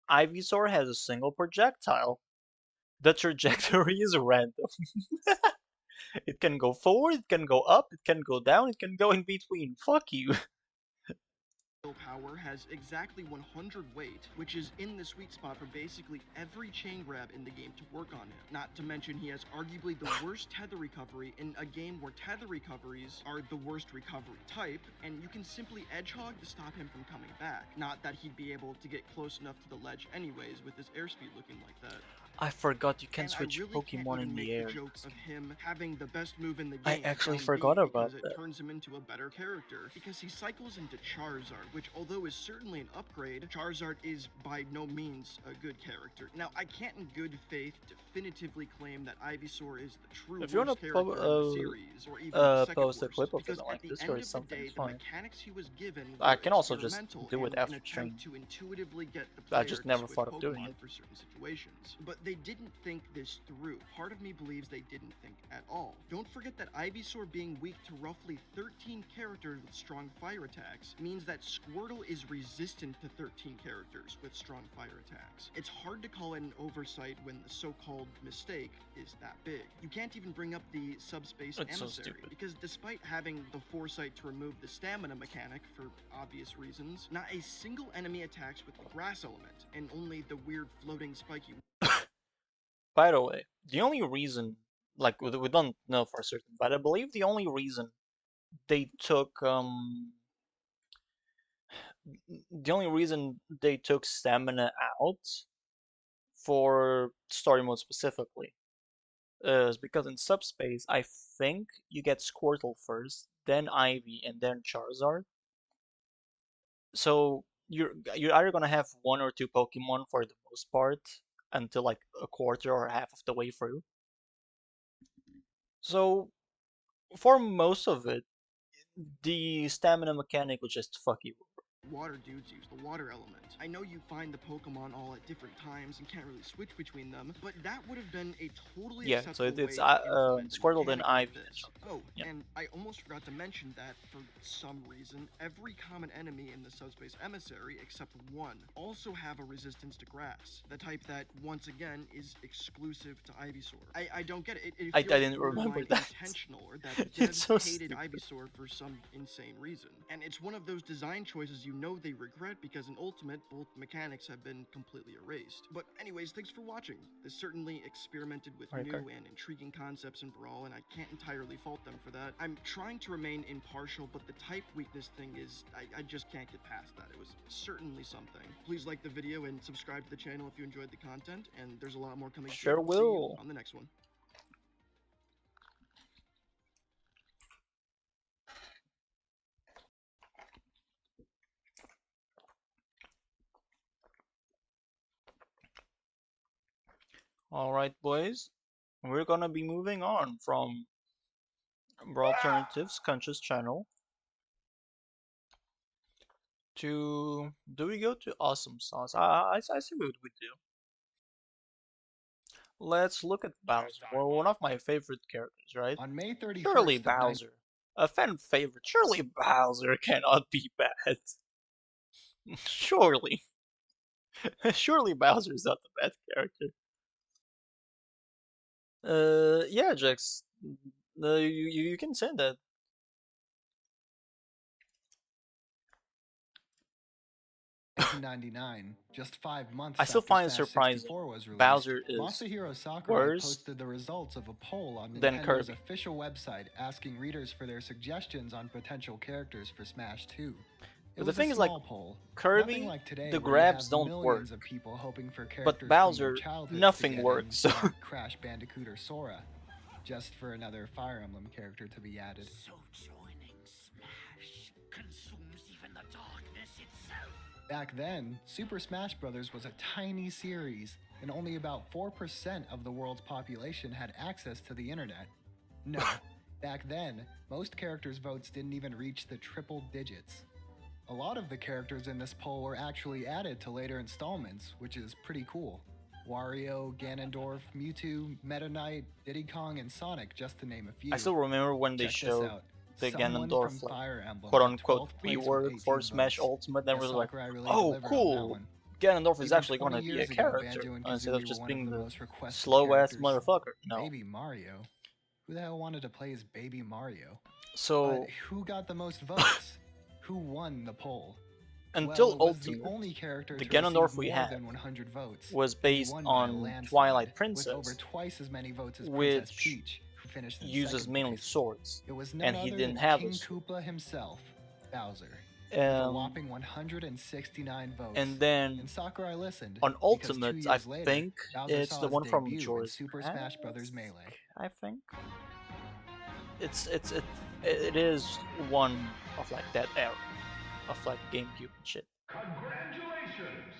Ivysaur has a single projectile, the trajectory is random. It can go forward, it can go up, it can go down, it can go in between. Fuck you. Power has exactly 100 weight, which is in the sweet spot for basically every chain grab in the game to work on him. Not to mention he has arguably the worst tether recovery in a game where tether recoveries are the worst recovery type, and you can simply edgehog to stop him from coming back. Not that he'd be able to get close enough to the ledge anyways with his airspeed looking like that. I forgot you can And switch I really Pokemon in the air. The joke of him having the best move in the I game actually down forgot B about because that. it turns him into a better character, because he cycles into Charizard, which although is certainly an upgrade, Charizard is by no means a good character. Now, I can't in good faith definitively claim that Ivysaur is the true If you worst wanna character in the series, or even the second post a worst, clip of it because on at like the Discord end or of the something, day, it's the fine. mechanics he was given I were can also just experimental do it and after an stream. attempt to intuitively get the I player just to never switch thought of doing Pokemon it. for certain situations. But they didn't think this through. Part of me believes they didn't think at all. Don't forget that Ivysaur being weak to roughly 13 characters with strong fire attacks means that Squirtle is resistant to 13 characters with strong fire attacks. It's hard to call it an oversight when the so-called mistake is that big. You can't even bring up the subspace It's so emissary, stupid. because despite having the foresight to remove the stamina mechanic for obvious reasons, not a single enemy attacks with the grass element, and only the weird floating spiky. By the way, the only reason, like we don't know for certain, but I believe the only reason they took stamina out for story mode specifically is because in subspace I think you get Squirtle first, then Ivy, and then Charizard. So you're either gonna have 1 or 2 Pokemon for the most part until like a quarter or half of the way through. So for most of it, the stamina mechanic would just fuck you. Water dudes use the water element. I know you find the Pokemon all at different times and can't really switch between them, but that would have been a totally So acceptable it's way to implement a Squirtle, then mechanic like Ivy. this. Oh, and I almost forgot to mention that for some reason, every common enemy in the subspace emissary except one also have a resistance to grass, the type that once again is exclusive to Ivysaur. I don't get it. It I feels didn't remember borderline that. intentional, or that the It's devs so hated stupid. Ivysaur for some insane reason, and it's one of those design choices you know they regret, because in Ultimate, both mechanics have been completely erased. But anyways, thanks for watching. They certainly experimented with Okay. new and intriguing concepts in Brawl, and I can't entirely fault them for that. I'm trying to remain impartial, but the type weakness thing is, I just can't get past that. It was certainly something. Please like the video and subscribe to the channel if you enjoyed the content, and there's a lot more coming Sure soon. See you will. on the next one. Alright, boys. We're gonna be moving on from Brawl Alternatives Conscious channel to... Do we go to Awesome Sauce? I see what we do. Let's look at Bowser. Well, one of my favorite characters, right? On May 31st, Surely of nine- Bowser. A fan favorite. Surely Bowser cannot be bad. Surely. Surely Bowser is not a bad character. Yeah, Jax. You can say that. 1999, just 5 months I still after find it Smash surprising 64 was released, Bowser is Masahiro Sakurai worse posted the results of a poll on than Nintendo's Kirby. official website asking readers for their suggestions on potential characters for Smash 2. It But the was a thing is, like, small poll. Kirby, Nothing like today, the where you grabs have don't work. millions of people hoping for But characters from Bowser, their childhoods nothing to get works. in, So like Crash Bandicoot or Sora, just for another Fire Emblem character to be added. So joining Smash consumes even the darkness itself. Back then, Super Smash Bros. Was a tiny series, and only about 4% of the world's population had access to the internet. No, back then, most characters' votes didn't even reach the triple digits. A lot of the characters in this poll were actually added to later installments, which is pretty cool. Wario, Ganondorf, Mewtwo, Meta Knight, Diddy Kong, and Sonic, just to name a few. I still remember when they Check this showed out. the Someone Ganondorf, from like, Fire Emblem quote got unquote 12th place with reword 18 for Smash votes. Ultimate, then Guess was like, Sakurai really oh delivered on that cool, one. Ganondorf is Even actually 20 gonna be a years ago, character Banjo and instead of Kazooie just were one being of the the most requested slow ass characters. motherfucker. No. Baby Mario? Who the hell wanted to play as Baby Mario? So But who got the most votes? Who won the poll? until Well, it was the Ultimate, only character the to receive Ganondorf we more had than 100 votes, was and he based won by a on landslide, Twilight with over Princess, twice as many votes as Princess which Peach, who finished in uses second mainly place. swords, It was none and he other didn't than have King a sword. Koopa himself, Bowser, with a Um, whopping 169 votes. and then And Sakurai listened, on because 2 Ultimate, years I later, think Bowser it's saw the his one from debut in Majora's Super Smash Bros. Melee. I think it is one of like that era of like GameCube and shit. Congratulations!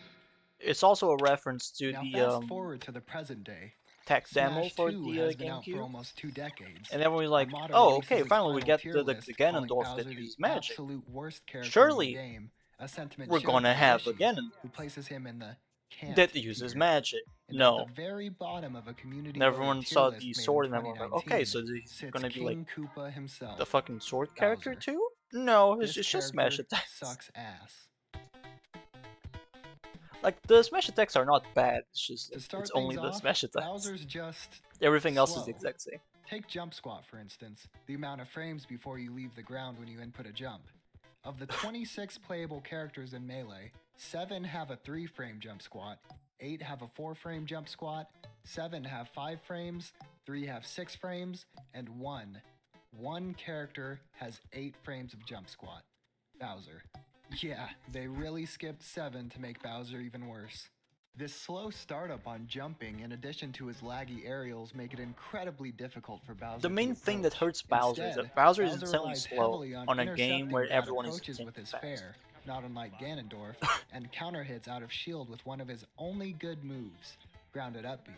It's also a reference to Now the fast forward to the present day. tech demo Smash for 2 the has been out for GameCube, almost 2 decades. and everyone's like, Armada "Oh, releases okay, its finally we final get tier the list, calling Ganondorf Bowser that the uses magic. absolute worst character Surely in the game. A sentiment we're shared gonna by have a Rishi, Ganon who places him in the can't that uses tier. magic." And No. at the very bottom of a community And everyone voted tier saw list the made sword in and everyone was like, 2019 okay, so he's sits gonna be like King Koopa himself. the fucking sword character Bowser. too? No, it's This just smash character attacks. sucks ass. Like, the smash attacks are not bad, it's just, To start it's only things the off, smash attacks. Bowser's just Everything else is slow. the exact same. Take jump squat, for instance, the amount of frames before you leave the ground when you input a jump. Of the 26 playable characters in Melee, 7 have a 3-frame jump squat, 8 have a 4-frame jump squat, 7 have 5 frames, 3 have 6 frames, and 1 character has 8 frames of jump squat. Bowser. Yeah, they really skipped 7 to make Bowser even worse. This slow startup on jumping, in addition to his laggy aerials, make it incredibly difficult for Bowser. The main to thing that approach. hurts Bowser is Instead, that Bowser is Bowser insanely relies slow heavily on a game intercepting where bad everyone is approaches with his fast. fair, not unlike Ganondorf, and counter hits out of shield with one of his only good moves, Grounded Up B.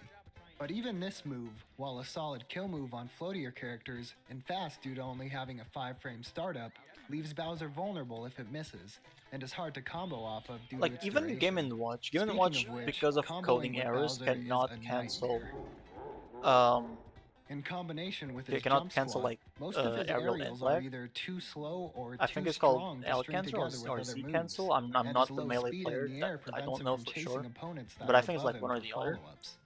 But even this move, while a solid kill move on floatier characters, and fast due to only having a 5-frame startup, leaves Bowser vulnerable if it misses, and is hard to combo off of due to Like, its even duration. Game & Watch, Game & Speaking Watch, of which, because of comboing coding with errors, Bowser is cannot a cancel, nightmare. In combination with they his cannot jump cancel, squat, like, most of his aerial aerials and are lag. either too slow or I too think it's strong called to L string cancel together with or other Z moves, cancel. I'm and not his the low melee speed player, in the air I prevents don't him know from for chasing sure, opponents that but are I think it's above like him one or for the other. follow-ups.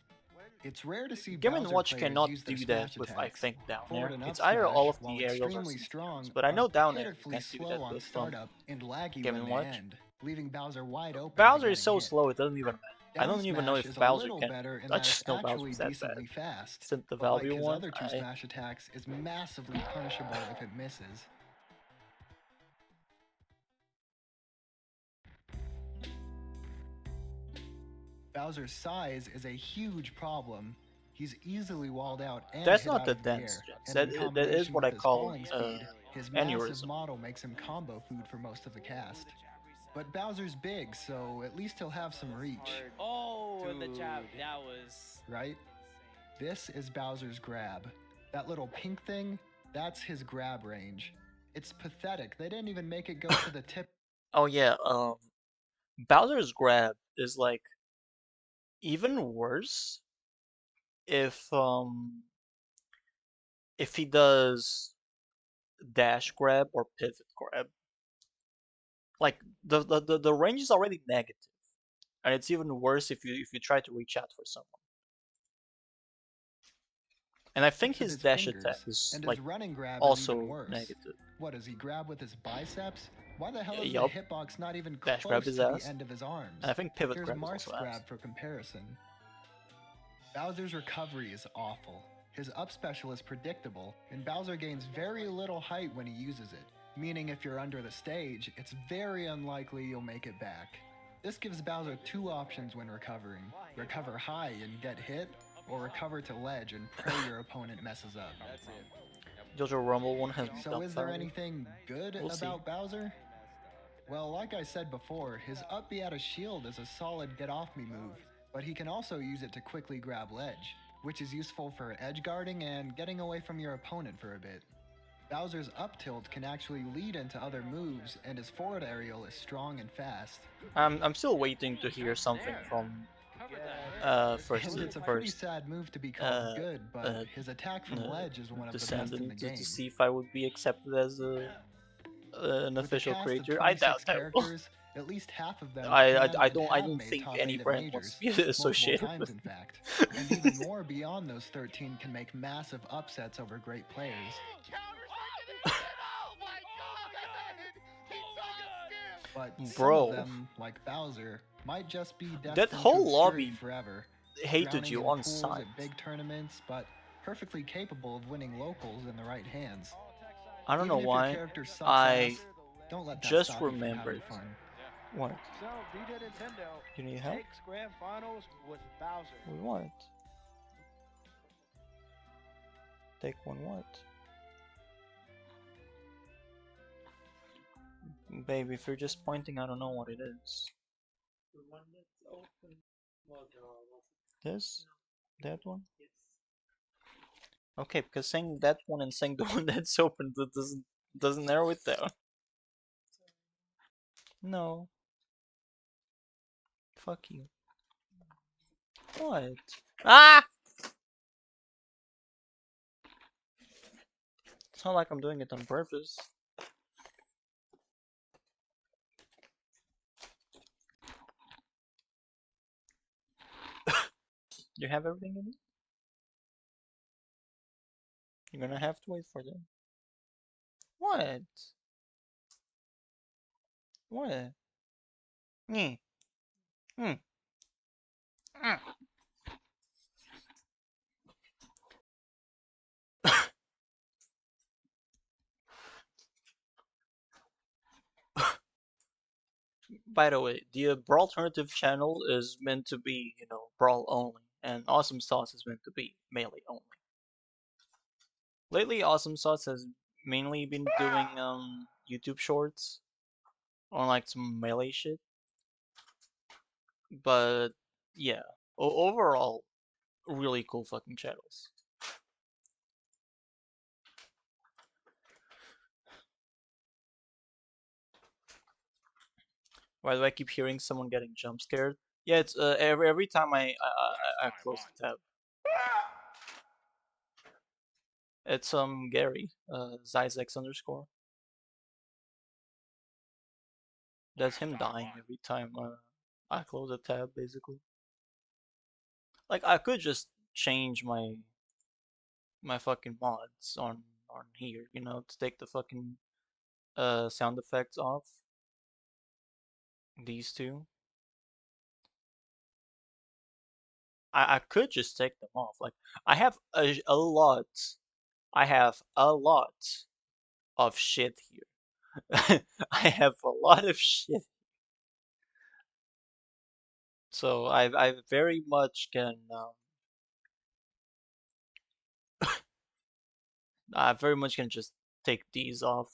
It's rare to see Game & Bowser Watch players cannot use their do that smash with, I attacks. think, down Forward air. and It's up either all of smash, while the aerials or extremely C strong, cancels, but I know are down air you pitifully can't do slow that on with startup and laggy Game when & they Watch. end, leaving Bowser wide open. Bowser to is getting so hit. slow it doesn't even matter. I Down don't even know smash if is a Bowser little can. better in I that it's just know Bowser actually is that bad. decently fast, Since the but like Valve his one, other 2 smash attacks, is massively punishable if it misses. Bowser's size is a huge problem. He's easily walled out and that's hit not out the of the dense air, jets. and in That is combination what with I his call falling speed, his aneurysm. massive model makes him combo food for most of the cast. But Bowser's big, so at least he'll have some reach. Oh, the jab. That was... Right? This is Bowser's grab. That little pink thing, that's his grab range. It's pathetic. They didn't even make it go to the tip. Oh yeah, Bowser's grab is like even worse if he does dash grab or pivot grab. Like the range is already negative, and it's even worse if you try to reach out for someone. And I think his dash attack is and like his running grab also is even worse. negative. What, does he grab with his biceps? Why the hell is Yup. the hitbox not even Dash close grab to his the ass. end of his arms? And I think pivot Here's grab is Marth's also ass. grab for comparison. Bowser's recovery is awful. His up special is predictable, and Bowser gains very little height when he uses it. meaning if you're under the stage, it's very unlikely you'll make it back. This gives Bowser two options when recovering. Recover high and get hit, or recover to ledge and pray your opponent messes up. Jojo Rumble one has So is there dumbfounded. anything good We'll see. about Bowser? Well, like I said before, his up B out of shield is a solid get off me move, but he can also use it to quickly grab ledge, which is useful for edge guarding and getting away from your opponent for a bit. Bowser's up tilt can actually lead into other moves, and his forward aerial is strong and fast. I'm still waiting to hear something from first And it's a pretty sad move to be called good, but his attack from ledge is one of the best in the game. to see if I would be accepted as an With official a cast creator. of I 26 doubt that. characters, at least half of them I can and have don't made think top any 8 at brand wants majors, to be associated multiple times with. in fact. And even more beyond those 13 can make massive upsets over great players. But Bro, some of them, like Bowser, might just be destined that whole to lobby forever. hated Drowning you in on pools sight. at big tournaments, but perfectly capable of winning locals in the right hands. I don't Even know if your why. character sucks I ass, don't let that just stop you from having remembered. fun. What? So, DJ Nintendo You need help? takes Grand Finals with Bowser. What? Take one what? Baby, if you're just pointing, I don't know what it is. The one that's open. This? That one? Okay, because saying that one and saying the one that's open that doesn't narrow it down. No. Fuck you. What? Ah! It's not like I'm doing it on purpose. You have everything you need? You're gonna have to wait for them. What? What? Mm. Mm. Mm. By the way, the Brawl Alternative channel is meant to be, you know, Brawl only, and Awesome Sauce is meant to be Melee only. Lately, Awesome Sauce has mainly been doing YouTube shorts on like some Melee shit, but yeah, overall, really cool fucking channels. Why do I keep hearing someone getting jump scared? Yeah, it's every time I close the tab. It's Gary, Zyzex underscore. That's him dying every time I close a tab, basically. Like I could just change my fucking mods on here, you know, to take the fucking sound effects off. These two. I could just take them off. Like I have a lot. I have a lot of shit here. I have a lot of shit. So I very much can I very much can just take these off.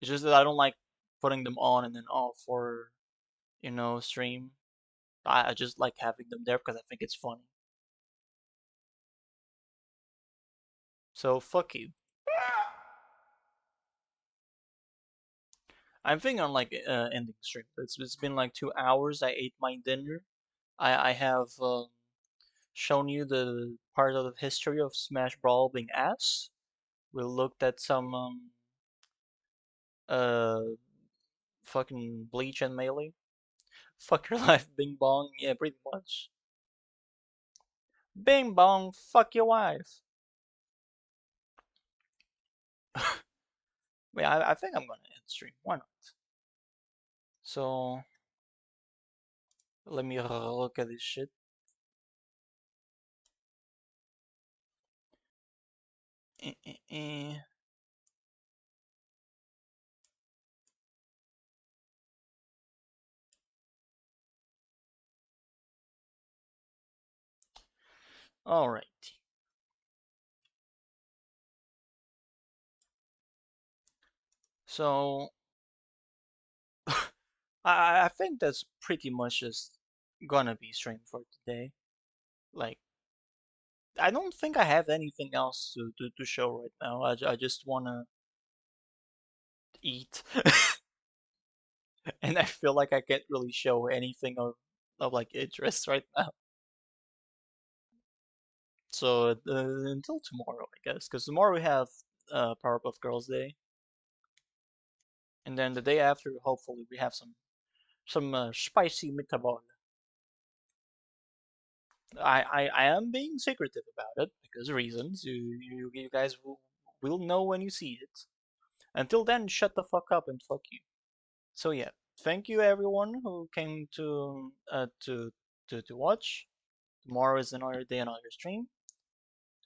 It's just that I don't like putting them on and then off for, you know, stream. I just like having them there because I think it's funny. So fuck you. I'm thinking on like ending stream. It's been like 2 hours. I ate my dinner. I have shown you the part of the history of Smash Brawl being ass. We looked at some uh fucking Bleach and Melee. Fuck your life, Bing Bong. Yeah, pretty much. Bing Bong, fuck your wife. Wait, I think I'm gonna end stream. Why not? So let me look at this shit. Alright. So I think that's pretty much just gonna be stream for today. Like, I don't think I have anything else to show right now. I just wanna eat. And I feel like I can't really show anything of like interest right now. So until tomorrow, I guess, because tomorrow we have Powerpuff Girls Day, and then the day after, hopefully, we have some spicy meatball. I am being secretive about it because reasons. You guys will know when you see it. Until then, shut the fuck up and fuck you. So yeah, thank you everyone who came to watch. Tomorrow is another day, another stream.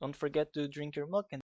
Don't forget to drink your milk and